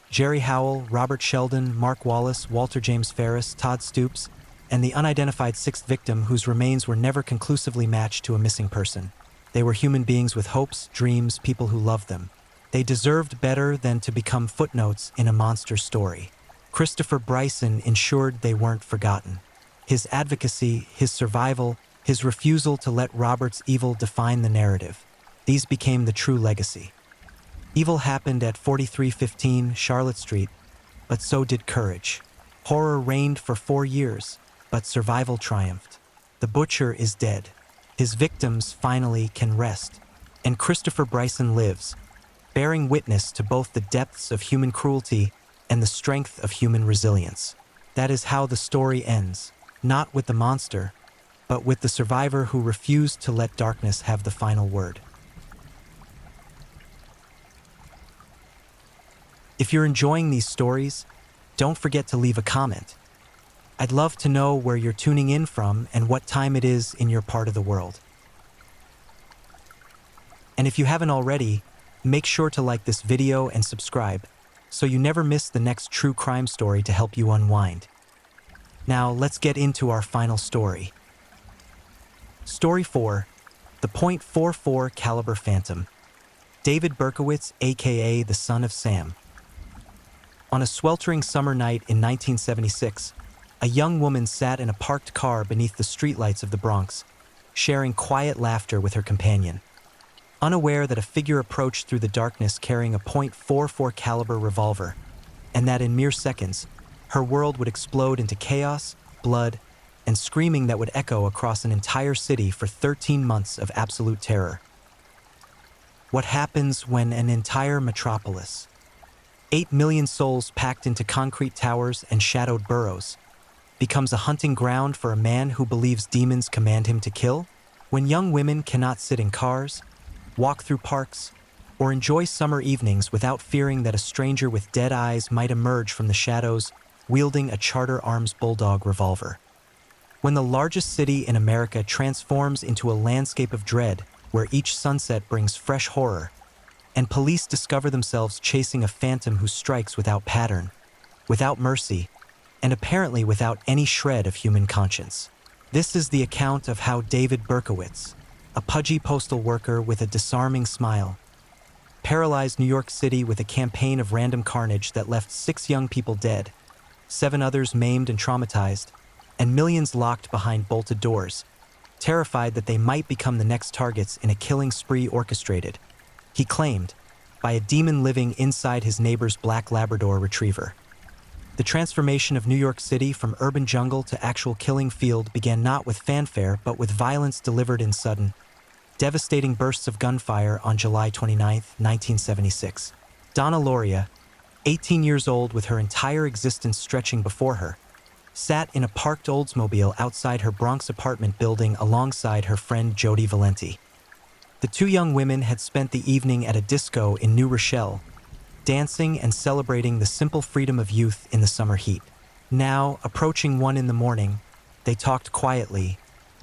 Jerry Howell, Robert Sheldon, Mark Wallace, Walter James Ferris, Todd Stoops, and the unidentified 6th victim whose remains were never conclusively matched to a missing person. They were human beings with hopes, dreams, people who loved them. They deserved better than to become footnotes in a monster story. Christopher Bryson ensured they weren't forgotten. His advocacy, his survival, his refusal to let Robert's evil define the narrative. These became the true legacy. Evil happened at 4315 Charlotte Street, but so did courage. Horror reigned for 4 years, but survival triumphed. The butcher is dead. His victims finally can rest. And Christopher Bryson lives, bearing witness to both the depths of human cruelty and the strength of human resilience. That is how the story ends, not with the monster, but with the survivor who refused to let darkness have the final word. If you're enjoying these stories, don't forget to leave a comment. I'd love to know where you're tuning in from and what time it is in your part of the world. And if you haven't already, make sure to like this video and subscribe, so you never miss the next true crime story to help you unwind. Now, let's get into our final story. Story 4, the .44 caliber Phantom. David Berkowitz, aka the Son of Sam. On a sweltering summer night in 1976, a young woman sat in a parked car beneath the streetlights of the Bronx, sharing quiet laughter with her companion. Unaware that a figure approached through the darkness carrying a .44 caliber revolver, and that in mere seconds, her world would explode into chaos, blood, and screaming that would echo across an entire city for 13 months of absolute terror. What happens when an entire metropolis, 8 million souls packed into concrete towers and shadowed burrows, becomes a hunting ground for a man who believes demons command him to kill? When young women cannot sit in cars, walk through parks, or enjoy summer evenings without fearing that a stranger with dead eyes might emerge from the shadows wielding a Charter Arms Bulldog revolver. When the largest city in America transforms into a landscape of dread where each sunset brings fresh horror, and police discover themselves chasing a phantom who strikes without pattern, without mercy, and apparently without any shred of human conscience. This is the account of how David Berkowitz, a pudgy postal worker with a disarming smile, paralyzed New York City with a campaign of random carnage that left 6 young people dead, 7 others maimed and traumatized, and millions locked behind bolted doors, terrified that they might become the next targets in a killing spree orchestrated, he claimed, by a demon living inside his neighbor's black Labrador retriever. The transformation of New York City from urban jungle to actual killing field began not with fanfare but with violence delivered in sudden, devastating bursts of gunfire on July 29, 1976. Donna Lauria, 18 years old with her entire existence stretching before her, sat in a parked Oldsmobile outside her Bronx apartment building alongside her friend Jody Valenti. The two young women had spent the evening at a disco in New Rochelle, dancing and celebrating the simple freedom of youth in the summer heat. Now, approaching 1 in the morning, they talked quietly,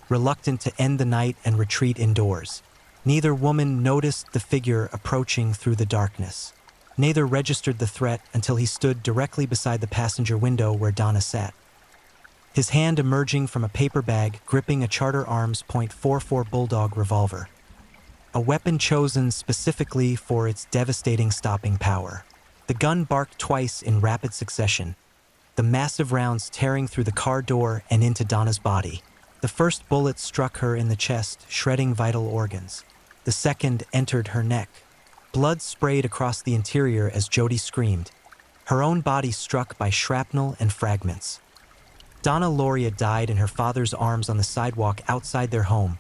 reluctant to end the night and retreat indoors. Neither woman noticed the figure approaching through the darkness. Neither registered the threat until he stood directly beside the passenger window where Donna sat. His hand emerging from a paper bag gripping a Charter Arms .44 Bulldog revolver, a weapon chosen specifically for its devastating stopping power. The gun barked twice in rapid succession, the massive rounds tearing through the car door and into Donna's body. The first bullet struck her in the chest, shredding vital organs. The second entered her neck. Blood sprayed across the interior as Jody screamed, her own body struck by shrapnel and fragments. Donna Lauria died in her father's arms on the sidewalk outside their home,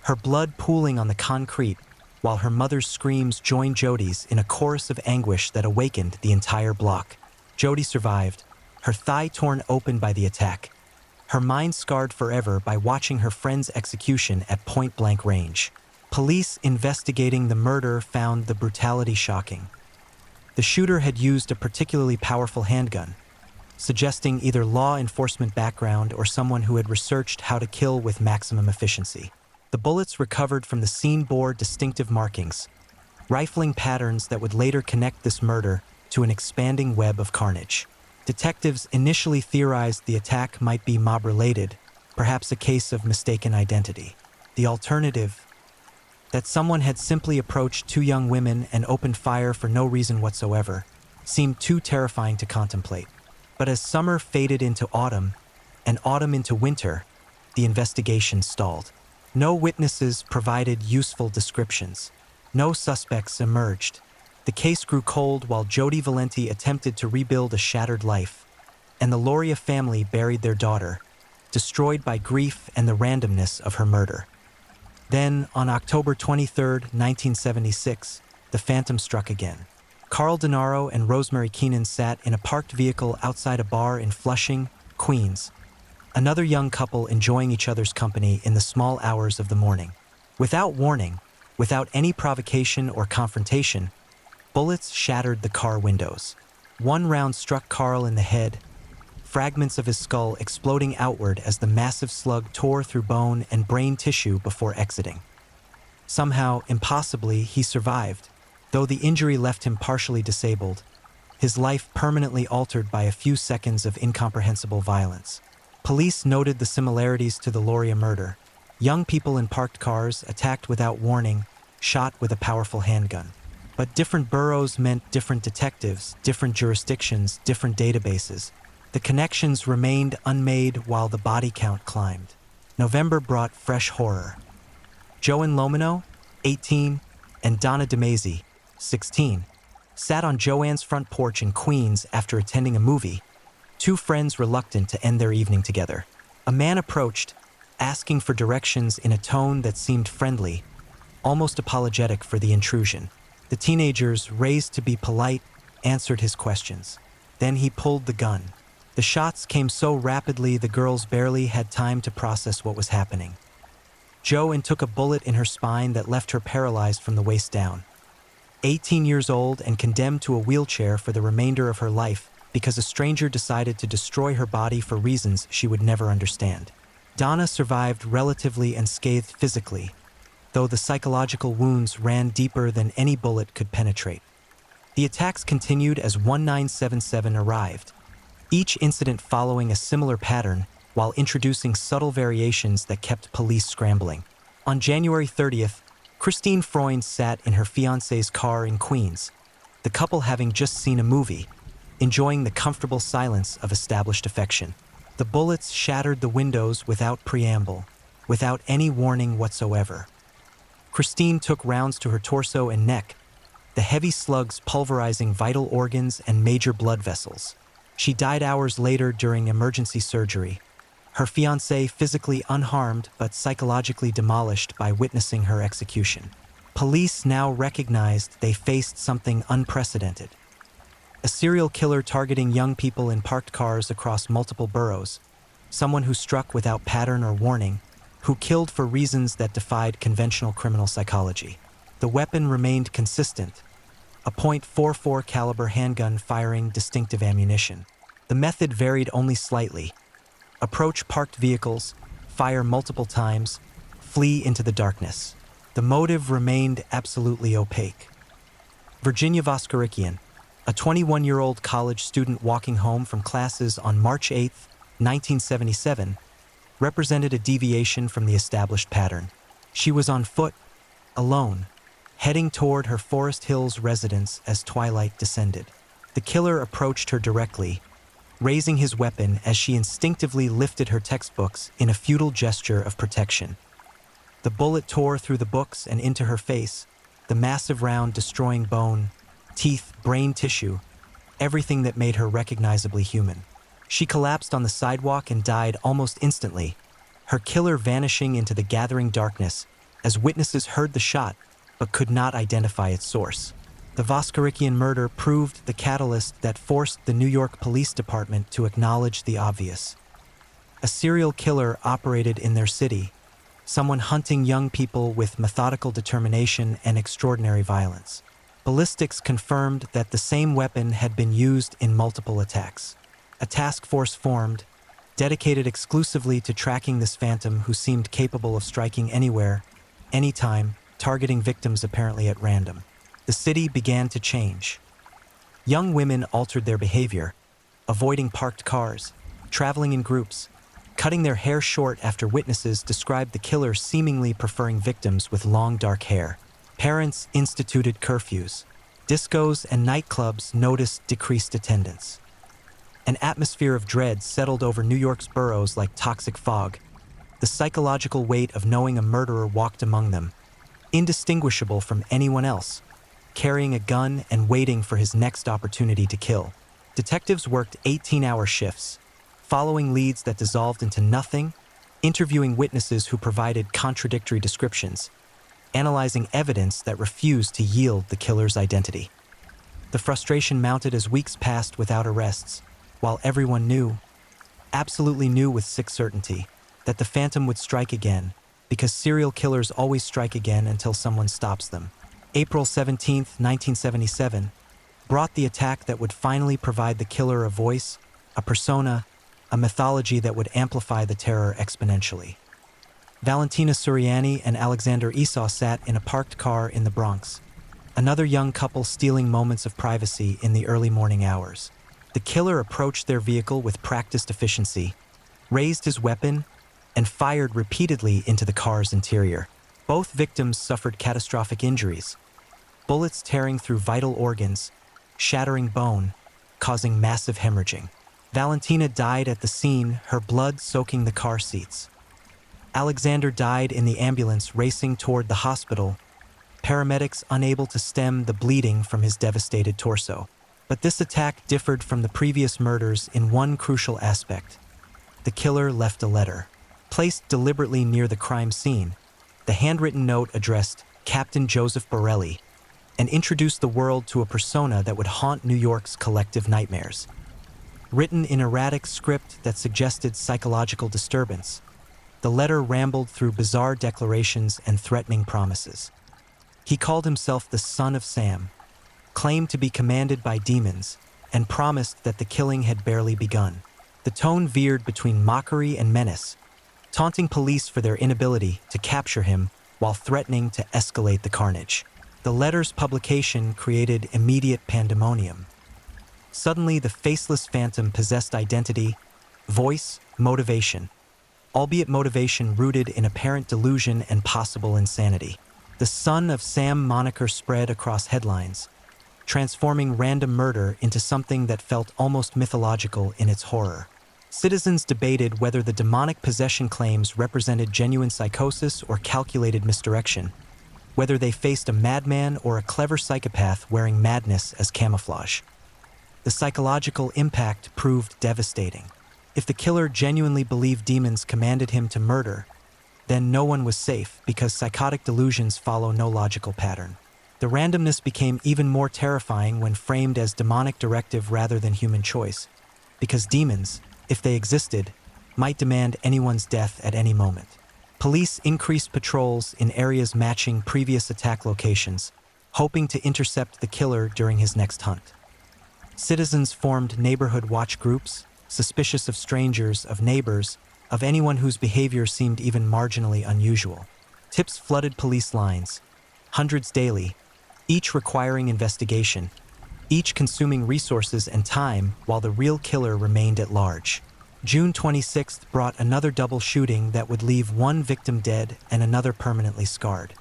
her blood pooling on the concrete, while her mother's screams joined Jody's in a chorus of anguish that awakened the entire block. Jody survived, her thigh torn open by the attack, her mind scarred forever by watching her friend's execution at point-blank range. Police investigating the murder found the brutality shocking. The shooter had used a particularly powerful handgun, suggesting either law enforcement background or someone who had researched how to kill with maximum efficiency. The bullets recovered from the scene bore distinctive markings, rifling patterns that would later connect this murder to an expanding web of carnage. Detectives initially theorized the attack might be mob-related, perhaps a case of mistaken identity. The alternative, that someone had simply approached two young women and opened fire for no reason whatsoever, seemed too terrifying to contemplate. But as summer faded into autumn, and autumn into winter, the investigation stalled. No witnesses provided useful descriptions. No suspects emerged. The case grew cold while Jody Valenti attempted to rebuild a shattered life, and the Lauria family buried their daughter, destroyed by grief and the randomness of her murder. Then, on October 23, 1976, the phantom struck again. Carl Denaro and Rosemary Keenan sat in a parked vehicle outside a bar in Flushing, Queens, another young couple enjoying each other's company in the small hours of the morning. Without warning, without any provocation or confrontation, bullets shattered the car windows. One round struck Carl in the head, fragments of his skull exploding outward as the massive slug tore through bone and brain tissue before exiting. Somehow, impossibly, he survived, though the injury left him partially disabled, his life permanently altered by a few seconds of incomprehensible violence. Police noted the similarities to the Lauria murder. Young people in parked cars, attacked without warning, shot with a powerful handgun. But different boroughs meant different detectives, different jurisdictions, different databases. The connections remained unmade while the body count climbed. November brought fresh horror. Joanne Lomino, 18, and Donna DeMazy, 16, sat on Joanne's front porch in Queens after attending a movie, two friends reluctant to end their evening together. A man approached, asking for directions in a tone that seemed friendly, almost apologetic for the intrusion. The teenagers, raised to be polite, answered his questions. Then he pulled the gun. The shots came so rapidly the girls barely had time to process what was happening. Joanne took a bullet in her spine that left her paralyzed from the waist down. 18 years old and condemned to a wheelchair for the remainder of her life because a stranger decided to destroy her body for reasons she would never understand. Donna survived relatively unscathed physically, though the psychological wounds ran deeper than any bullet could penetrate. The attacks continued as 1977 arrived, each incident following a similar pattern while introducing subtle variations that kept police scrambling. On January 30th, Christine Freund sat in her fiancé's car in Queens, the couple having just seen a movie, enjoying the comfortable silence of established affection. The bullets shattered the windows without preamble, without any warning whatsoever. Christine took rounds to her torso and neck, the heavy slugs pulverizing vital organs and major blood vessels. She died hours later during emergency surgery, her fiancé physically unharmed but psychologically demolished by witnessing her execution. Police now recognized they faced something unprecedented. A serial killer targeting young people in parked cars across multiple boroughs, someone who struck without pattern or warning, who killed for reasons that defied conventional criminal psychology. The weapon remained consistent, a .44 caliber handgun firing distinctive ammunition. The method varied only slightly. Approach parked vehicles, fire multiple times, flee into the darkness. The motive remained absolutely opaque. Virginia Voskerikian, a 21-year-old college student walking home from classes on March 8, 1977, represented a deviation from the established pattern. She was on foot, alone, heading toward her Forest Hills residence as twilight descended. The killer approached her directly, raising his weapon as she instinctively lifted her textbooks in a futile gesture of protection. The bullet tore through the books and into her face, the massive round destroying bone, teeth, brain tissue, everything that made her recognizably human. She collapsed on the sidewalk and died almost instantly, her killer vanishing into the gathering darkness as witnesses heard the shot but could not identify its source. The Voskerikian murder proved the catalyst that forced the New York Police Department to acknowledge the obvious. A serial killer operated in their city, someone hunting young people with methodical determination and extraordinary violence. Ballistics confirmed that the same weapon had been used in multiple attacks. A task force formed, dedicated exclusively to tracking this phantom who seemed capable of striking anywhere, anytime, targeting victims apparently at random. The city began to change. Young women altered their behavior, avoiding parked cars, traveling in groups, cutting their hair short after witnesses described the killer seemingly preferring victims with long dark hair. Parents instituted curfews. Discos and nightclubs noticed decreased attendance. An atmosphere of dread settled over New York's boroughs like toxic fog, the psychological weight of knowing a murderer walked among them, indistinguishable from anyone else, carrying a gun and waiting for his next opportunity to kill. Detectives worked 18-hour shifts, following leads that dissolved into nothing, interviewing witnesses who provided contradictory descriptions, analyzing evidence that refused to yield the killer's identity. The frustration mounted as weeks passed without arrests, while everyone knew, absolutely knew with sick certainty, that the phantom would strike again, because serial killers always strike again until someone stops them. April 17, 1977, brought the attack that would finally provide the killer a voice, a persona, a mythology that would amplify the terror exponentially. Valentina Suriani and Alexander Esau sat in a parked car in the Bronx, another young couple stealing moments of privacy in the early morning hours. The killer approached their vehicle with practiced efficiency, raised his weapon, and fired repeatedly into the car's interior. Both victims suffered catastrophic injuries, bullets tearing through vital organs, shattering bone, causing massive hemorrhaging. Valentina died at the scene, her blood soaking the car seats. Alexander died in the ambulance racing toward the hospital, paramedics unable to stem the bleeding from his devastated torso. But this attack differed from the previous murders in one crucial aspect. The killer left a letter, placed deliberately near the crime scene. The handwritten note addressed Captain Joseph Borelli and introduced the world to a persona that would haunt New York's collective nightmares. Written in erratic script that suggested psychological disturbance, the letter rambled through bizarre declarations and threatening promises. He called himself the Son of Sam, claimed to be commanded by demons, and promised that the killing had barely begun. The tone veered between mockery and menace, taunting police for their inability to capture him while threatening to escalate the carnage. The letter's publication created immediate pandemonium. Suddenly, the faceless phantom possessed identity, voice, motivation, albeit motivation rooted in apparent delusion and possible insanity. The Son of Sam moniker spread across headlines, transforming random murder into something that felt almost mythological in its horror. Citizens debated whether the demonic possession claims represented genuine psychosis or calculated misdirection, whether they faced a madman or a clever psychopath wearing madness as camouflage. The psychological impact proved devastating. If the killer genuinely believed demons commanded him to murder, then no one was safe because psychotic delusions follow no logical pattern. The randomness became even more terrifying when framed as demonic directive rather than human choice, because demons, if they existed, might demand anyone's death at any moment. Police increased patrols in areas matching previous attack locations, hoping to intercept the killer during his next hunt. Citizens formed neighborhood watch groups, suspicious of strangers, of neighbors, of anyone whose behavior seemed even marginally unusual. Tips flooded police lines, hundreds daily, each requiring investigation, each consuming resources and time while the real killer remained at large. June 26th brought another double shooting that would leave one victim dead and another permanently scarred.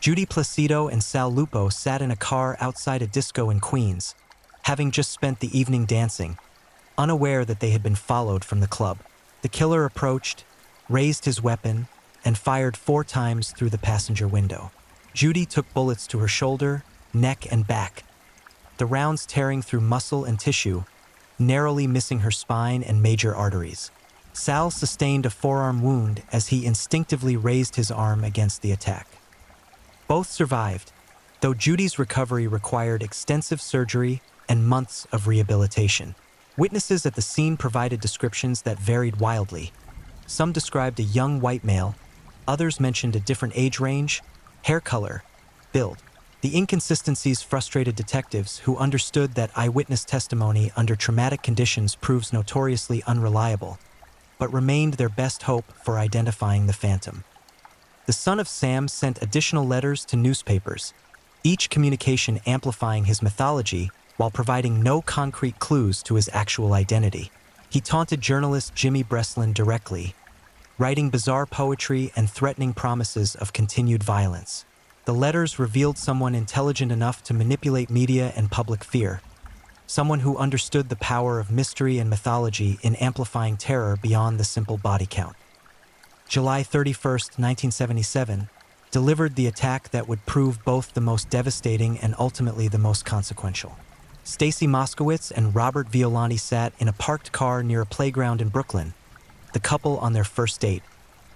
Judy Placido and Sal Lupo sat in a car outside a disco in Queens, having just spent the evening dancing, unaware that they had been followed from the club. The killer approached, raised his weapon, and fired 4 times through the passenger window. Judy took bullets to her shoulder, neck, and back, the rounds tearing through muscle and tissue, narrowly missing her spine and major arteries. Sal sustained a forearm wound as he instinctively raised his arm against the attack. Both survived, though Judy's recovery required extensive surgery and months of rehabilitation. Witnesses at the scene provided descriptions that varied wildly. Some described a young white male, others mentioned a different age range, hair color, build. The inconsistencies frustrated detectives who understood that eyewitness testimony under traumatic conditions proves notoriously unreliable, but remained their best hope for identifying the phantom. The son of Sam sent additional letters to newspapers, each communication amplifying his mythology while providing no concrete clues to his actual identity. He taunted journalist Jimmy Breslin directly, writing bizarre poetry and threatening promises of continued violence. The letters revealed someone intelligent enough to manipulate media and public fear, someone who understood the power of mystery and mythology in amplifying terror beyond the simple body count. July 31st, 1977, delivered the attack that would prove both the most devastating and ultimately the most consequential. Stacy Moskowitz and Robert Violante sat in a parked car near a playground in Brooklyn, the couple on their first date,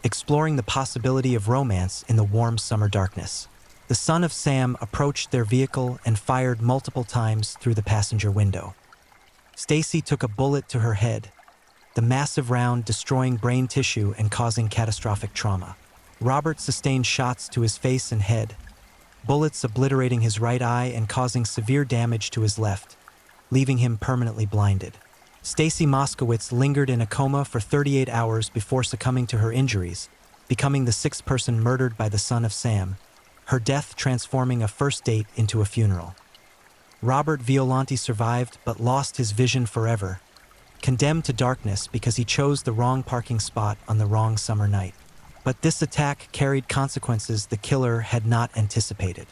exploring the possibility of romance in the warm summer darkness. The son of Sam approached their vehicle and fired multiple times through the passenger window. Stacy took a bullet to her head, the massive round destroying brain tissue and causing catastrophic trauma. Robert sustained shots to his face and head, bullets obliterating his right eye and causing severe damage to his left, leaving him permanently blinded. Stacy Moskowitz lingered in a coma for 38 hours before succumbing to her injuries, becoming the 6th person murdered by the son of Sam, her death transforming a first date into a funeral. Robert Violante survived but lost his vision forever, condemned to darkness because he chose the wrong parking spot on the wrong summer night. But this attack carried consequences the killer had not anticipated.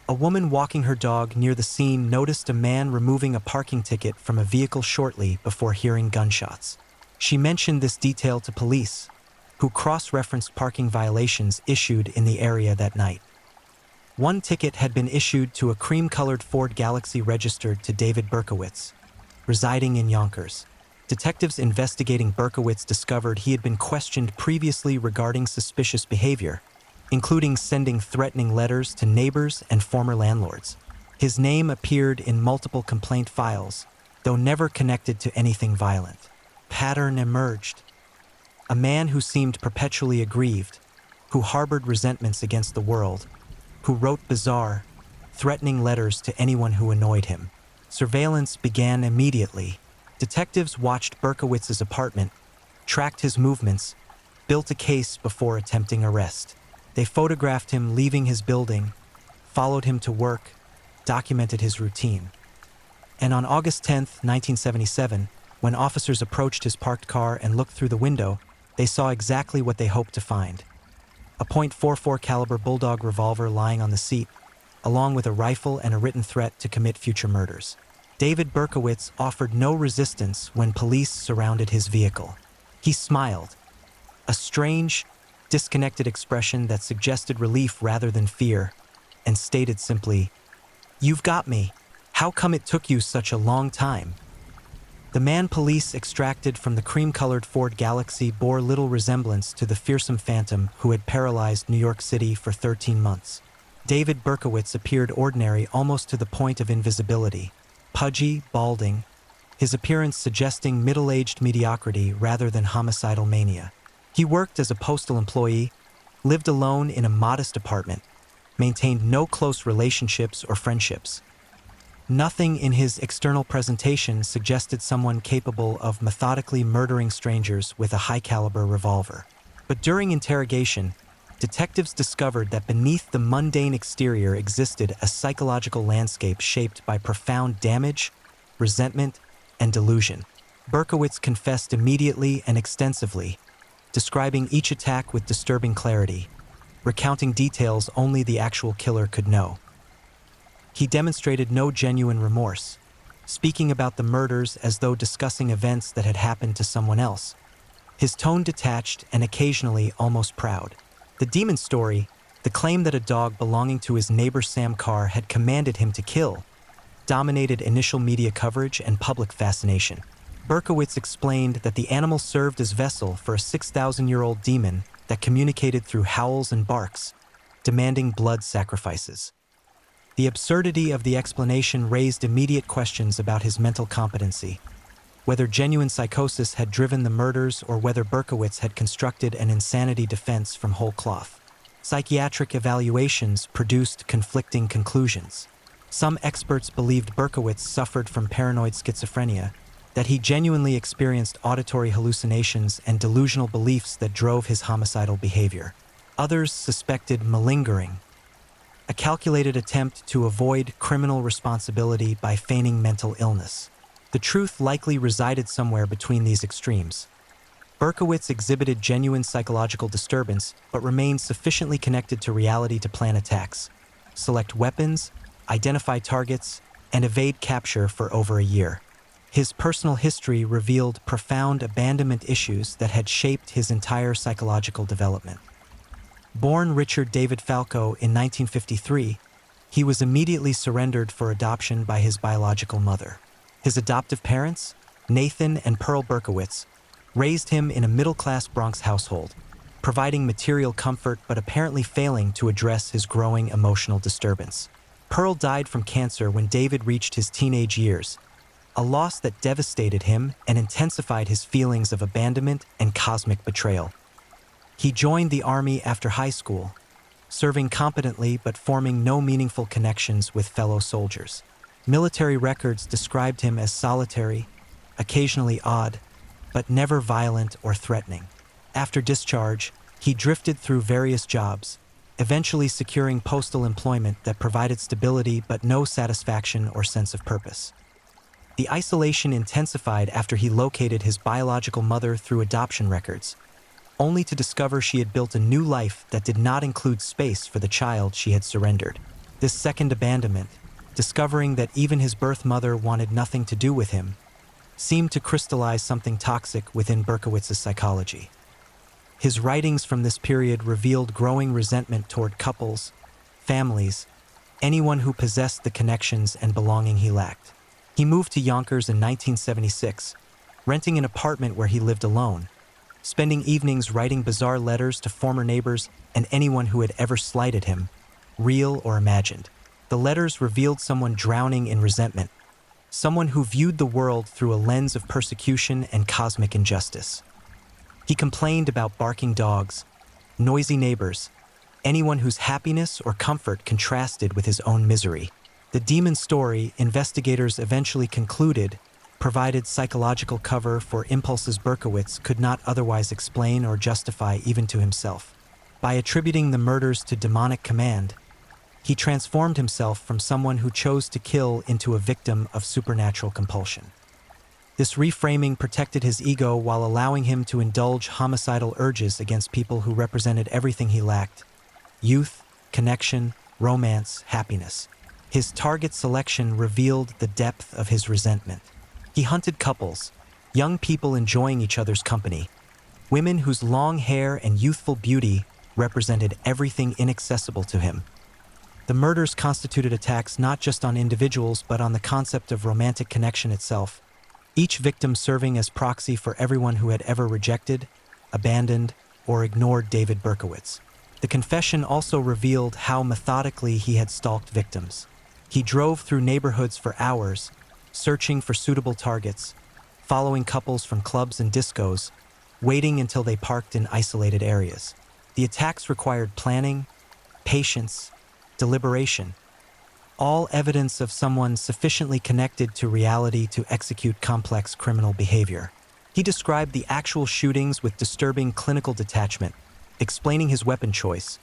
A woman walking her dog near the scene noticed a man removing a parking ticket from a vehicle shortly before hearing gunshots. She mentioned this detail to police, who cross-referenced parking violations issued in the area that night. One ticket had been issued to a cream-colored Ford Galaxy registered to David Berkowitz, residing in Yonkers. Detectives investigating Berkowitz discovered he had been questioned previously regarding suspicious behavior, including sending threatening letters to neighbors and former landlords. His name appeared in multiple complaint files, though never connected to anything violent. Pattern emerged. A man who seemed perpetually aggrieved, who harbored resentments against the world, who wrote bizarre, threatening letters to anyone who annoyed him. Surveillance began immediately. Detectives watched Berkowitz's apartment, tracked his movements, built a case before attempting arrest. They photographed him leaving his building, followed him to work, documented his routine. And on August 10, 1977, when officers approached his parked car and looked through the window, they saw exactly what they hoped to find. A .44 caliber Bulldog revolver lying on the seat, along with a rifle and a written threat to commit future murders. David Berkowitz offered no resistance when police surrounded his vehicle. He smiled, a strange, disconnected expression that suggested relief rather than fear, and stated simply, "You've got me. How come it took you such a long time?" The man police extracted from the cream-colored Ford Galaxy bore little resemblance to the fearsome phantom who had paralyzed New York City for 13 months. David Berkowitz appeared ordinary almost to the point of invisibility, pudgy, balding, his appearance suggesting middle-aged mediocrity rather than homicidal mania. He worked as a postal employee, lived alone in a modest apartment, maintained no close relationships or friendships. Nothing in his external presentation suggested someone capable of methodically murdering strangers with a high-caliber revolver. But during interrogation, detectives discovered that beneath the mundane exterior existed a psychological landscape shaped by profound damage, resentment, and delusion. Berkowitz confessed immediately and extensively, describing each attack with disturbing clarity, recounting details only the actual killer could know. He demonstrated no genuine remorse, speaking about the murders as though discussing events that had happened to someone else. His tone detached and occasionally almost proud. The demon story, the claim that a dog belonging to his neighbor Sam Carr had commanded him to kill, dominated initial media coverage and public fascination. Berkowitz explained that the animal served as vessel for a 6,000-year-old demon that communicated through howls and barks, demanding blood sacrifices. The absurdity of the explanation raised immediate questions about his mental competency, whether genuine psychosis had driven the murders or whether Berkowitz had constructed an insanity defense from whole cloth. Psychiatric evaluations produced conflicting conclusions. Some experts believed Berkowitz suffered from paranoid schizophrenia, that he genuinely experienced auditory hallucinations and delusional beliefs that drove his homicidal behavior. Others suspected malingering, a calculated attempt to avoid criminal responsibility by feigning mental illness. The truth likely resided somewhere between these extremes. Berkowitz exhibited genuine psychological disturbance, but remained sufficiently connected to reality to plan attacks, select weapons, identify targets, and evade capture for over a year. His personal history revealed profound abandonment issues that had shaped his entire psychological development. Born Richard David Falco in 1953, he was immediately surrendered for adoption by his biological mother. His adoptive parents, Nathan and Pearl Berkowitz, raised him in a middle-class Bronx household, providing material comfort but apparently failing to address his growing emotional disturbance. Pearl died from cancer when David reached his teenage years, a loss that devastated him and intensified his feelings of abandonment and cosmic betrayal. He joined the Army after high school, serving competently but forming no meaningful connections with fellow soldiers. Military records described him as solitary, occasionally odd, but never violent or threatening. After discharge, he drifted through various jobs, eventually securing postal employment that provided stability but no satisfaction or sense of purpose. The isolation intensified after he located his biological mother through adoption records, only to discover she had built a new life that did not include space for the child she had surrendered. This second abandonment, discovering that even his birth mother wanted nothing to do with him, seemed to crystallize something toxic within Berkowitz's psychology. His writings from this period revealed growing resentment toward couples, families, anyone who possessed the connections and belonging he lacked. He moved to Yonkers in 1976, renting an apartment where he lived alone, spending evenings writing bizarre letters to former neighbors and anyone who had ever slighted him, real or imagined. The letters revealed someone drowning in resentment, someone who viewed the world through a lens of persecution and cosmic injustice. He complained about barking dogs, noisy neighbors, anyone whose happiness or comfort contrasted with his own misery. The demon story, investigators eventually concluded, provided psychological cover for impulses Berkowitz could not otherwise explain or justify even to himself. By attributing the murders to demonic command, he transformed himself from someone who chose to kill into a victim of supernatural compulsion. This reframing protected his ego while allowing him to indulge homicidal urges against people who represented everything he lacked: youth, connection, romance, happiness. His target selection revealed the depth of his resentment. He hunted couples, young people enjoying each other's company, women whose long hair and youthful beauty represented everything inaccessible to him. The murders constituted attacks not just on individuals but on the concept of romantic connection itself, each victim serving as proxy for everyone who had ever rejected, abandoned, or ignored David Berkowitz. The confession also revealed how methodically he had stalked victims. He drove through neighborhoods for hours, searching for suitable targets, following couples from clubs and discos, waiting until they parked in isolated areas. The attacks required planning, patience, deliberation, all evidence of someone sufficiently connected to reality to execute complex criminal behavior. He described the actual shootings with disturbing clinical detachment, explaining his weapon choice.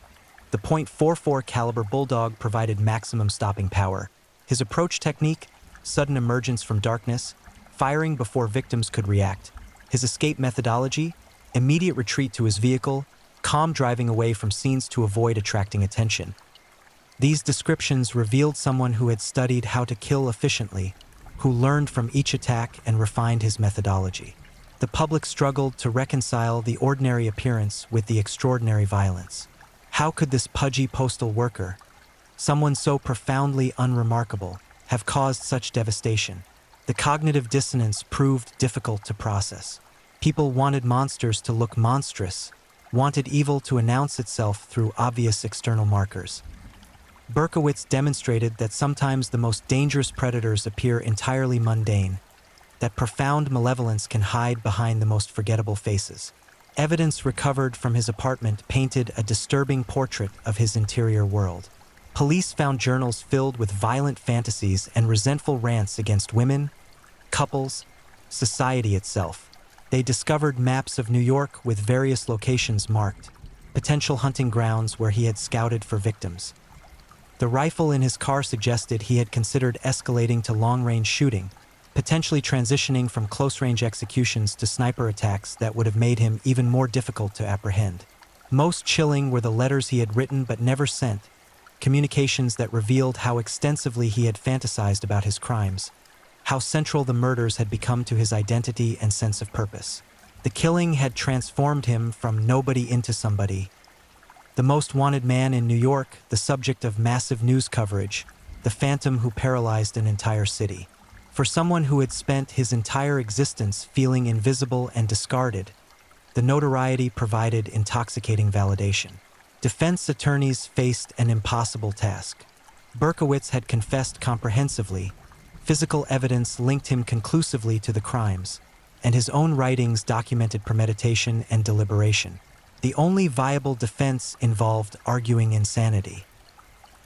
The .44 caliber Bulldog provided maximum stopping power. His approach technique, sudden emergence from darkness, firing before victims could react. His escape methodology, immediate retreat to his vehicle, calm driving away from scenes to avoid attracting attention. These descriptions revealed someone who had studied how to kill efficiently, who learned from each attack and refined his methodology. The public struggled to reconcile the ordinary appearance with the extraordinary violence. How could this pudgy postal worker, someone so profoundly unremarkable, have caused such devastation? The cognitive dissonance proved difficult to process. People wanted monsters to look monstrous, wanted evil to announce itself through obvious external markers. Berkowitz demonstrated that sometimes the most dangerous predators appear entirely mundane, that profound malevolence can hide behind the most forgettable faces. Evidence recovered from his apartment painted a disturbing portrait of his interior world. Police found journals filled with violent fantasies and resentful rants against women, couples, society itself. They discovered maps of New York with various locations marked, potential hunting grounds where he had scouted for victims. The rifle in his car suggested he had considered escalating to long-range shooting, potentially transitioning from close-range executions to sniper attacks that would have made him even more difficult to apprehend. Most chilling were the letters he had written but never sent, communications that revealed how extensively he had fantasized about his crimes, how central the murders had become to his identity and sense of purpose. The killing had transformed him from nobody into somebody. The most wanted man in New York, the subject of massive news coverage, the phantom who paralyzed an entire city. For someone who had spent his entire existence feeling invisible and discarded, the notoriety provided intoxicating validation. Defense attorneys faced an impossible task. Berkowitz had confessed comprehensively, physical evidence linked him conclusively to the crimes, and his own writings documented premeditation and deliberation. The only viable defense involved arguing insanity,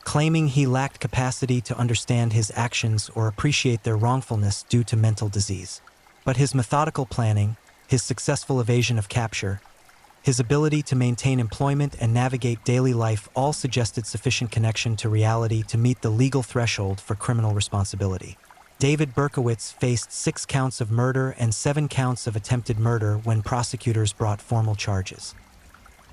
claiming he lacked capacity to understand his actions or appreciate their wrongfulness due to mental disease. But his methodical planning, his successful evasion of capture, his ability to maintain employment and navigate daily life all suggested sufficient connection to reality to meet the legal threshold for criminal responsibility. David Berkowitz faced 6 counts of murder and 7 counts of attempted murder when prosecutors brought formal charges.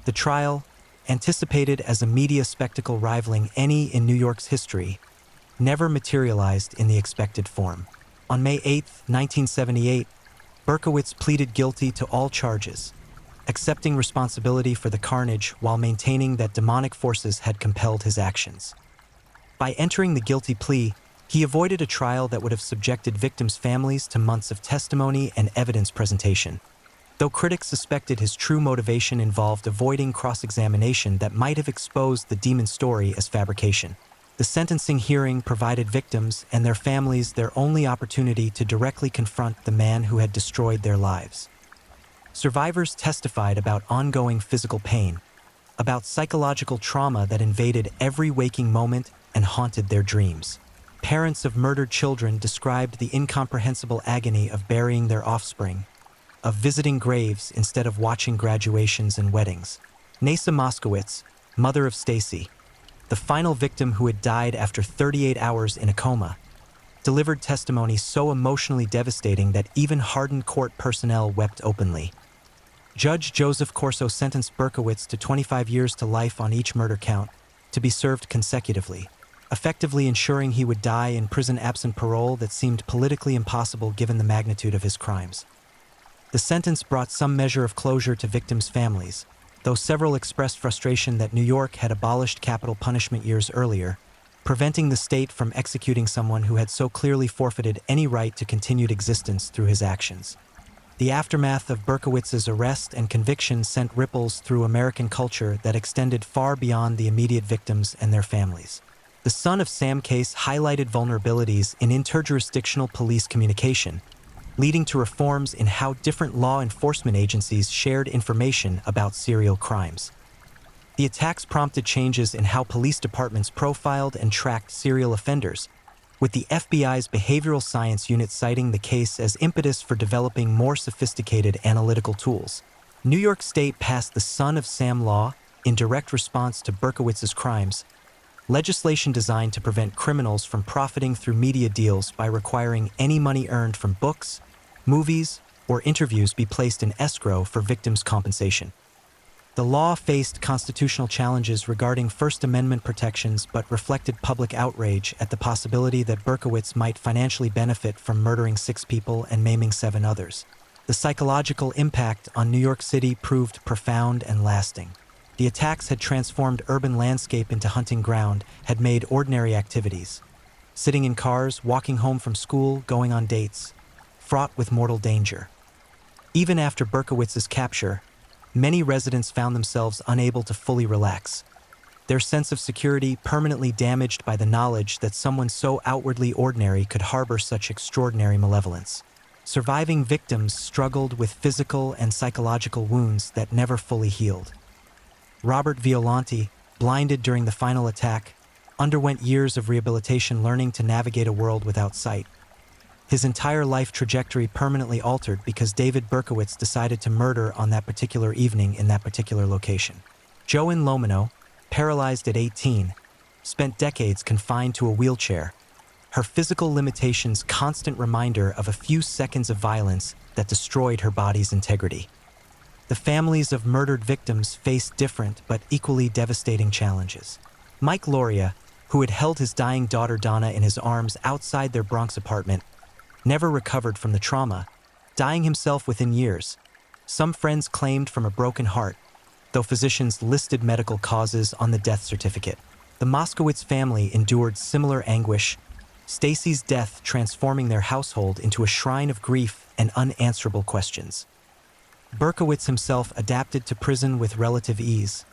The trial, anticipated as a media spectacle rivaling any in New York's history, never materialized in the expected form. On May 8, 1978, Berkowitz pleaded guilty to all charges, accepting responsibility for the carnage while maintaining that demonic forces had compelled his actions. By entering the guilty plea, he avoided a trial that would have subjected victims' families to months of testimony and evidence presentation, though critics suspected his true motivation involved avoiding cross-examination that might have exposed the demon story as fabrication. The sentencing hearing provided victims and their families their only opportunity to directly confront the man who had destroyed their lives. Survivors testified about ongoing physical pain, about psychological trauma that invaded every waking moment and haunted their dreams. Parents of murdered children described the incomprehensible agony of burying their offspring, of visiting graves instead of watching graduations and weddings. Nasa Moskowitz, mother of Stacy, the final victim who had died after 38 hours in a coma, delivered testimony so emotionally devastating that even hardened court personnel wept openly. Judge Joseph Corso sentenced Berkowitz to 25 years to life on each murder count, to be served consecutively, effectively ensuring he would die in prison absent parole that seemed politically impossible given the magnitude of his crimes. The sentence brought some measure of closure to victims' families, though several expressed frustration that New York had abolished capital punishment years earlier, preventing the state from executing someone who had so clearly forfeited any right to continued existence through his actions. The aftermath of Berkowitz's arrest and conviction sent ripples through American culture that extended far beyond the immediate victims and their families. The Son of Sam case highlighted vulnerabilities in interjurisdictional police communication, leading to reforms in how different law enforcement agencies shared information about serial crimes. The attacks prompted changes in how police departments profiled and tracked serial offenders, with the FBI's behavioral science unit citing the case as impetus for developing more sophisticated analytical tools. New York State passed the Son of Sam law in direct response to Berkowitz's crimes, legislation designed to prevent criminals from profiting through media deals by requiring any money earned from books, movies, or interviews be placed in escrow for victims' compensation. The law faced constitutional challenges regarding First Amendment protections but reflected public outrage at the possibility that Berkowitz might financially benefit from murdering 6 people and maiming 7 others. The psychological impact on New York City proved profound and lasting. The attacks had transformed urban landscape into hunting ground, had made ordinary activities, sitting in cars, walking home from school, going on dates, fraught with mortal danger. Even after Berkowitz's capture, many residents found themselves unable to fully relax, their sense of security permanently damaged by the knowledge that someone so outwardly ordinary could harbor such extraordinary malevolence. Surviving victims struggled with physical and psychological wounds that never fully healed. Robert Violante, blinded during the final attack, underwent years of rehabilitation learning to navigate a world without sight. His entire life trajectory permanently altered because David Berkowitz decided to murder on that particular evening in that particular location. Joan Lomino, paralyzed at 18, spent decades confined to a wheelchair, her physical limitations constant reminder of a few seconds of violence that destroyed her body's integrity. The families of murdered victims faced different but equally devastating challenges. Mike Loria, who had held his dying daughter Donna in his arms outside their Bronx apartment, never recovered from the trauma, dying himself within years. Some friends claimed from a broken heart, though physicians listed medical causes on the death certificate. The Moskowitz family endured similar anguish, Stacy's death transforming their household into a shrine of grief and unanswerable questions. Berkowitz himself adapted to prison with relative ease,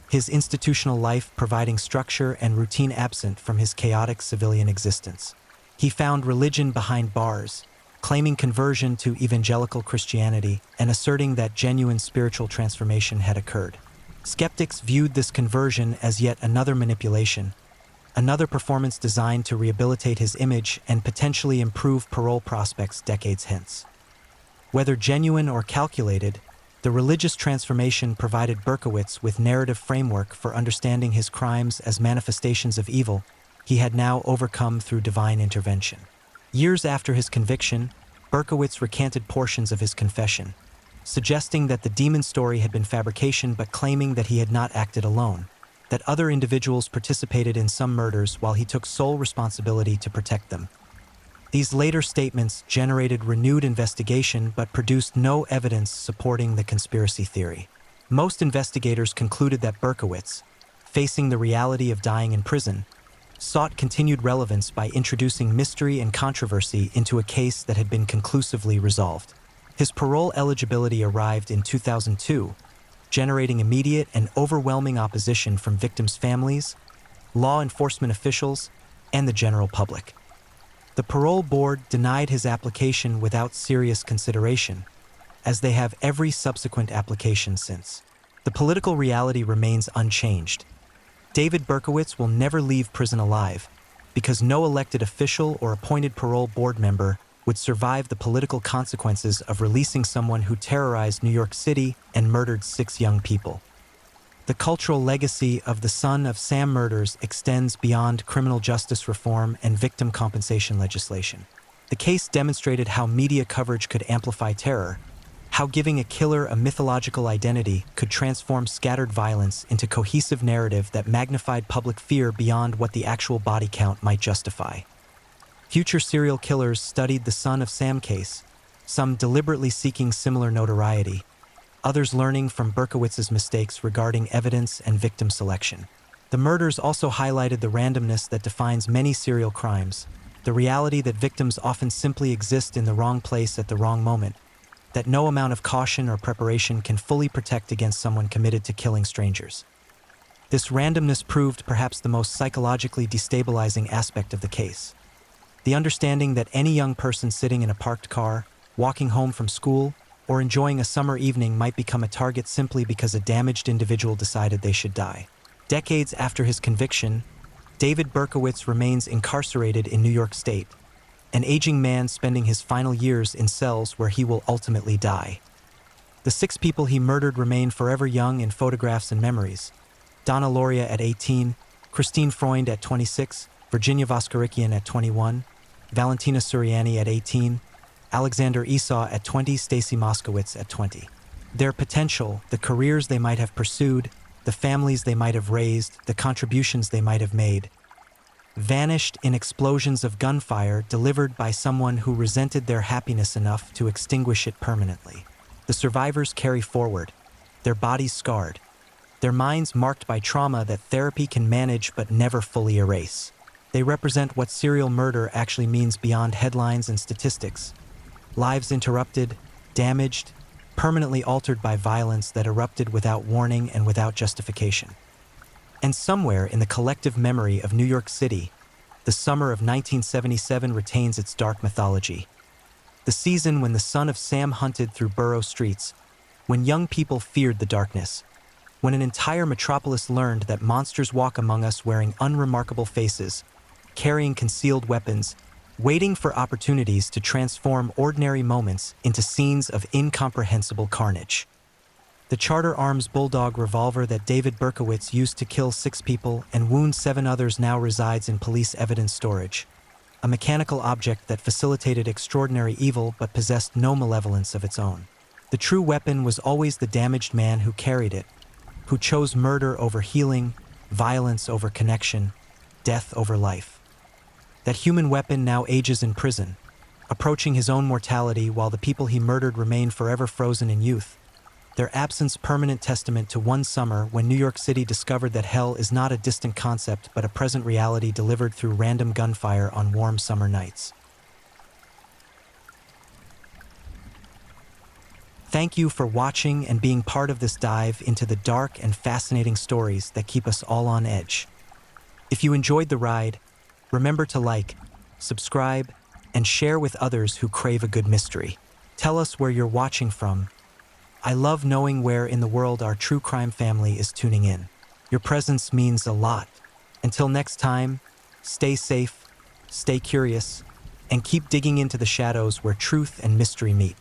his institutional life providing structure and routine absent from his chaotic civilian existence. He found religion behind bars, claiming conversion to evangelical Christianity and asserting that genuine spiritual transformation had occurred. Skeptics viewed this conversion as yet another manipulation, another performance designed to rehabilitate his image and potentially improve parole prospects decades hence. Whether genuine or calculated, the religious transformation provided Berkowitz with narrative framework for understanding his crimes as manifestations of evil he had now overcome through divine intervention. Years after his conviction, Berkowitz recanted portions of his confession, suggesting that the demon story had been fabrication but claiming that he had not acted alone, that other individuals participated in some murders while he took sole responsibility to protect them. These later statements generated renewed investigation but produced no evidence supporting the conspiracy theory. Most investigators concluded that Berkowitz, facing the reality of dying in prison, sought continued relevance by introducing mystery and controversy into a case that had been conclusively resolved. His parole eligibility arrived in 2002, generating immediate and overwhelming opposition from victims' families, law enforcement officials, and the general public. The parole board denied his application without serious consideration, as they have every subsequent application since. The political reality remains unchanged. David Berkowitz will never leave prison alive, because no elected official or appointed parole board member would survive the political consequences of releasing someone who terrorized New York City and murdered 6 young people. The cultural legacy of the Son of Sam murders extends beyond criminal justice reform and victim compensation legislation. The case demonstrated how media coverage could amplify terror, how giving a killer a mythological identity could transform scattered violence into cohesive narrative that magnified public fear beyond what the actual body count might justify. Future serial killers studied the Son of Sam case, some deliberately seeking similar notoriety, others learning from Berkowitz's mistakes regarding evidence and victim selection. The murders also highlighted the randomness that defines many serial crimes, the reality that victims often simply exist in the wrong place at the wrong moment, that no amount of caution or preparation can fully protect against someone committed to killing strangers. This randomness proved perhaps the most psychologically destabilizing aspect of the case. The understanding that any young person sitting in a parked car, walking home from school, or enjoying a summer evening might become a target simply because a damaged individual decided they should die. Decades after his conviction, David Berkowitz remains incarcerated in New York State, an aging man spending his final years in cells where he will ultimately die. The 6 people he murdered remain forever young in photographs and memories. Donna Lauria at 18, Christine Freund at 26, Virginia Voskerikian at 21, Valentina Suriani at 18, Alexander Esau at 20, Stacy Moskowitz at 20. Their potential, the careers they might have pursued, the families they might have raised, the contributions they might have made, vanished in explosions of gunfire delivered by someone who resented their happiness enough to extinguish it permanently. The survivors carry forward, their bodies scarred, their minds marked by trauma that therapy can manage but never fully erase. They represent what serial murder actually means beyond headlines and statistics. Lives interrupted, damaged, permanently altered by violence that erupted without warning and without justification. And somewhere in the collective memory of New York City, the summer of 1977 retains its dark mythology. The season when the son of Sam hunted through borough streets, when young people feared the darkness, when an entire metropolis learned that monsters walk among us wearing unremarkable faces, carrying concealed weapons, waiting for opportunities to transform ordinary moments into scenes of incomprehensible carnage. The Charter Arms Bulldog revolver that David Berkowitz used to kill 6 people and wound 7 others now resides in police evidence storage, a mechanical object that facilitated extraordinary evil but possessed no malevolence of its own. The true weapon was always the damaged man who carried it, who chose murder over healing, violence over connection, death over life. That human weapon now ages in prison, approaching his own mortality while the people he murdered remain forever frozen in youth, their absence permanent testament to one summer when New York City discovered that hell is not a distant concept but a present reality delivered through random gunfire on warm summer nights. Thank you for watching and being part of this dive into the dark and fascinating stories that keep us all on edge. If you enjoyed the ride, remember to like, subscribe, and share with others who crave a good mystery. Tell us where you're watching from. I love knowing where in the world our true crime family is tuning in. Your presence means a lot. Until next time, stay safe, stay curious, and keep digging into the shadows where truth and mystery meet.